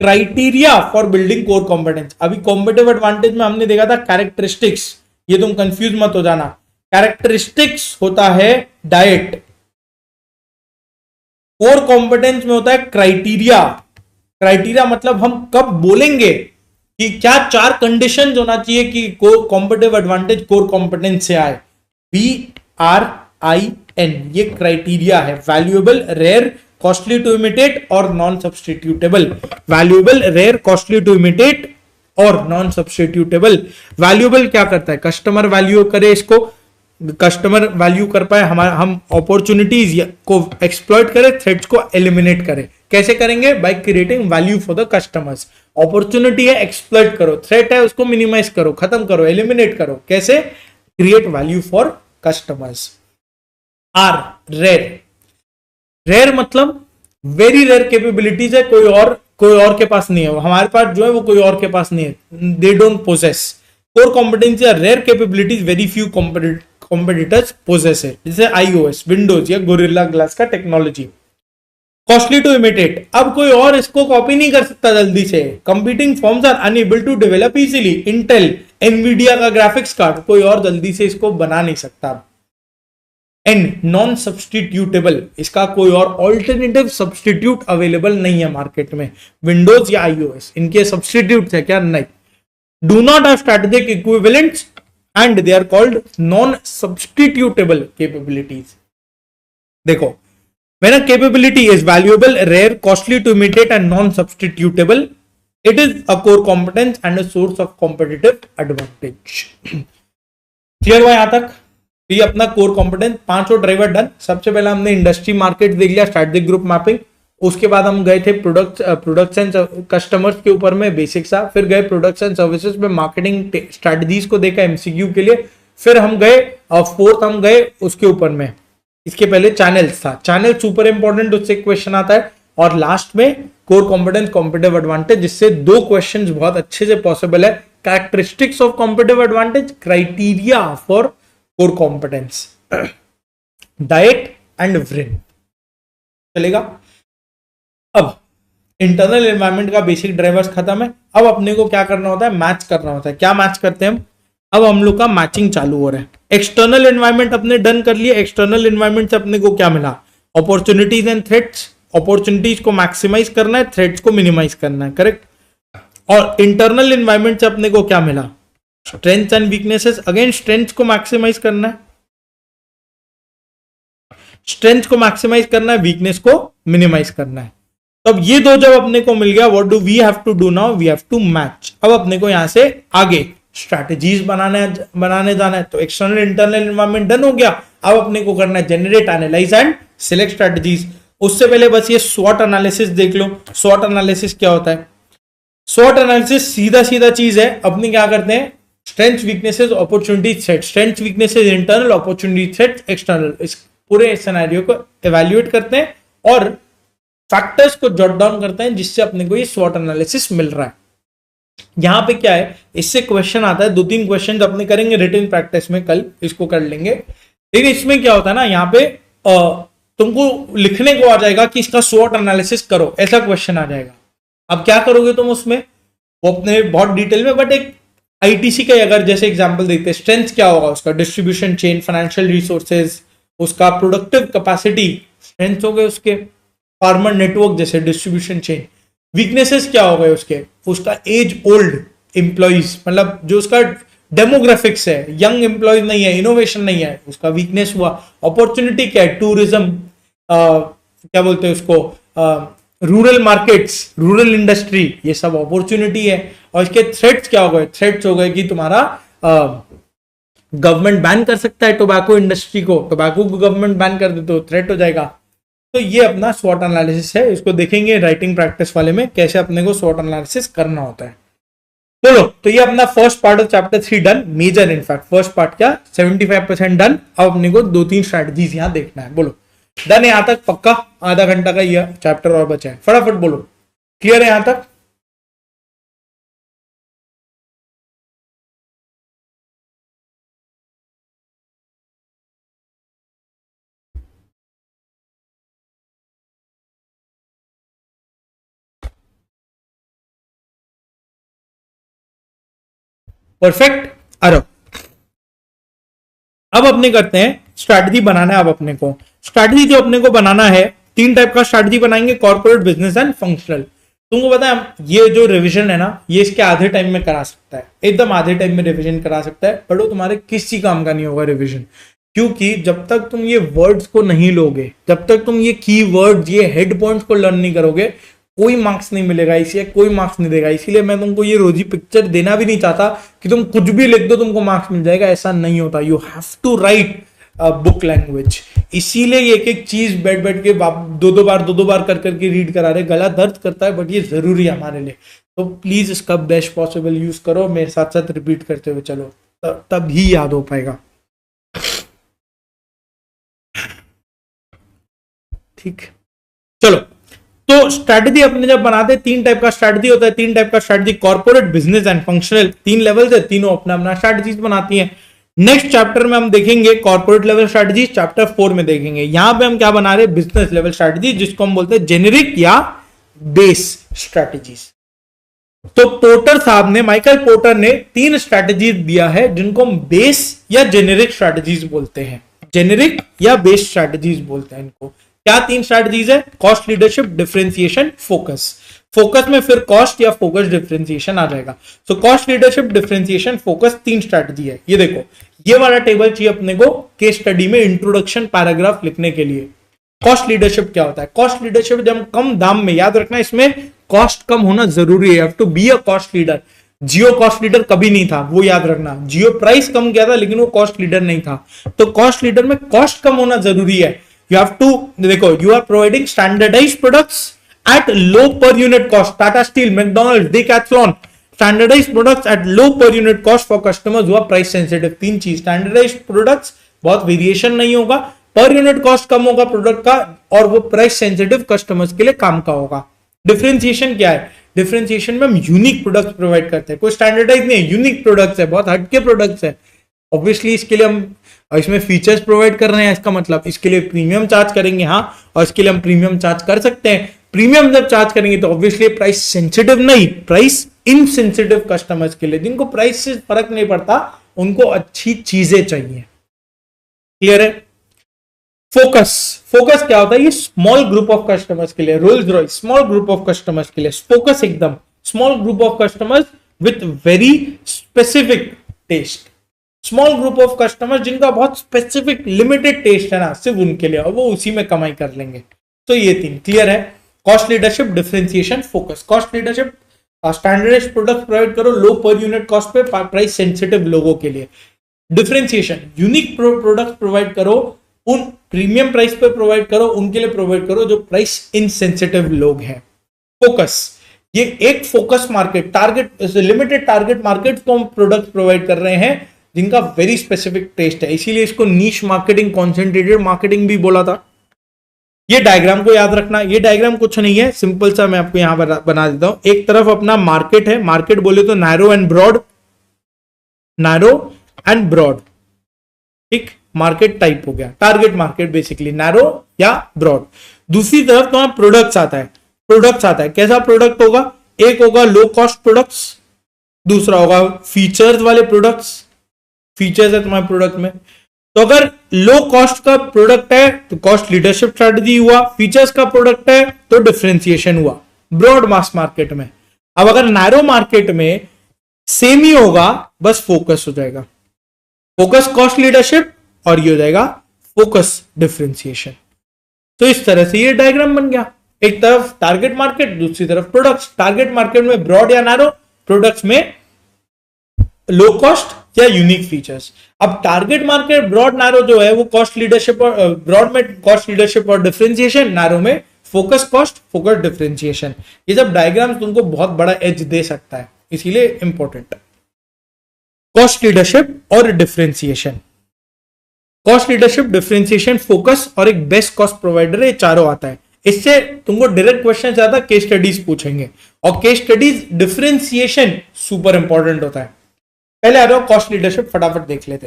[SPEAKER 1] criteria for building core competence. अभी कॉम्पिटिटिव एडवांटेज में हमने देखा था कैरेक्टरिस्टिक्स, ये तुम कंफ्यूज मत हो जाना। कैरेक्टरिस्टिक्स होता है डाइट, कोर कॉम्पिटेंस में होता है क्राइटेरिया। क्राइटेरिया मतलब हम कब बोलेंगे कि क्या चार कंडीशंस होना चाहिए कि कॉम्पिटिटिव एडवांटेज कोर कॉम्पिटेंस से आए। BRIN, ये क्राइटेरिया है। Valuable, rare, costly to imitate और non substitutable. Valuable, rare, costly to imitate और नॉन सब्सटीट्यूटेबल। वैल्यूएबल क्या करता है? कस्टमर वैल्यू करे इसको, कस्टमर वैल्यू कर पाए, हम अपॉर्चुनिटीज को एक्सप्लॉइट करें, थ्रेट्स को एलिमिनेट करें। कैसे करेंगे? By creating value for the customers. Opportunity है, एक्सप्लॉइट करो, थ्रेट है, उसको मिनिमाइज करो, खत्म करो, एलिमिनेट करो। कैसे? Create value for customers. R, rare. Rare मतलब वेरी रेयर कैपेबिलिटीज है, कोई और के पास नहीं है, हमारे पास जो है वो कोई और के पास नहीं है। They don't possess. Core competency या rare capabilities very few competitors possess है, जैसे iOS, विंडोज या गोरिल्ला ग्लास का टेक्नोलॉजी। कॉस्टली टू इमिटेट, अब कोई और इसको कॉपी नहीं कर सकता जल्दी से। Competing firms are unable to develop easily. Intel, Nvidia का ग्राफिक्स कार्ड कोई और जल्दी से इसको बना नहीं सकता। एंड नॉन सब्सटीट्यूटेबल, इसका कोई और ऑल्टरनेटिव सब्सटीट्यूट अवेलेबल नहीं है मार्केट में। विंडोज या iOS, इनके सब्सटीट्यूट है क्या? नहीं। Do not have strategic equivalents and they are called non substitutable capabilities. देखो, when a capability is valuable, rare, costly to imitate and non-substitutable, it is a core competence and a source of competitive advantage. Clear हुआ यहां तक? ये अपना कोर कॉम्पिटेंस, पांचों ड्राइवर डन। सबसे पहले हमने इंडस्ट्री मार्केट देख लिया, स्ट्रैटेजिक ग्रुप मैपिंग। उसके बाद हम गए थे प्रोडक्ट्स एंड कस्टमर्स के ऊपर में बेसिक सा, फिर गए प्रोडक्ट्स एंड सर्विसेज में मार्केटिंग स्ट्रैटेजीज को देखा MCQ के लिए, फिर हम गए फोर्थ हम गए उसके ऊपर में, इसके पहले चैनल्स था, चैनल सुपर इंपॉर्टेंट, उससे क्वेश्चन आता है। और लास्ट में कोर कॉम्पिटेंस, कॉम्पिटिटिव एडवांटेज, जिससे दो क्वेश्चंस बहुत अच्छे से पॉसिबल है। Characteristics of competitive advantage, criteria for core competence, diet and VRIN. चलेगा? अब इंटरनल एनवायरनमेंट का बेसिक ड्राइवर्स खत्म है। अब अपने को क्या करना होता है? मैच करना होता है। क्या मैच करते हैं हम? अब हम लोग का मैचिंग चालू हो रहा है। एक्सटर्नल एनवायरनमेंट अपने डन कर लिए। एक्सटर्नल एनवायरनमेंट से अपने को क्या मिला? Opportunities and threats. अपॉर्चुनिटीज को मैक्सिमाइज करना है, थ्रेट्स को मिनिमाइज करना है, करेक्ट। और इंटरनल एनवायरनमेंट से अपने को क्या मिला? Strengths and weaknesses. Again strengths को मैक्सिमाइज करना है, स्ट्रेंथ को मैक्सिमाइज करना है, वीकनेस को मिनिमाइज करना है। तो अब ये दो जब अपने को मिल गया, what do we have to do now? We have to match. अब अपने को यहां से आगे स्ट्रैटेजीज बनाने जाना है। तो एक्सटर्नल इंटरनल एनवायरनमेंट डन हो गया। अब अपने को करना है generate, analyse and select strategies. उससे पहले बस ये स्वॉट एनालिसिस देख लो। स्वॉट एनालिसिस क्या होता है? स्वॉट एनालिसिस सीधा सीधा चीज है। अपने क्या करते हैं? Strength, weaknesses, opportunity, threat. Strength, weaknesses internal, opportunity, threat external. इस पूरे सिनेरियो को इवैल्यूएट करते हैं और फैक्टर्स को जॉट डाउन करते हैं, जिससे अपने को ये स्वॉट एनालिसिस मिल रहा है। यहां पे क्या है? इससे क्वेश्चन आता है, 2-3 क्वेश्चन अपने करेंगे रिटन प्रैक्टिस में, कल इसको कर लेंगे। लेकिन इसमें क्या होता है ना, यहाँ पे तुमको लिखने को आ जाएगा कि इसका स्वॉट एनालिसिस करो, ऐसा क्वेश्चन आ जाएगा। अब क्या करोगे तुम उसमें, वो अपने बहुत डिटेल में, बट एक आईटीसी का अगर जैसे एग्जांपल देते हैं, स्ट्रेंथ क्या होगा उसका, डिस्ट्रीब्यूशन चेन, फाइनेंशियल रिसोर्सेज, उसका प्रोडक्टिव कैपेसिटी, स्ट्रेंथ हो गए उसके, फार्मर नेटवर्क जैसे डिस्ट्रीब्यूशन चेन। वीकनेसेस क्या हो गए उसके, उसका एज ओल्ड एम्प्लॉइज, मतलब जो उसका डेमोग्राफिक्स है, यंग एम्प्लॉयज नहीं है, इनोवेशन नहीं है, उसका वीकनेस हुआ। अपॉर्चुनिटी क्या है, टूरिज्म, क्या बोलते हैं उसको, रूरल मार्केट्स, रूरल इंडस्ट्री, ये सब अपॉर्चुनिटी है। और इसके थ्रेट्स क्या हो गए, थ्रेट्स हो गए कि तुम्हारा गवर्नमेंट बैन कर सकता है टोबैको इंडस्ट्री को, टोबैको को गवर्नमेंट बैन कर दे तो थ्रेट हो जाएगा। तो ये अपना स्वॉट एनालिसिस है, इसको देखेंगे राइटिंग प्रैक्टिस वाले में कैसे अपने को स्वॉट एनालिसिस करना होता है। बोलो, तो ये अपना first part of chapter 3 done, major in fact first part क्या 75% डन। अब अपने को 2-3 स्ट्रैटेजीज यहां देखना है। बोलो डन है यहां तक, पक्का आधा घंटा का ये चैप्टर और बचा है, फटाफट बोलो क्लियर है यहां तक। परफेक्ट। अरे अब अपने करते हैं स्ट्रैटेजी बनाना है। अब अपने को स्ट्रैटेजी जो अपने को बनाना है, 3 टाइप का स्ट्रैटेजी बनाएंगे, कॉर्पोरेट, बिजनेस एंड फंक्शनल। तुमको पता है ये जो रिवीजन है ना, ये इसके आधे टाइम में करा सकता है, एकदम आधे टाइम में रिवीजन करा सकता है, बट वो तुम्हारे किसी काम का नहीं होगा रिवीजन। क्योंकि जब तक तुम ये वर्ड्स को नहीं लोगे, जब तक तुम ये की वर्ड्स, ये हेड पॉइंट्स को लर्न नहीं करोगे, कोई मार्क्स नहीं मिलेगा, इसलिए कोई मार्क्स नहीं देगा। इसीलिए मैं तुमको ये रोजी पिक्चर देना भी नहीं चाहता कि तुम कुछ भी लिख दो तुमको मार्क्स मिल जाएगा, ऐसा नहीं होता। You have to write book language. इसीलिए एक एक चीज बैठ बैठ के दो दो बार कर करके रीड करा रहे, गला दर्द करता है, बट ये जरूरी है हमारे लिए। तो प्लीज इसका बेस्ट पॉसिबल यूज करो, मेरे साथ साथ रिपीट करते हुए चलो, तब ही याद हो पाएगा। ठीक, चलो। तो स्ट्रैटेजी अपने जब बनाते हैं, 3 टाइप का स्ट्रैटेजी होता है, 3 टाइप का strategy, corporate, business and functional, 3 level है, तीनों अपना अपना स्ट्रैटेजीज बनाती हैं। नेक्स्ट चैप्टर में हम देखेंगे कॉर्पोरेट लेवल स्ट्रैटेजी, चैप्टर 4 में देखेंगे। यहां पे हम क्या बना रहे हैं, बिजनेस लेवल स्ट्रैटेजी, जिसको हम बोलते हैं जेनेरिक या बेस स्ट्रैटेजीज। तो पोर्टर साहब ने, माइकल पोर्टर ने 3 स्ट्रैटेजीज दिया है, जिनको हम बेस या जेनेरिक स्ट्रैटेजीज बोलते हैं, जेनेरिक या बेस स्ट्रैटेजीज बोलते हैं इनको। क्या 3 स्ट्रैटेजीज है, cost leadership, differentiation, focus. Focus में फिर कॉस्ट या फोकस डिफरेंशिएशन आ जाएगा। So cost leadership, differentiation, focus 3 strategy है। ये देखो, ये वाला टेबल चाहिए अपने को केस स्टडी में इंट्रोडक्शन पैराग्राफ लिखने के लिए। कॉस्ट लीडरशिप क्या होता है, कॉस्ट लीडरशिप जब कम दाम में, याद रखना इसमें कॉस्ट कम होना जरूरी है, to be a cost leader. Jio cost leader कभी नहीं था, वो याद रखना। जियो प्राइस कम किया था लेकिन वो कॉस्ट लीडर नहीं था। तो कॉस्ट लीडर में कॉस्ट कम होना जरूरी है। यू हैव टू, देखो, you are providing standardised products at low per unit cost. Tata Steel, McDonald's, Decathlon, standardized products at low per unit cost for customers who are price sensitive. 3 चीज, स्टैंडर्डाइज्ड प्रोडक्ट्स, बहुत वेरिएशन नहीं होगा, पर यूनिट कॉस्ट कम होगा प्रोडक्ट का, और वो प्राइस सेंसिटिव कस्टमर्स के लिए काम का होगा। डिफरेंशिएशन क्या है, डिफरेंशिएशन में हम यूनिक प्रोडक्ट्स प्रोवाइड करते हैं, कोई स्टैंडर्डाइज नहीं है, यूनिक प्रोडक्ट्स है, बहुत हटके प्रोडक्ट्स है। ऑब्वियसली इसके लिए हम इसमें फीचर्स प्रोवाइड कर रहे हैं, इसका मतलब इसके लिए प्रीमियम चार्ज करेंगे, हाँ, और इसके लिए हम प्रीमियम चार्ज कर सकते हैं। प्रीमियम जब चार्ज करेंगे तो ऑब्वियसली प्राइस सेंसिटिव नहीं, प्राइस इनसेंसिटिव कस्टमर्स के लिए, जिनको प्राइस से फर्क नहीं पड़ता, उनको अच्छी चीजें चाहिए। क्लियर है। फोकस, फोकस क्या होता है, ये स्मॉल ग्रुप ऑफ कस्टमर्स के लिए, Rolls Royce small group of customers के लिए, फोकस एकदम small group of customers with very specific taste, small group of customers जिनका बहुत स्पेसिफिक लिमिटेड टेस्ट है ना, सिर्फ उनके लिए, और वो उसी में कमाई कर लेंगे। तो ये 3 क्लियर है, cost leadership, differentiation, focus. Cost leadership, standardised product provide करो लो पर यूनिट कॉस्ट पे, प्राइस सेंसिटिव लोगों के लिए। डिफरेंशिएशन, यूनिक प्रोडक्ट प्रोवाइड करो, उन प्रीमियम प्राइस पे प्रोवाइड करो, उनके लिए प्रोवाइड करो जो प्राइस इनसेंसिटिव लोग हैं। फोकस, ये एक focus market, target, limited target market को हम प्रोडक्ट प्रोवाइड कर रहे हैं जिनका वेरी स्पेसिफिक टेस्ट है, इसीलिए इसको नीश मार्केटिंग, कॉन्सेंट्रेटेड मार्केटिंग भी बोला था। ये डायग्राम को याद रखना, ये डायग्राम कुछ नहीं है, सिंपल सा मैं आपको यहां बना देता हूं। एक तरफ अपना मार्केट है, मार्केट बोले तो narrow and broad, narrow and broad, ठीक। मार्केट टाइप हो गया, टारगेट मार्केट बेसिकली नैरो या ब्रॉड। दूसरी तरफ तुम्हारा प्रोडक्ट्स आता है, कैसा प्रोडक्ट होगा? एक होगा लो कॉस्ट प्रोडक्ट्स, दूसरा होगा फीचर्स वाले प्रोडक्ट्स। फीचर्स है तुम्हारे प्रोडक्ट में, तो अगर लो कॉस्ट का प्रोडक्ट है तो कॉस्ट लीडरशिप स्ट्रेटजी हुआ, फीचर्स का प्रोडक्ट है तो डिफरेंशिएशन हुआ ब्रॉड मास मार्केट में। अब अगर नैरो मार्केट में सेम ही होगा, बस फोकस हो जाएगा, फोकस कॉस्ट लीडरशिप, और ये हो जाएगा फोकस डिफरेंशिएशन। तो इस तरह से ये डायग्राम बन गया, एक तरफ टारगेट मार्केट, दूसरी तरफ प्रोडक्ट्स। टारगेट मार्केट में ब्रॉड या नैरो, प्रोडक्ट्स में लो कॉस्ट या यूनिक फीचर्स। अब टारगेट मार्केट ब्रॉड नैरो जो है वो कॉस्ट लीडरशिप, और ब्रॉड में कॉस्ट लीडरशिप और डिफरेंशिएशन, नैरो में फोकस कॉस्ट फोकस डिफरेंशिएशन। ये सब डायग्राम तुमको बहुत बड़ा एज दे सकता है, इसीलिए इंपॉर्टेंट है। कॉस्ट लीडरशिप और differentiation, cost leadership, differentiation, focus और एक बेस्ट कॉस्ट प्रोवाइडर, ये चारों आता है। इससे तुमको डायरेक्ट क्वेश्चन ज्यादा केस स्टडीज पूछेंगे, और case studies differentiation super important होता है। पहले आ जाओ कॉस्ट लीडरशिप, फटाफट देख लेते।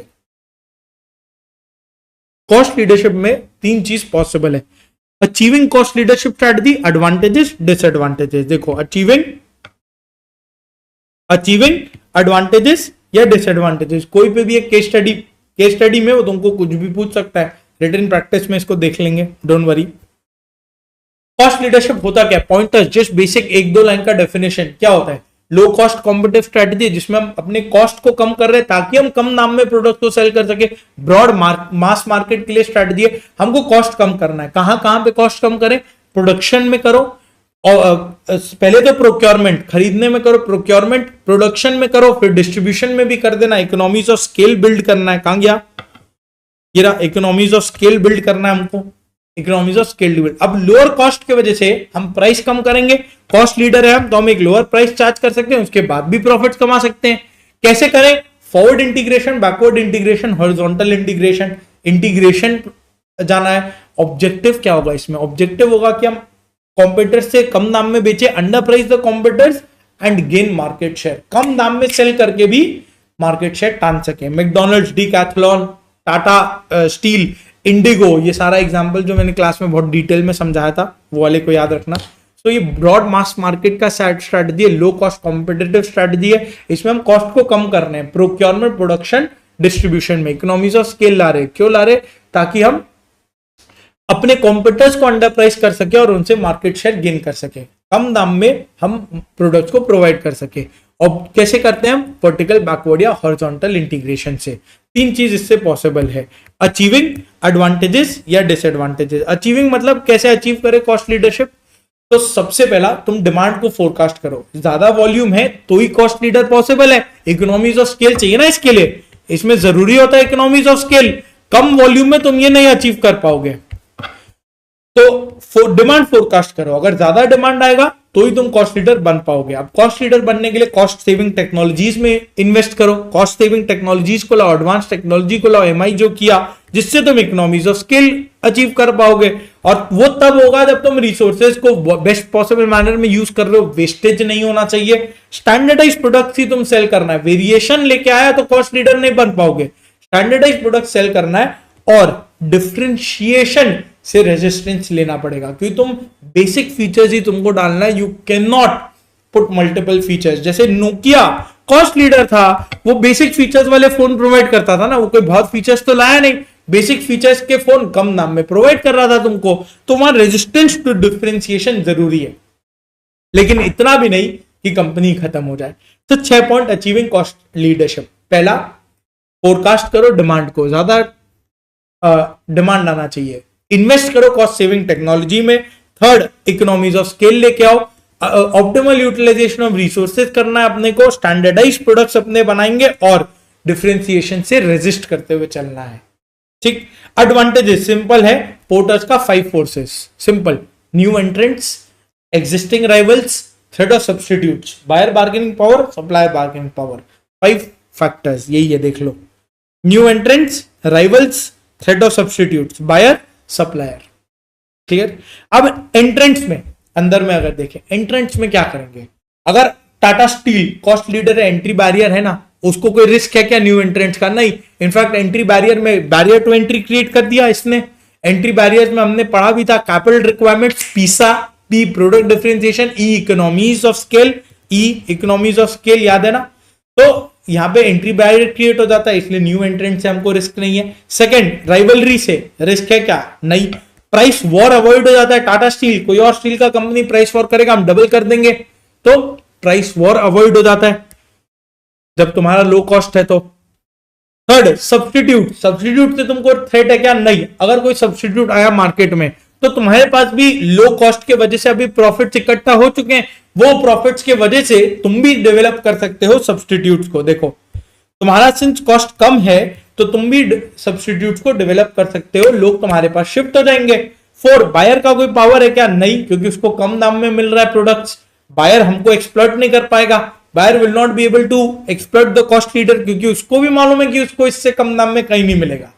[SPEAKER 1] कॉस्ट लीडरशिप में तीन चीज पॉसिबल है। Achieving cost leadership strategy, advantages disadvantages. देखो अचीविंग एडवांटेजेस या डिसएडवांटेजेस, कोई पे भी एक केस स्टडी में वो तुमको कुछ भी पूछ सकता है। रिटन प्रैक्टिस में इसको देख लेंगे, डोंट वरी। कॉस्ट लीडरशिप होता क्या? पॉइंटर्स, जस्ट बेसिक एक दो लाइन का डेफिनेशन। क्या होता है? लो कॉस्ट कॉम्पिटिटिव स्ट्रेटजी, जिसमें हम अपने कॉस्ट को कम कर रहे हैं ताकि हम कम दाम में प्रोडक्ट को सेल कर सके। ब्रॉड मास मार्केट के लिए स्ट्रेटजी है, हमको कॉस्ट कम करना है। कहां पे कॉस्ट कम करें? प्रोडक्शन में करो, और पहले तो प्रोक्योरमेंट, खरीदने में करो, प्रोक्योरमेंट प्रोडक्शन में करो, फिर डिस्ट्रीब्यूशन में भी कर देना। इकोनॉमीज ऑफ स्केल बिल्ड करना है। कहां गया ये रहा, इकोनॉमीज ऑफ स्केल बिल्ड करना है हमको, इकोनॉमीज ऑफ स्केल बिल्ड। अब लोअर कॉस्ट की वजह से हम प्राइस कम करेंगे, कॉस्ट लीडर है हम तो हम एक लोअर प्राइस चार्ज कर सकते हैं, उसके बाद भी प्रॉफिट्स कमा सकते हैं। कैसे करें? Forward integration, backward integration, horizontal integration. Integration जाना है। ऑब्जेक्टिव क्या होगा इसमें? ऑब्जेक्टिव होगा कि हम कॉम्पिटिटर्स से कम दाम में बेचे, under price the competitors and gain market share. कम दाम में सेल करके भी मार्केट शेयर टान सके। McDonald's, Decathlon, Tata steel, IndiGo, ये सारा एग्जांपल जो मैंने क्लास में बहुत डिटेल में समझाया था, वो वाले को याद रखना। तो ये ब्रॉड मास मार्केट का स्ट्रैटेजी है, लो कॉस्ट कॉम्पिटिटिव स्ट्रैटेजी है। इसमें हम कॉस्ट को कम कर रहे हैं, प्रोक्योरमेंट, प्रोडक्शन, डिस्ट्रीब्यूशन में इकोनॉमीज ऑफ स्केल ला रहे हैं। क्यों ला रहे? ताकि हम अपने कॉम्पिटिटर्स को अंडर प्राइस कर सके और उनसे मार्केट शेयर गेन कर सके, कम दाम में हम प्रोडक्ट्स को प्रोवाइड कर सके। और कैसे करते हैं हम? वर्टिकल, बैकवर्ड या हॉरिजॉन्टल इंटीग्रेशन से। तीन चीज इससे पॉसिबल है, अचीविंग, एडवांटेजेस या डिसएडवांटेजेस। अचीविंग मतलब कैसे अचीव करें कॉस्ट लीडरशिप? तो सबसे पहला तुम डिमांड को फोरकास्ट करो। ज्यादा वॉल्यूम है तो ही कॉस्ट लीडर पॉसिबल है। इकोनॉमीज ऑफ स्केल चाहिए ना इसके लिए, इसमें जरूरी होता है economies of scale. Come volume में तुम ये नहीं अचीव कर पाओगे। तो डिमांड फोरकास्ट करो, अगर ज्यादा डिमांड आएगा तो ही तुम कॉस्ट लीडर बन पाओगे। अब कॉस्ट लीडर बनने के लिए कॉस्ट सेविंग टेक्नोलॉजीज में इन्वेस्ट करो, कॉस्ट सेविंग टेक्नोलॉजीज को लाओ, एडवांस टेक्नोलॉजी को लाओ, एमआई जो किया, जिससे तुम इकोनॉमीज ऑफ स्केल अचीव कर पाओगे। और वो तब होगा जब तुम रिसोर्सेज को बेस्ट पॉसिबल मैनर में यूज कर रहे हो, वेस्टेज नहीं होना चाहिए। स्टैंडर्डाइज प्रोडक्ट ही तुम सेल करना है। वेरिएशन लेके आया तो कॉस्ट लीडर नहीं बन पाओगे। स्टैंडर्डाइज प्रोडक्ट सेल करना है, और डिफरेंशिएशन से रेजिस्टेंस लेना पड़ेगा, क्योंकि तुम बेसिक फीचर्स ही तुमको डालना है। You can not put multiple features. जैसे नोकिया कॉस्ट लीडर था, वो बेसिक फीचर्स वाले फोन प्रोवाइड करता था ना, वो कोई बहुत फीचर्स तो लाया नहीं, बेसिक फीचर्स के फोन कम दाम में प्रोवाइड कर रहा था तुमको। तो वहां रेजिस्टेंस टू डिफरेंशिएशन जरूरी है, लेकिन इतना भी नहीं कि कंपनी खत्म हो जाए। तो 6 पॉइंट अचीविंग कॉस्ट लीडरशिप। पहला, फोरकास्ट करो डिमांड को, ज्यादा डिमांड आना चाहिए। इन्वेस्ट करो कॉस्ट सेविंग टेक्नोलॉजी में। थर्ड, इकोनॉमीज ऑफ स्केल लेके आओ। ऑप्टिमल यूटिलाइजेशन ऑफ रिसोर्सेज करना है अपने को। स्टैंडर्डाइज प्रोडक्ट्स अपने बनाएंगे और डिफरेंशिएशन से रेजिस्ट करते हुए चलना है। ठीक। एडवांटेजेस सिंपल है, पोर्टर्स का 5 forces. Simple, new entrants, existing rivals, threat of substitutes, buyer bargaining power, supplier bargaining power. 5 factors यही है, देख लो। New entrants, rivals, threat of substitutes, buyer, supplier. Clear. अब एंट्रेंट्स में, अंदर में अगर देखें, एंट्रेंट्स में क्या करेंगे? अगर टाटा स्टील कॉस्ट लीडर है, एंट्री बैरियर है ना, उसको कोई रिस्क है क्या न्यू एंट्रेंट्स का? नहीं। इनफैक्ट एंट्री बैरियर में बैरियर टू एंट्री क्रिएट कर दिया इसने। एंट्री बैरियर्स में हमने पढ़ा भी था, कैपिटल रिक्वायरमेंट्स, पीसा, P product differentiation, E economies of scale, E economies of scale, याद है ना? तो यहां पे एंट्री बैरियर क्रिएट हो जाता है, इसलिए न्यू एंट्रेंट से हमको रिस्क नहीं है। सेकंड, राइवलरी से रिस्क है क्या? नहीं। प्राइस वॉर अवॉइड हो जाता है। टाटा स्टील, कोई और स्टील का कंपनी प्राइस वॉर करेगा, हम डबल कर देंगे, तो प्राइस वॉर अवॉइड हो जाता है जब तुम्हारा लो कॉस्ट है तो। थर्ड, सब्स्टिट्यूट, सब्स्टिट्यूट से तुमको थ्रेट है क्या? नहीं। अगर कोई सब्स्टिट्यूट आया मार्केट में तो तुम्हारे पास भी लो कॉस्ट के वजह से अभी प्रॉफिट्स इकट्ठा हो चुके हैं, वो प्रॉफिट्स के वजह से तुम भी डेवलप कर सकते हो सब्स्टिट्यूट्स को। देखो तुम्हारा सिंस कॉस्ट कम है तो तुम भी सब्स्टिट्यूट्स को डेवलप कर सकते हो, लोग तुम्हारे पास शिफ्ट हो जाएंगे। फोर, बायर का कोई पावर है क्या? नहीं, क्योंकि उसको कम दाम में मिल रहा है प्रोडक्ट्स। बायर हमको एक्सप्लॉइट नहीं कर पाएगा। Buyer will not be able to exploit the cost leader, क्योंकि उसको भी मालूम है कि उसको इससे कम दाम में कहीं नहीं मिलेगा।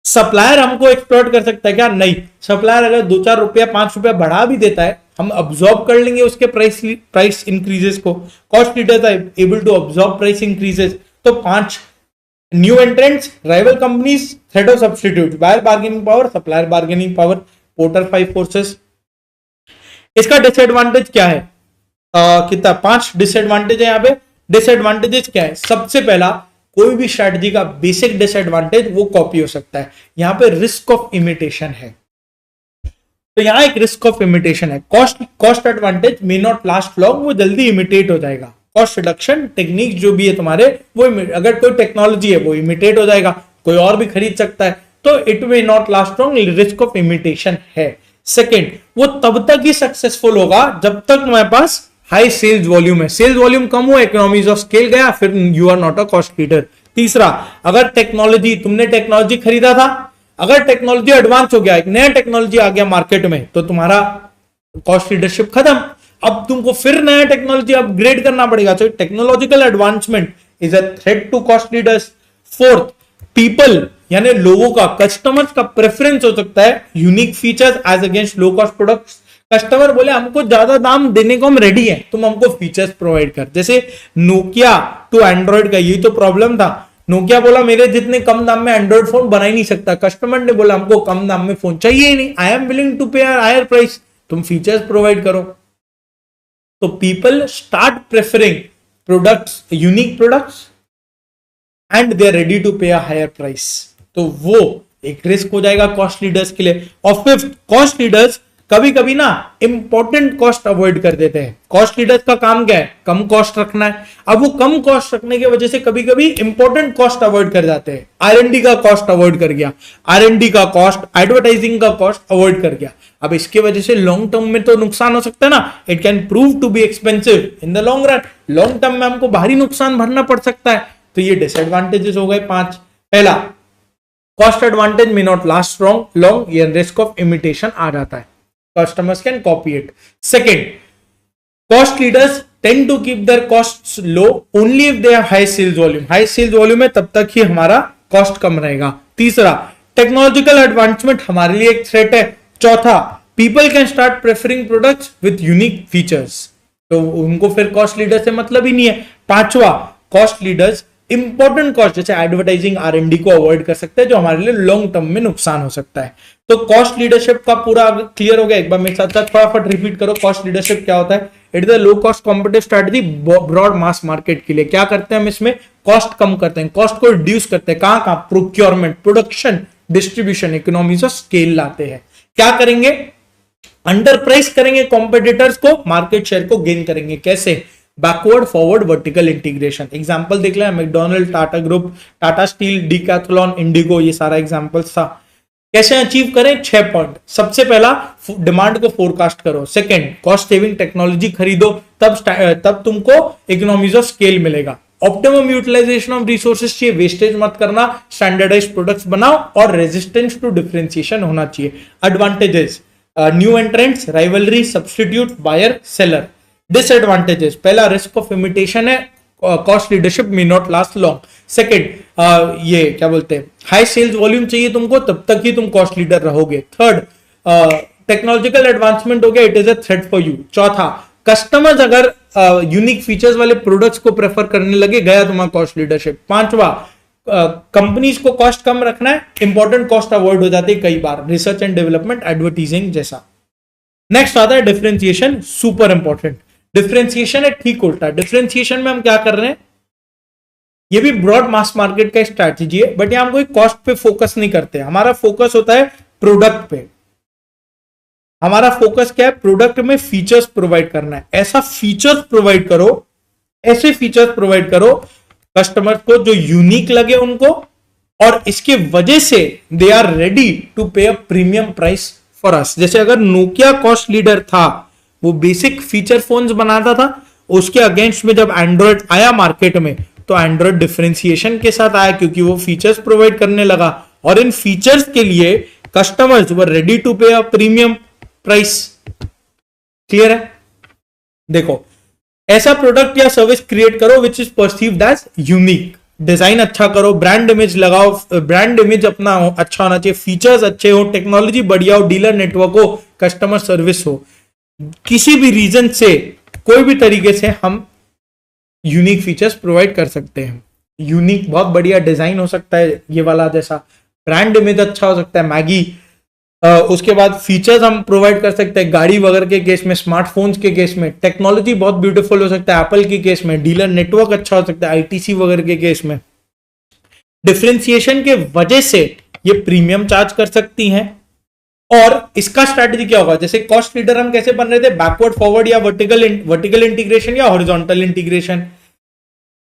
[SPEAKER 1] सप्लायर हमको एक्सप्लॉइट कर सकता है क्या? नहीं। सप्लायर अगर 2-4 रुपया 5 रुपया बढ़ा भी देता है, हम अब्सॉर्ब कर लेंगे उसके प्राइस इंक्रीजेस को। Cost leader able to absorb price increases. तो 5 new entrants, rival companies, threat of substitute, buyer bargaining power, supplier bargaining power, Porter 5 forces. इसका डिसएडवांटेज क्या है? कितना? 5 डिसएडवांटेज है यहाँ पे। डिसएडवांटेजेस क्या है? सबसे पहला, कोई भी स्ट्रैटेजी का बेसिक डिसएडवांटेज वो कॉपी हो सकता है। यहां पे रिस्क ऑफ इमिटेशन है, तो यहां एक रिस्क ऑफ इमिटेशन है। Cost advantage may not last long, वो जल्दी इमिटेट हो जाएगा। कॉस्ट रिडक्शन टेक्निक जो भी है तुम्हारे, वो अगर कोई टेक्नोलॉजी है वो इमिटेट हो जाएगा, कोई और भी खरीद सकता है, तो it may not last long, risk of imitation है। सेकेंड, वो तब तक ही सक्सेसफुल होगा जब तक तुम्हारे पास हाई सेल्स वॉल्यूम है। सेल्स वॉल्यूम कम हुआ, इकोनॉमीज ऑफ स्केल गया, फिर you are not a cost leader. तीसरा, अगर टेक्नोलॉजी, तुमने टेक्नोलॉजी खरीदा था, अगर टेक्नोलॉजी एडवांस हो गया, एक नया टेक्नोलॉजी आ गया मार्केट में, तो तुम्हारा कॉस्ट लीडरशिप खत्म। अब तुमको फिर नया टेक्नोलॉजी अपग्रेड करना पड़ेगा। तो technological advancement is a threat to cost leaders. Fourth, people यानी लोगों का, कस्टमर्स का प्रेफरेंस हो सकता है unique features as against low cost products. Customer बोले हमको ज्यादा दाम देने को हम रेडी हैं, तुम हमको फीचर्स प्रोवाइड कर। जैसे नोकिया टू एंड्रॉइड का यही तो प्रॉब्लम था। नोकिया बोला मेरे जितने कम दाम में एंड्रॉइड फोन बना ही नहीं सकता। कस्टमर ने बोला हमको कम दाम में फोन चाहिए ही नहीं, I am willing to pay higher price, तुम फीचर्स प्रोवाइड करो। तो people start preferring products, unique products, and they are ready to pay a higher price. तो वो एक रिस्क हो जाएगा कॉस्ट लीडर्स के लिए। और फिफ्थ, कॉस्ट लीडर्स कभी कभी ना इंपॉर्टेंट कॉस्ट अवॉइड कर देते हैं। कॉस्ट लीडर्स का काम क्या है? कम कॉस्ट रखना है। अब वो कम कॉस्ट रखने की वजह से कभी कभी इंपॉर्टेंट कॉस्ट अवॉइड कर जाते हैं। R&D का कॉस्ट अवॉइड कर गया, R&D का कॉस्ट, एडवर्टाइजिंग का कॉस्ट अवॉइड कर गया। अब इसके वजह से लॉन्ग टर्म में तो नुकसान हो सकता है ना, it can prove to be expensive in the long run. Long term में हमको भारी नुकसान भरना पड़ सकता है। तो ये डिसएडवांटेजेस हो गए 5। पहला, cost advantage may not last long, ये रिस्क ऑफ इमिटेशन आ जाता है, customers can copy it. Second, cost leaders tend to keep their costs low only if they have high sales volume. High sales volume है तब तक ही हमारा कॉस्ट कम रहेगा। तीसरा, टेक्नोलॉजिकल एडवांसमेंट हमारे लिए एक थ्रेट है। चौथा, people can start preferring products with unique features, तो उनको फिर कॉस्ट लीडर से मतलब ही नहीं है। पांचवा, कॉस्ट लीडर्स इंपॉर्टेंट कॉस्ट जैसे एडवर्टाइजिंग, R&D को अवॉइड कर सकते हैं, जो हमारे लिए लॉन्ग टर्म में नुकसान हो सकता है। तो कॉस्ट लीडरशिप का पूरा क्लियर हो गया। एक बार मेरे साथ साथ फटाफट रिपीट करो, कॉस्ट लीडरशिप क्या होता है? It is a low cost competitive strategy broad mass market के लिए। क्या करते हैं हम इसमें? कॉस्ट कम करते हैं, कॉस्ट को रिड्यूस करते हैं। कहां? Procurement, production, distribution, economies of scale लाते हैं। क्या करेंगे? अंडर प्राइस करेंगे कॉम्पिटिटर्स को, मार्केट शेयर को गेन करेंगे। कैसे? Backward forward vertical integration. Example देख लें, McDonald, Tata group, Tata steel, Decathlon, IndiGo, ये सारा एग्जांपल्स था। कैसे अचीव करें? 6 पॉइंट। सबसे पहला, डिमांड को फोरकास्ट करो। सेकंड, कॉस्ट सेविंग टेक्नोलॉजी खरीदो, तब तुमको इकोनॉमीज ऑफ स्केल मिलेगा। ऑप्टिमम यूटिलाइजेशन ऑफ रिसोर्सेज चाहिए, वेस्टेज मत करना, स्टैंडर्डाइज्ड प्रोडक्ट्स बनाओ, और रेजिस्टेंस टू डिफरेंशिएशन होना चाहिए। Advantages, new entrants, rivalry, substitute, buyer, seller. Disadvantages, पहला रिस्क ऑफ इमिटेशन है, cost leadership may not last long. Second, ये क्या बोलते हैं, हाई सेल्स वॉल्यूम चाहिए तुमको, तब तक ही तुम कॉस्ट लीडर रहोगे। थर्ड, टेक्नोलॉजिकल एडवांसमेंट हो गया, it is a threat for you. चौथा, कस्टमर्स अगर यूनिक फीचर्स वाले प्रोडक्ट्स को प्रेफर करने लगे, गया तुम्हारा कॉस्ट लीडरशिप। पांचवा, कंपनीज को कॉस्ट कम रखना है, इंपॉर्टेंट कॉस्ट अवॉइड हो जाती है कई बार, रिसर्च एंड डेवलपमेंट, एडवर्टीजिंग जैसा। नेक्स्ट आता है डिफरेंशिएशन, सुपर इंपॉर्टेंट। डिफरेंशिएशन है ठीक उल्टा। डिफरेंशिएशन में हम क्या कर रहे हैं, ये भी ब्रॉड मास मार्केट का स्ट्रैटेजी है, बट यहां हम कोई कॉस्ट पे फोकस नहीं करते, हमारा फोकस होता है प्रोडक्ट पे। हमारा फोकस क्या है, प्रोडक्ट में फीचर्स प्रोवाइड करना है। ऐसा फीचर्स प्रोवाइड करो, ऐसे फीचर्स प्रोवाइड करो कस्टमर को जो यूनिक लगे उनको, और इसके वजह से दे are ready to pay a premium price for us. जैसे अगर नोकिया कॉस्ट लीडर था, वो बेसिक फीचर फोन्स बनाता था, उसके अगेंस्ट में जब एंड्रॉइड आया मार्केट में, तो एंड्रॉइड डिफरेंशिएशन के साथ आया, क्योंकि वो फीचर्स प्रोवाइड करने लगा, और इन फीचर्स के लिए customers were ready to pay a premium price. Clear है? देखो, ऐसा प्रोडक्ट या सर्विस क्रिएट करो which is perceived as unique. Design अच्छा करो, ब्रांड इमेज लगाओ, ब्रांड इमेज अपना अच्छा होना चाहिए, फीचर्स अच्छे हो, टेक्नोलॉजी बढ़िया हो, डीलर नेटवर्क हो, कस्टमर सर्विस हो। किसी भी रीजन से, कोई भी तरीके से हम यूनिक फीचर्स प्रोवाइड कर सकते हैं। यूनिक बहुत बढ़िया डिजाइन हो सकता है ये वाला जैसा, ब्रांड इमेज अच्छा हो सकता है मैगी, उसके बाद फीचर्स हम प्रोवाइड कर सकते हैं गाड़ी वगैरह के केस में, स्मार्टफोन्स के केस में, टेक्नोलॉजी बहुत ब्यूटीफुल हो सकता है एप्पल के केस में, डीलर नेटवर्क अच्छा हो सकता है आईटीसी वगैरह के केस में। डिफरेंशिएशन के वजह से ये प्रीमियम चार्ज कर सकती हैं। और इसका स्ट्रैटेजी क्या होगा, जैसे कॉस्ट लीडर हम कैसे बन रहे थे, बैकवर्ड फॉरवर्ड या वर्टिकल इंटीग्रेशन या हॉरिजॉन्टल इंटीग्रेशन।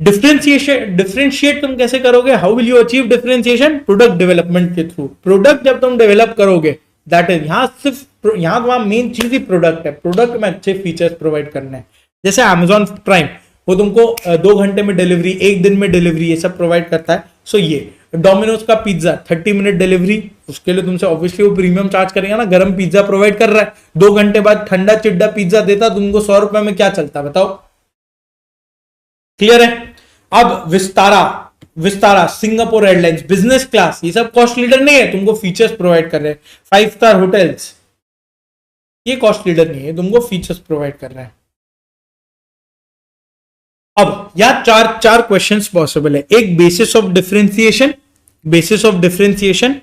[SPEAKER 1] डिफरेंशिएट तुम कैसे करोगे, how will you achieve differentiation, product development के थ्रू। प्रोडक्ट जब तुम डेवलप करोगे, दैट इज यहां तुम्हारा मेन चीज ही प्रोडक्ट है, प्रोडक्ट में अच्छे फीचर्स प्रोवाइड करने हैं। जैसे Amazon प्राइम, वो तुमको 2 घंटे में डिलीवरी, 1 दिन में डिलीवरी, ये सब प्रोवाइड करता है। सो ये डोमिनोज का पिज्जा 30 मिनट डिलीवरी, उसके लिए तुमसे ऑब्वियसली वो प्रीमियम चार्ज करेगा ना, गर्म पिज्जा प्रोवाइड कर रहा है, 2 घंटे बाद ठंडा चिड्डा पिज्जा देता, तुमको 100 रुपए में क्या चलता बताओ। क्लियर है? अब Vistara, Singapore airlines, business class, ये सब कॉस्ट लीडर नहीं है, तुमको फीचर्स प्रोवाइड कर रहे हैं। 5 स्टार होटल्स, ये कॉस्ट लीडर नहीं है, तुमको फीचर्स प्रोवाइड कर रहे हैं। अब यहां चार क्वेश्चंस पॉसिबल है। एक बेसिस ऑफ डिफरेंशिएशन,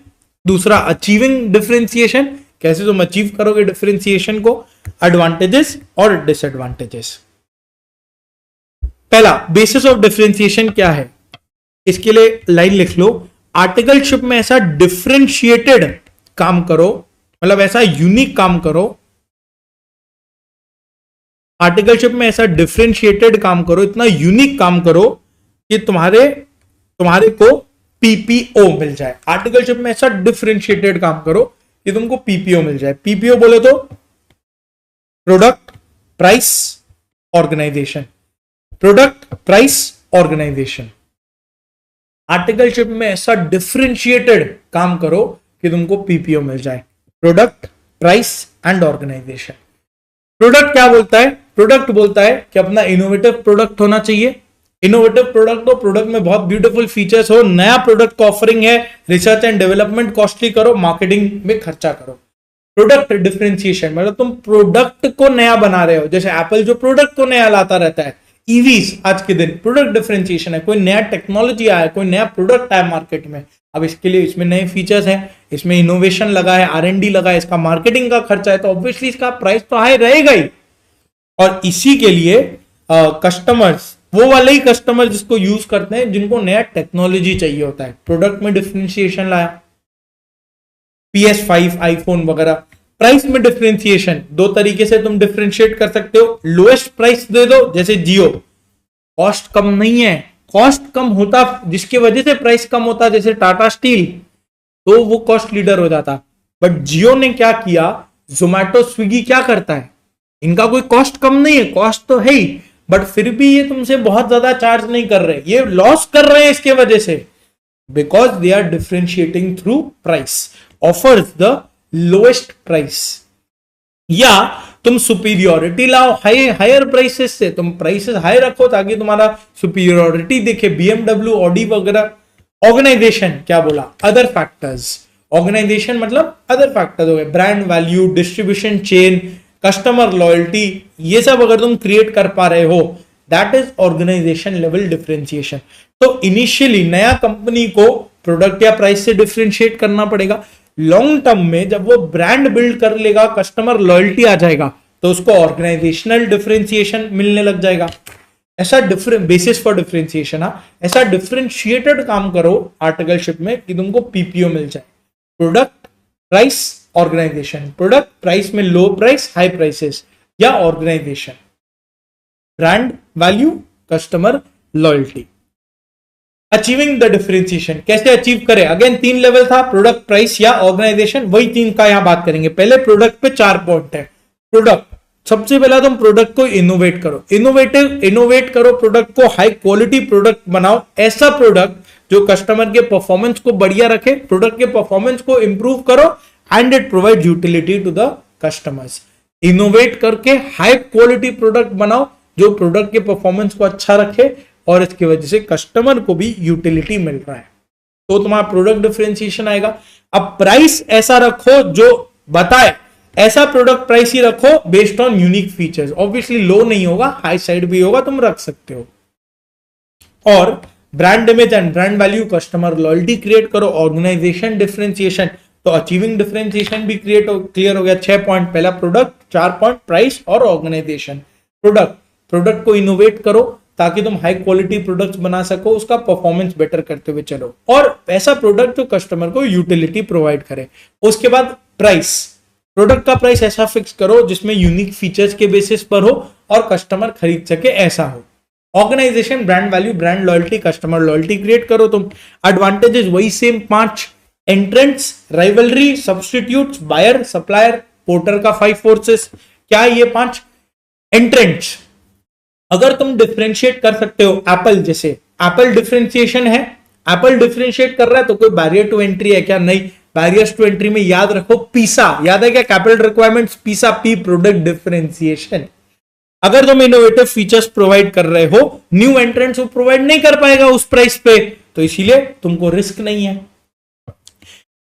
[SPEAKER 1] दूसरा अचीविंग डिफरेंशिएशन, कैसे तुम अचीव करोगे डिफरेंशिएशन को, एडवांटेजेस और डिसएडवांटेजेस। पहला, बेसिस ऑफ डिफरेंशिएशन क्या है, इसके लिए लाइन लिख लो, आर्टिकलशिप में ऐसा डिफरेंशिएटेड काम करो, मतलब ऐसा यूनिक काम करो, आर्टिकलशिप में ऐसा डिफरेंशिएटेड काम करो, इतना यूनिक काम करो कि तुम्हारे को पीपीओ मिल जाए। आर्टिकलशिप में ऐसा डिफरेंशिएटेड काम करो कि तुमको पीपीओ मिल जाए। पीपीओ बोले तो product price organisation, product price organisation. Articleship में ऐसा डिफरेंशिएटेड काम करो कि तुमको पीपीओ मिल जाए, product price and organisation. Product क्या बोलता है, प्रोडक्ट बोलता है कि अपना इनोवेटिव प्रोडक्ट होना चाहिए। इनोवेटिव प्रोडक्ट हो, प्रोडक्ट में बहुत ब्यूटीफुल फीचर्स हो, नया प्रोडक्ट का ऑफरिंग है, रिसर्च एंड डेवलपमेंट कॉस्टली करो, मार्केटिंग में खर्चा करो। प्रोडक्ट डिफरेंशिएशन मतलब तुम प्रोडक्ट को नया बना रहे हो, जैसे एप्पल जो प्रोडक्ट को नया लाता रहता है, ईवीज आज के दिन प्रोडक्ट डिफरेंशिएशन है, कोई नया टेक्नोलॉजी आया, कोई नया प्रोडक्ट आया मार्केट में, अब इसके लिए इसमें नए फीचर्स हैं, इसमें इनोवेशन लगा है, R&D लगा है, इसका मार्केटिंग का खर्चा है, तो ऑब्वियसली इसका प्राइस तो हाई रहेगा ही। और इसी के लिए कस्टमर्स, वो वाले ही कस्टमर जिसको यूज करते हैं जिनको नया टेक्नोलॉजी चाहिए होता है, प्रोडक्ट में डिफरेंशिएशन लाया, PS5 आईफोन वगैरह। प्राइस में डिफरेंशिएशन, 2 तरीके से तुम डिफरेंशिएट कर सकते हो, लोएस्ट प्राइस दे दो, जैसे जियो, कॉस्ट कम नहीं है, कॉस्ट कम होता जिसकी वजह से प्राइस कम होता, जैसे टाटा स्टील, तो वो कॉस्ट लीडर हो जाता। बट जियो ने क्या किया, जोमैटो स्विगी क्या करता है, इनका कोई कॉस्ट कम नहीं है, कॉस्ट तो है ही, बट फिर भी ये तुमसे बहुत ज्यादा चार्ज नहीं कर रहे, ये लॉस कर रहे हैं इसके वजह से, because they are differentiating through price, offers the lowest price. या तुम सुपीरियोरिटी लाओ हायर प्राइसेस से, तुम प्राइसेस हाई रखो ताकि तुम्हारा सुपीरियोरिटी दिखे, BMW ऑडी वगैरह। ऑर्गेनाइजेशन क्या बोला, अदर फैक्टर्स, ऑर्गेनाइजेशन मतलब अदर फैक्टर्स हो गए, brand value, distribution chain, customer loyalty, ये सब अगर तुम क्रिएट कर पा रहे हो, that is organisation level differentiation. तो इनिशियली नया कंपनी को प्रोडक्ट या प्राइस से डिफरेंशिएट करना पड़ेगा। लॉन्ग टर्म में जब वो ब्रांड बिल्ड कर लेगा, कस्टमर लॉयल्टी आ जाएगा, तो उसको ऑर्गेनाइजेशनल डिफरेंशिएशन मिलने लग जाएगा। ऐसा डिफरेंट बेसिस फॉर डिफरेंशिएशन, ऐसा डिफरेंशिएटेड काम करो आर्टिकलशिप में कि तुमको पीपीओ मिल जाए। Product price organisation, product price में लो प्राइस हाई प्राइसेस, या organisation brand value customer loyalty. Achieving the differentiation कैसे अचीव करें? अगेन 3 लेवल था, प्रोडक्ट प्राइस या ऑर्गेनाइजेशन, वही 3 का यहां बात करेंगे। पहले प्रोडक्ट पे 4 पॉइंट है। प्रोडक्ट, सबसे पहला तुम प्रोडक्ट को इनोवेट करो, इनोवेट करो, प्रोडक्ट को हाई क्वालिटी प्रोडक्ट बनाओ, ऐसा प्रोडक्ट जो कस्टमर के परफॉर्मेंस को बढ़िया रखे, प्रोडक्ट के परफॉर्मेंस को इंप्रूव करो and it provide utility to the customers. Innovate करके हाई क्वालिटी प्रोडक्ट बनाओ जो प्रोडक्ट के परफॉर्मेंस को अच्छा रखे और इसकी वजह से कस्टमर को भी यूटिलिटी मिल रहा है, तो तुम्हारा प्रोडक्ट डिफरेंशिएशन आएगा। अब प्राइस ऐसा रखो जो बताए, ऐसा प्रोडक्ट प्राइस ही रखो based on unique features. Obviously low नहीं होगा, हाई साइड भी होगा, तुम रख सकते हो। और brand image and brand value customer loyalty create करो, ऑर्गेनाइजेशन डिफरेंशिएशन, तो अचीविंग डिफरेंशिएशन भी क्लियर हो गया। 6 पॉइंट, पहला प्रोडक्ट, 4 पॉइंट प्राइस और ऑर्गेनाइजेशन। प्रोडक्ट को इनोवेट करो ताकि तुम हाई क्वालिटी प्रोडक्ट्स बना सको, उसका परफॉर्मेंस बेटर करते हुए चलो, और ऐसा प्रोडक्ट जो कस्टमर को यूटिलिटी प्रोवाइड करे। उसके बाद प्राइस, प्रोडक्ट का प्राइस ऐसा फिक्स करो जिसमें यूनिक फीचर्स के बेसिस पर हो और कस्टमर खरीद सके, ऐसा हो। Organisation brand value brand loyalty customer loyalty create करो तुम। एडवांटेजेस वही same 5, entrance, rivalry, substitutes, buyer, supplier, Porter का 5 फोर्सेस। क्या ये 5? एंट्रेंट्स, अगर तुम डिफरेंशिएट कर सकते हो, एप्पल जैसे, एप्पल डिफरेंशिएशन है, एप्पल डिफरेंशिएट कर रहा है तो कोई बैरियर टू एंट्री है क्या? नहीं। बैरियर्स टू एंट्री में याद रखो पीसा, याद है क्या? कैपिटल रिक्वायरमेंट्स पीसा, पी प्रोडक्ट डिफरेंशिएशन। अगर तुम इनोवेटिव फीचर्स प्रोवाइड कर रहे हो, न्यू एंट्रेंट्स वो प्रोवाइड नहीं कर पाएगा उस प्राइस पे, तो इसीलिए तुमको रिस्क नहीं है।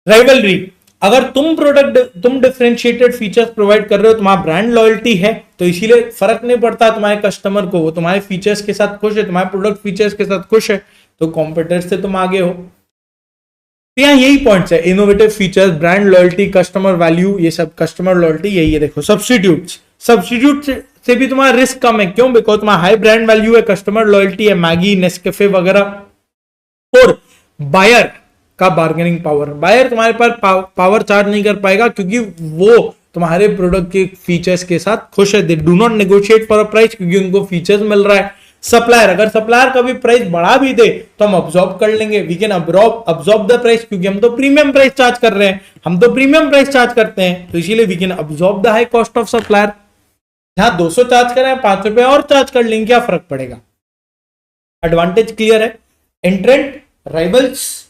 [SPEAKER 1] राइवलरी, अगर तुम डिफरेंशिएटेड फीचर्स प्रोवाइड कर रहे हो, तुम्हारा ब्रांड लॉयल्टी है, तो इसीलिए फर्क नहीं पड़ता तुम्हारे कस्टमर को, वो तुम्हारे फीचर्स के साथ खुश है, तुम्हारे प्रोडक्ट फीचर्स के साथ खुश है, तो कॉम्पिटिटर से तुम आगे हो। यहाँ यही पॉइंट्स है, innovative features, brand loyalty, customer value, ये सब कस्टमर लॉयल्टी यही है। देखो सब्स्टिट्यूट से भी तुम्हारा रिस्क कम है, क्यों? बिकॉज तुम्हारा हाई ब्रांड वैल्यू है, कस्टमर लॉयल्टी है, मैगी, नेस्कैफे वगैरह। और बायर का बार्गेनिंग पावर, बायर तुम्हारे पास पावर चार्ज नहीं कर पाएगा क्योंकि वो तुम्हारे प्रोडक्ट के फीचर्स के साथ खुश है, they do not negotiate for a price क्योंकि उनको फीचर्स मिल रहा है। सप्लायर, अगर सप्लायर कभी प्राइस बढ़ा भी दे तो हम अब्सॉर्ब कर लेंगे, we can absorb the price, क्योंकि हम तो प्रीमियम प्राइस चार्ज कर रहे हैं, हम तो प्रीमियम प्राइस चार्ज करते हैं, तो इसीलिए we can absorb the high cost of supplier. जहां 200 चार्ज करें, 5 रुपए और चार्ज कर लेंगे, क्या फर्क पड़ेगा? एडवांटेज क्लियर है। Entrant, rivals,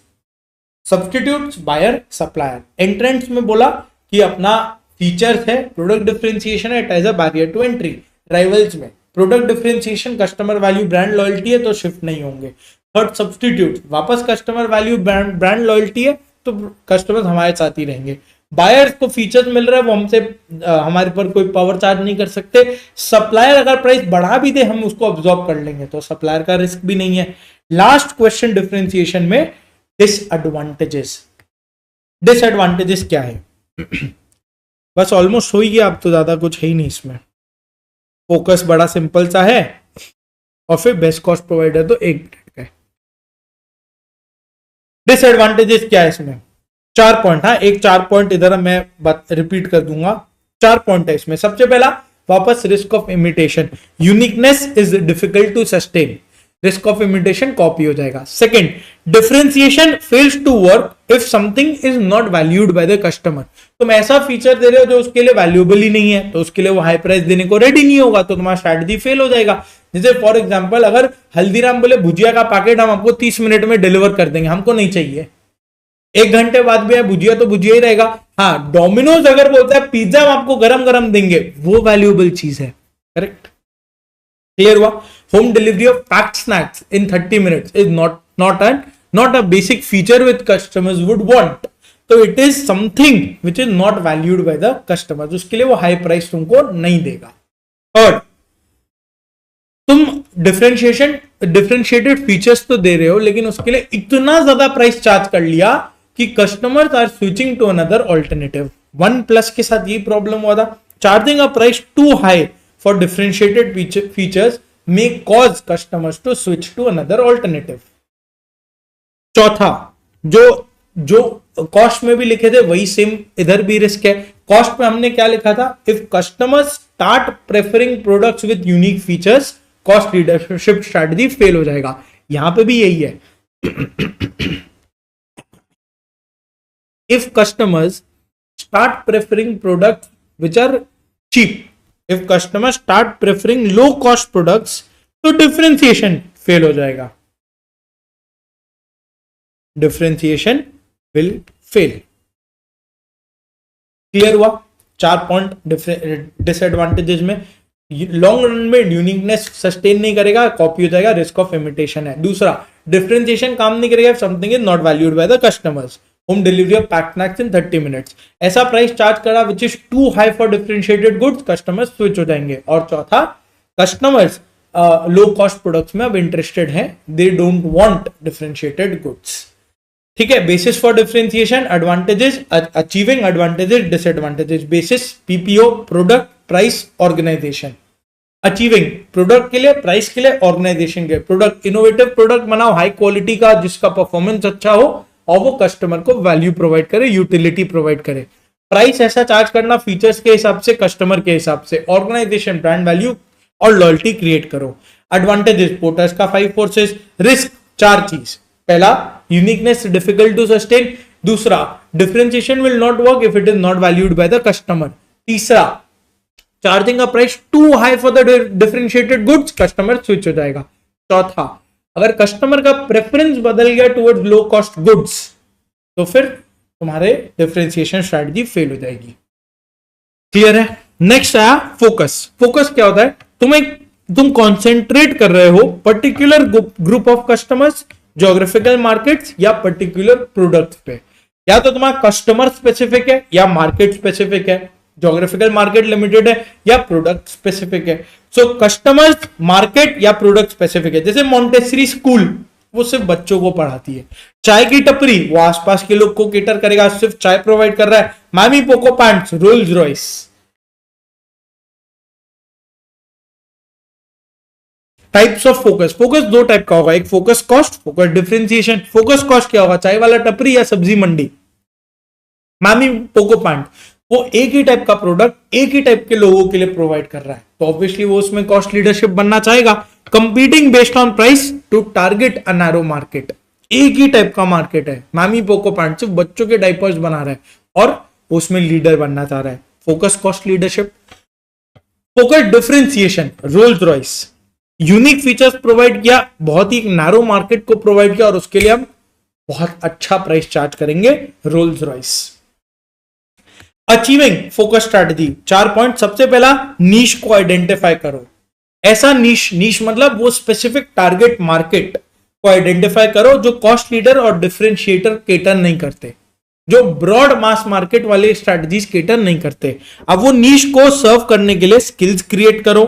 [SPEAKER 1] substitutes, buyer, supplier. Entrants में बोला कि अपना फीचर्स है, प्रोडक्ट डिफरेंशिएशन है, it has a barrier to entry. Rivals में product differentiation, customer value, brand loyalty है, तो शिफ्ट नहीं होंगे। थर्ड सब्स्टिट्यूट, वापस कस्टमर वैल्यू ब्रांड लॉयल्टी है तो कस्टमर्स हमारे साथ ही रहेंगे। बायर्स को फीचर्स मिल रहा है, वो हमसे हमारे पर कोई पावर चार्ज नहीं कर सकते। सप्लायर अगर प्राइस बढ़ा भी दे हम उसको अब्सॉर्ब कर लेंगे, तो सप्लायर का रिस्क भी नहीं है। लास्ट क्वेश्चन डिफरेंशिएशन में डिसएडवांटेजेस क्या है? बस ऑलमोस्ट हो ही गया, अब तो ज्यादा कुछ है ही नहीं इसमें। फोकस बड़ा सिंपल सा है और फिर बेस्ट कॉस्ट प्रोवाइडर तो 1 मिनट का है। डिसएडवांटेजेस क्या है इसमें? 4 पॉइंट। हाँ, 4 पॉइंट इधर मैं बात रिपीट कर दूंगा। 4 पॉइंट है इसमें। सबसे पहला, वापस risk of imitation, uniqueness is difficult to sustain, risk of imitation copy हो जाएगा। Second, differentiation fails to work if something is not valued by the customer. तुम ऐसा फीचर दे रहे हो जो उसके लिए वैल्यूएबल ही नहीं है, तो उसके लिए वो हाई प्राइस देने को रेडी नहीं होगा, तो तुम्हारा स्ट्रैटेजी फेल हो जाएगा। जैसे फॉर एग्जांपल, अगर हल्दीराम बोले भुजिया का पैकेट हम आपको 30 मिनट में डिलीवर कर देंगे, हमको नहीं चाहिए, 1 घंटे बाद भी है भुजिया तो भुजिया ही रहेगा। हाँ, डोमिनोज अगर बोलता है पिज्जा हम आपको गरम गरम देंगे, वो वैल्यूएबल चीज है। करेक्ट, क्लियर हुआ? Home delivery of packed snacks in 30 minutes is not a basic feature with customers would want. तो it is something which is not valued by the customer, उसके लिए वो हाई प्राइस तुमको नहीं देगा। और तुम डिफरेंशिएटेड फीचर्स तो दे रहे हो, लेकिन उसके लिए इतना ज्यादा प्राइस चार्ज कर लिया कि customers are switching to another alternative. OnePlus के साथ ये प्रॉब्लम हुआ था, charging a price too high for differentiated features may cause customers to switch to another alternative. चौथा, जो कॉस्ट में भी लिखे थे वही सेम इधर भी रिस्क है। कॉस्ट में हमने क्या लिखा था, if customers start preferring products with unique features cost leadership strategy fail हो जाएगा। यहां पे भी यही है। If customers start preferring products which are cheap, if customers start preferring low cost products, तो differentiation fail हो जाएगा, differentiation will fail। क्लियर हुआ? 4 पॉइंट डिसएडवांटेजेस में। लॉन्ग रन में यूनिकनेस सस्टेन नहीं करेगा, कॉपी हो जाएगा, रिस्क ऑफ इमिटेशन है। दूसरा, डिफरेंशिएशन काम नहीं करेगा, something is not valued by the customers. Home delivery of packed snacks in 30 minutes, ऐसा प्राइस चार्ज करा which is too high for differentiated goods, customers switch हो जाएंगे। और चौथा, कस्टमर्स लो कॉस्ट प्रोडक्ट्स में अब इंटरेस्टेड हैं, they don't want differentiated goods. ठीक है, basis for differentiation, advantages, achieving advantages, disadvantages. Basis PPO, product, price, organisation. Achieving, product के लिए, प्राइस के लिए, ऑर्गेनाइजेशन के लिए। प्रोडक्ट, इनोवेटिव प्रोडक्ट बनाओ हाई क्वालिटी का, जिसका परफॉर्मेंस अच्छा हो और वो कस्टमर को वैल्यू प्रोवाइड करे, यूटिलिटी प्रोवाइड करे। प्राइस ऐसा चार्ज करना फीचर्स के हिसाब से, कस्टमर के हिसाब से। ऑर्गेनाइजेशन, ब्रांड वैल्यू और लॉयल्टी क्रिएट करो। एडवांटेजेस, पोर्टर्स का 5 फोर्सेस। रिस्क, 4 चीज। पहला, यूनिकनेस डिफिकल्ट टू सस्टेन। दूसरा, differentiation will not work if it is not valued by the customer. तीसरा, charging a price too high for the differentiated goods, customer switch हो जाएगा। चौथा, अगर कस्टमर का प्रेफरेंस बदल गया टुवर्ड्स लो कॉस्ट गुड्स, तो फिर तुम्हारे डिफरेंशिएशन स्ट्रेटजी फेल हो जाएगी। क्लियर है? नेक्स्ट आया फोकस। फोकस क्या होता है? तुम कॉन्सेंट्रेट कर रहे हो particular group of customers, geographical markets या पर्टिकुलर प्रोडक्ट्स पे। या तो तुम्हारा कस्टमर स्पेसिफिक है या मार्केट स्पेसिफिक है, ज्योग्राफिकल मार्केट लिमिटेड है या प्रोडक्ट स्पेसिफिक है। सो कस्टमर्स, मार्केट या प्रोडक्ट स्पेसिफिक है। जैसे मॉन्टेसरी स्कूल, वो सिर्फ बच्चों को पढ़ाती है। चाय की टपरी, वो आसपास के लोग को केटर करेगा, सिर्फ चाय प्रोवाइड कर रहा है। मामी Poco pants, Rolls Royce. Types of focus. Focus 2 type का होगा, एक focus cost, focus differentiation. Focus cost क्या होगा? चाय वाला टपरी या सब्जी मंडी। मामी पोको पैंट, वो एक ही टाइप का प्रोडक्ट एक ही टाइप के लोगों के लिए प्रोवाइड कर रहा है, तो ऑब्वियसली वो उसमें कॉस्ट लीडरशिप बनना चाहेगा। Competing based on price to target a narrow market. एक ही टाइप का मार्केट है, मामी पोको पैंट सिर्फ बच्चों के डायपर्स बना रहा है और उसमें लीडर बनना चाह रहा है। Focus cost leadership. Focus differentiation, Rolls Royce, unique features provide किया, बहुत ही नैरो मार्केट को प्रोवाइड किया और उसके लिए हम बहुत अच्छा प्राइस चार्ज करेंगे, Rolls Royce. Achieving focus strategy, 4 point. सबसे पहला, नीश को आइडेंटिफाई करो। ऐसा नीश मतलब वो स्पेसिफिक टारगेट मार्केट को आइडेंटिफाई करो जो कॉस्ट लीडर और डिफरेंशिएटर केटर नहीं करते, जो ब्रॉड मास मार्केट वाले स्ट्रैटेजीज केटर नहीं करते। अब वो नीश को सर्व करने के लिए स्किल्स क्रिएट करो,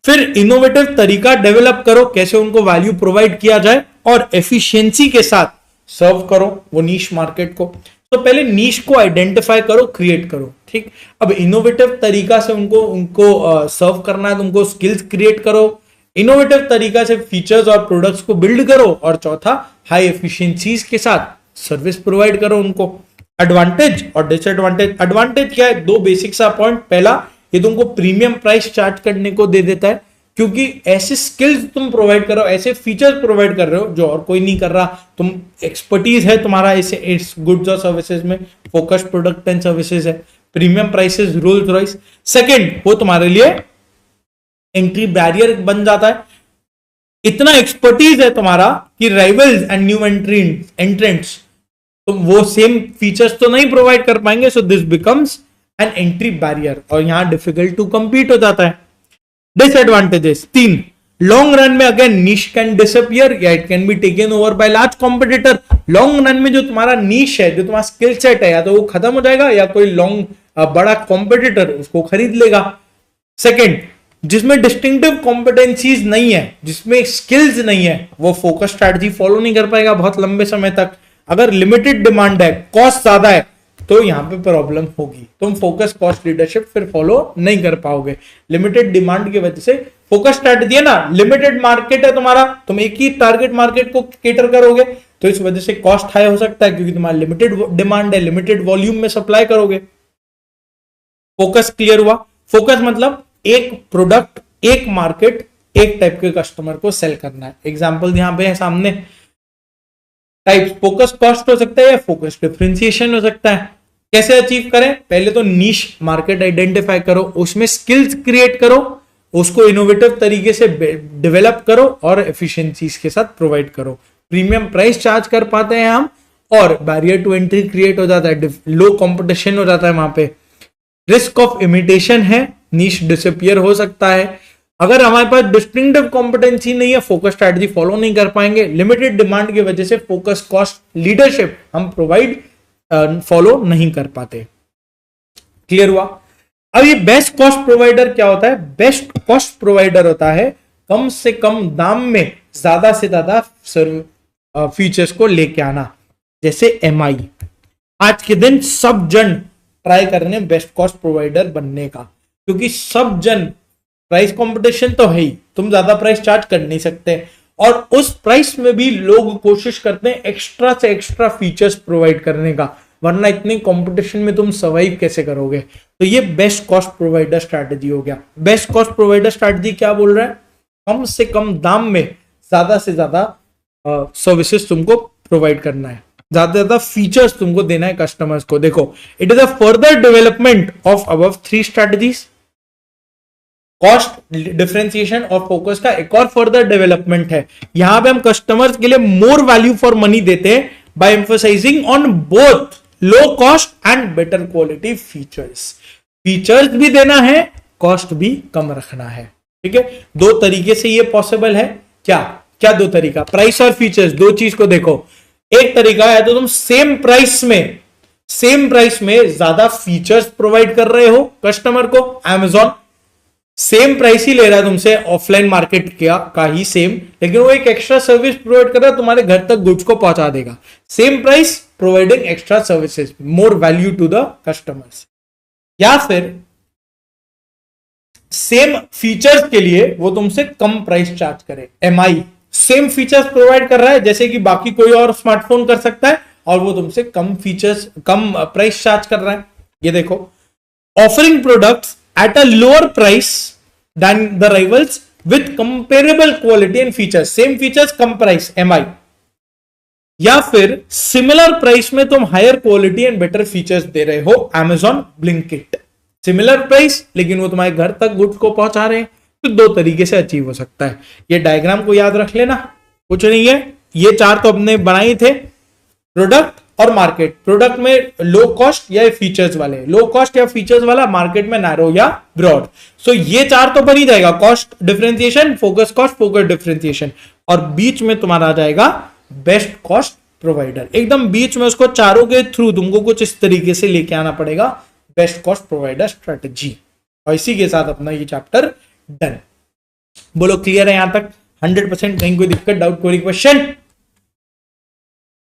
[SPEAKER 1] फिर इनोवेटिव तरीका डेवलप करो कैसे उनको वैल्यू प्रोवाइड किया जाए और एफिशिएंसी के साथ सर्व करो वो नीश मार्केट को। तो पहले नीश को आइडेंटिफाई करो, क्रिएट करो। ठीक, अब इनोवेटिव तरीका से उनको सर्व करना है, तुमको स्किल्स क्रिएट करो, इनोवेटिव तरीका से फीचर्स और प्रोडक्ट्स को बिल्ड करो, और चौथा, हाई एफिशिएंसीज के साथ सर्विस प्रोवाइड करो उनको। एडवांटेज और डिसएडवांटेज। एडवांटेज क्या है? 2 बेसिक सा पॉइंट। पहला, ये तुमको प्रीमियम प्राइस चार्ज करने को दे देता है, क्योंकि ऐसे स्किल्स तुम प्रोवाइड करो, ऐसे फीचर्स प्रोवाइड कर रहे हो जो और कोई नहीं कर रहा। तुम एक्सपर्टीज है तुम्हारा ऐसे इस गुड्स और सर्विसेज में, फोकस प्रोडक्ट एंड सर्विसेज है, premium prices, Rolls Royce. Second, वो तुम्हारे लिए एंट्री बैरियर बन जाता है। इतना एक्सपर्टीज है तुम्हारा कि राइवल्स एंड न्यू एंट्रेंट्स तुम वो सेम फीचर्स तो नहीं प्रोवाइड कर पाएंगे, so this becomes an entry barrier और यहां डिफिकल्ट टू कंपीट हो जाता है। डिसएडवांटेजेस 3, लॉन्ग रन में अगेन नीश कैन डिसअपियर या it can be taken over by large competitor. Long run में जो तुम्हारा नीश है, जो तुम्हारा स्किल सेट है, या तो वो खत्म हो जाएगा या कोई बड़ा कॉम्पिटिटर उसको खरीद लेगा। सेकेंड, जिसमें डिस्टिंक्टिव कॉम्पिटेंसीज नहीं है, जिसमें स्किल्स नहीं है, वो फोकस स्ट्रैटेजी फॉलो नहीं कर पाएगा बहुत लंबे समय तक। अगर लिमिटेड डिमांड है, कॉस्ट ज्यादा है, तो यहां पे प्रॉब्लम होगी, तुम फोकस कॉस्ट लीडरशिप फिर फॉलो नहीं कर पाओगे। लिमिटेड डिमांड की वजह से फोकस स्ट्रैटेजी है ना, लिमिटेड मार्केट है तुम्हारा, तुम एक ही टारगेट मार्केट को केटर करोगे, तो इस वजह से कॉस्ट हाई हो सकता है, क्योंकि तुम्हारा लिमिटेड डिमांड है, लिमिटेड वॉल्यूम में सप्लाई करोगे। फोकस क्लियर हुआ? फोकस मतलब एक प्रोडक्ट, एक मार्केट, एक टाइप के कस्टमर को सेल करना है। एग्जांपल यहां पे है सामने। टाइप फोकस कॉस्ट हो सकता है या फोकस डिफरेंशिएशन हो सकता है। कैसे अचीव करें? पहले तो नीश मार्केट आइडेंटिफाई करो, उसमें स्किल्स क्रिएट करो, उसको इनोवेटिव तरीके से डेवलप करो और एफिशिएंसीज के साथ प्रोवाइड करो। प्रीमियम प्राइस चार्ज कर पाते हैं हम, और बैरियर टू एंट्री क्रिएट हो जाता है, लो कंपटीशन हो जाता है वहां पे। रिस्क ऑफ इमिटेशन है, नीश डिसअपियर हो सकता है। अगर हमारे पास डिस्टिंक्टिव कॉम्पिटेंसी नहीं है, फोकस स्ट्रैटेजी फॉलो नहीं कर पाएंगे। लिमिटेड डिमांड की वजह से फोकस कॉस्ट लीडरशिप हम प्रोवाइड फॉलो नहीं कर पाते। क्लियर हुआ? अब ये बेस्ट कॉस्ट प्रोवाइडर क्या होता है? बेस्ट कॉस्ट प्रोवाइडर होता है कम से कम दाम में ज्यादा से ज्यादा फीचर्स को लेके आना। जैसे MI, आज के दिन सब जन ट्राई कर रहे हैं बेस्ट कॉस्ट प्रोवाइडर बनने का, क्योंकि सब जन, प्राइस कंपटीशन तो है ही, तुम ज्यादा प्राइस चार्ज कर नहीं सकते, और उस प्राइस में भी लोग कोशिश करते हैं एक्स्ट्रा से एक्स्ट्रा फीचर्स प्रोवाइड करने का, वरना इतने कंपटीशन में तुम सर्वाइव कैसे करोगे? तो ये बेस्ट कॉस्ट प्रोवाइडर स्ट्रैटेजी हो गया। बेस्ट कॉस्ट प्रोवाइडर स्ट्रैटेजी क्या बोल रहा है? कम से कम दाम में ज्यादा से ज्यादा सर्विसेज तुमको प्रोवाइड करना है, ज्यादा से ज्यादा फीचर्स तुमको देना है कस्टमर्स को। देखो, it is a further development of above 3 strategies. Cost differentiation और फोकस का एक और फर्दर डेवलपमेंट है। यहां पे हम कस्टमर्स के लिए मोर वैल्यू फॉर मनी देते हैं by emphasising on both low cost and better quality features. Features भी देना है, कॉस्ट भी कम रखना है। ठीक है, दो तरीके से ये पॉसिबल है। क्या क्या दो तरीका? प्राइस और फीचर्स, दो चीज को देखो। एक तरीका है तो तुम सेम प्राइस में ज्यादा फीचर्स प्रोवाइड कर रहे हो कस्टमर को। Amazon सेम प्राइस ही ले रहा है तुमसे, ऑफलाइन मार्केट का ही सेम, लेकिन वो एक एक्स्ट्रा सर्विस प्रोवाइड कर रहा है, तुम्हारे घर तक गुड्स को पहुंचा देगा। Same price, providing extra services, more value to the customers. या फिर सेम फीचर्स के लिए वो तुमसे कम प्राइस चार्ज करे। MI सेम फीचर्स प्रोवाइड कर रहा है जैसे कि बाकी कोई और स्मार्टफोन कर सकता है, और वो तुमसे कम प्राइस चार्ज कर रहा है। ये देखो, offering products at a lower price than the rivals with comparable quality and features, same features कम price, MI। या फिर सिमिलर प्राइस में तुम higher quality and better features दे रहे हो, Amazon Blinkit। सिमिलर प्राइस लेकिन वो तुम्हारे घर तक गुड्स को पहुंचा रहे हैं। तो दो तरीके से अचीव हो सकता है। ये डायग्राम को याद रख लेना, कुछ नहीं है। ये चार तो अपने बनाए थे, प्रोडक्ट और मार्केट। प्रोडक्ट में लो कॉस्ट या फीचर्स वाले, लो कॉस्ट या फीचर्स वाला, मार्केट में नैरो या ब्रॉड। सो ये चार तो बन ही जाएगा, cost differentiation, focus cost, focus differentiation, और बीच में तुम्हारा आ जाएगा बेस्ट कॉस्ट प्रोवाइडर। एकदम बीच में उसको चारों के थ्रू तुमको कुछ इस तरीके से लेके आना पड़ेगा, बेस्ट कॉस्ट प्रोवाइडर स्ट्रेटेजी। और इसी के साथ अपना ये चैप्टर डन। बोलो क्लियर है यहां तक? 100%? कहीं कोई दिक्कत, डाउट, कोई क्वेश्चन?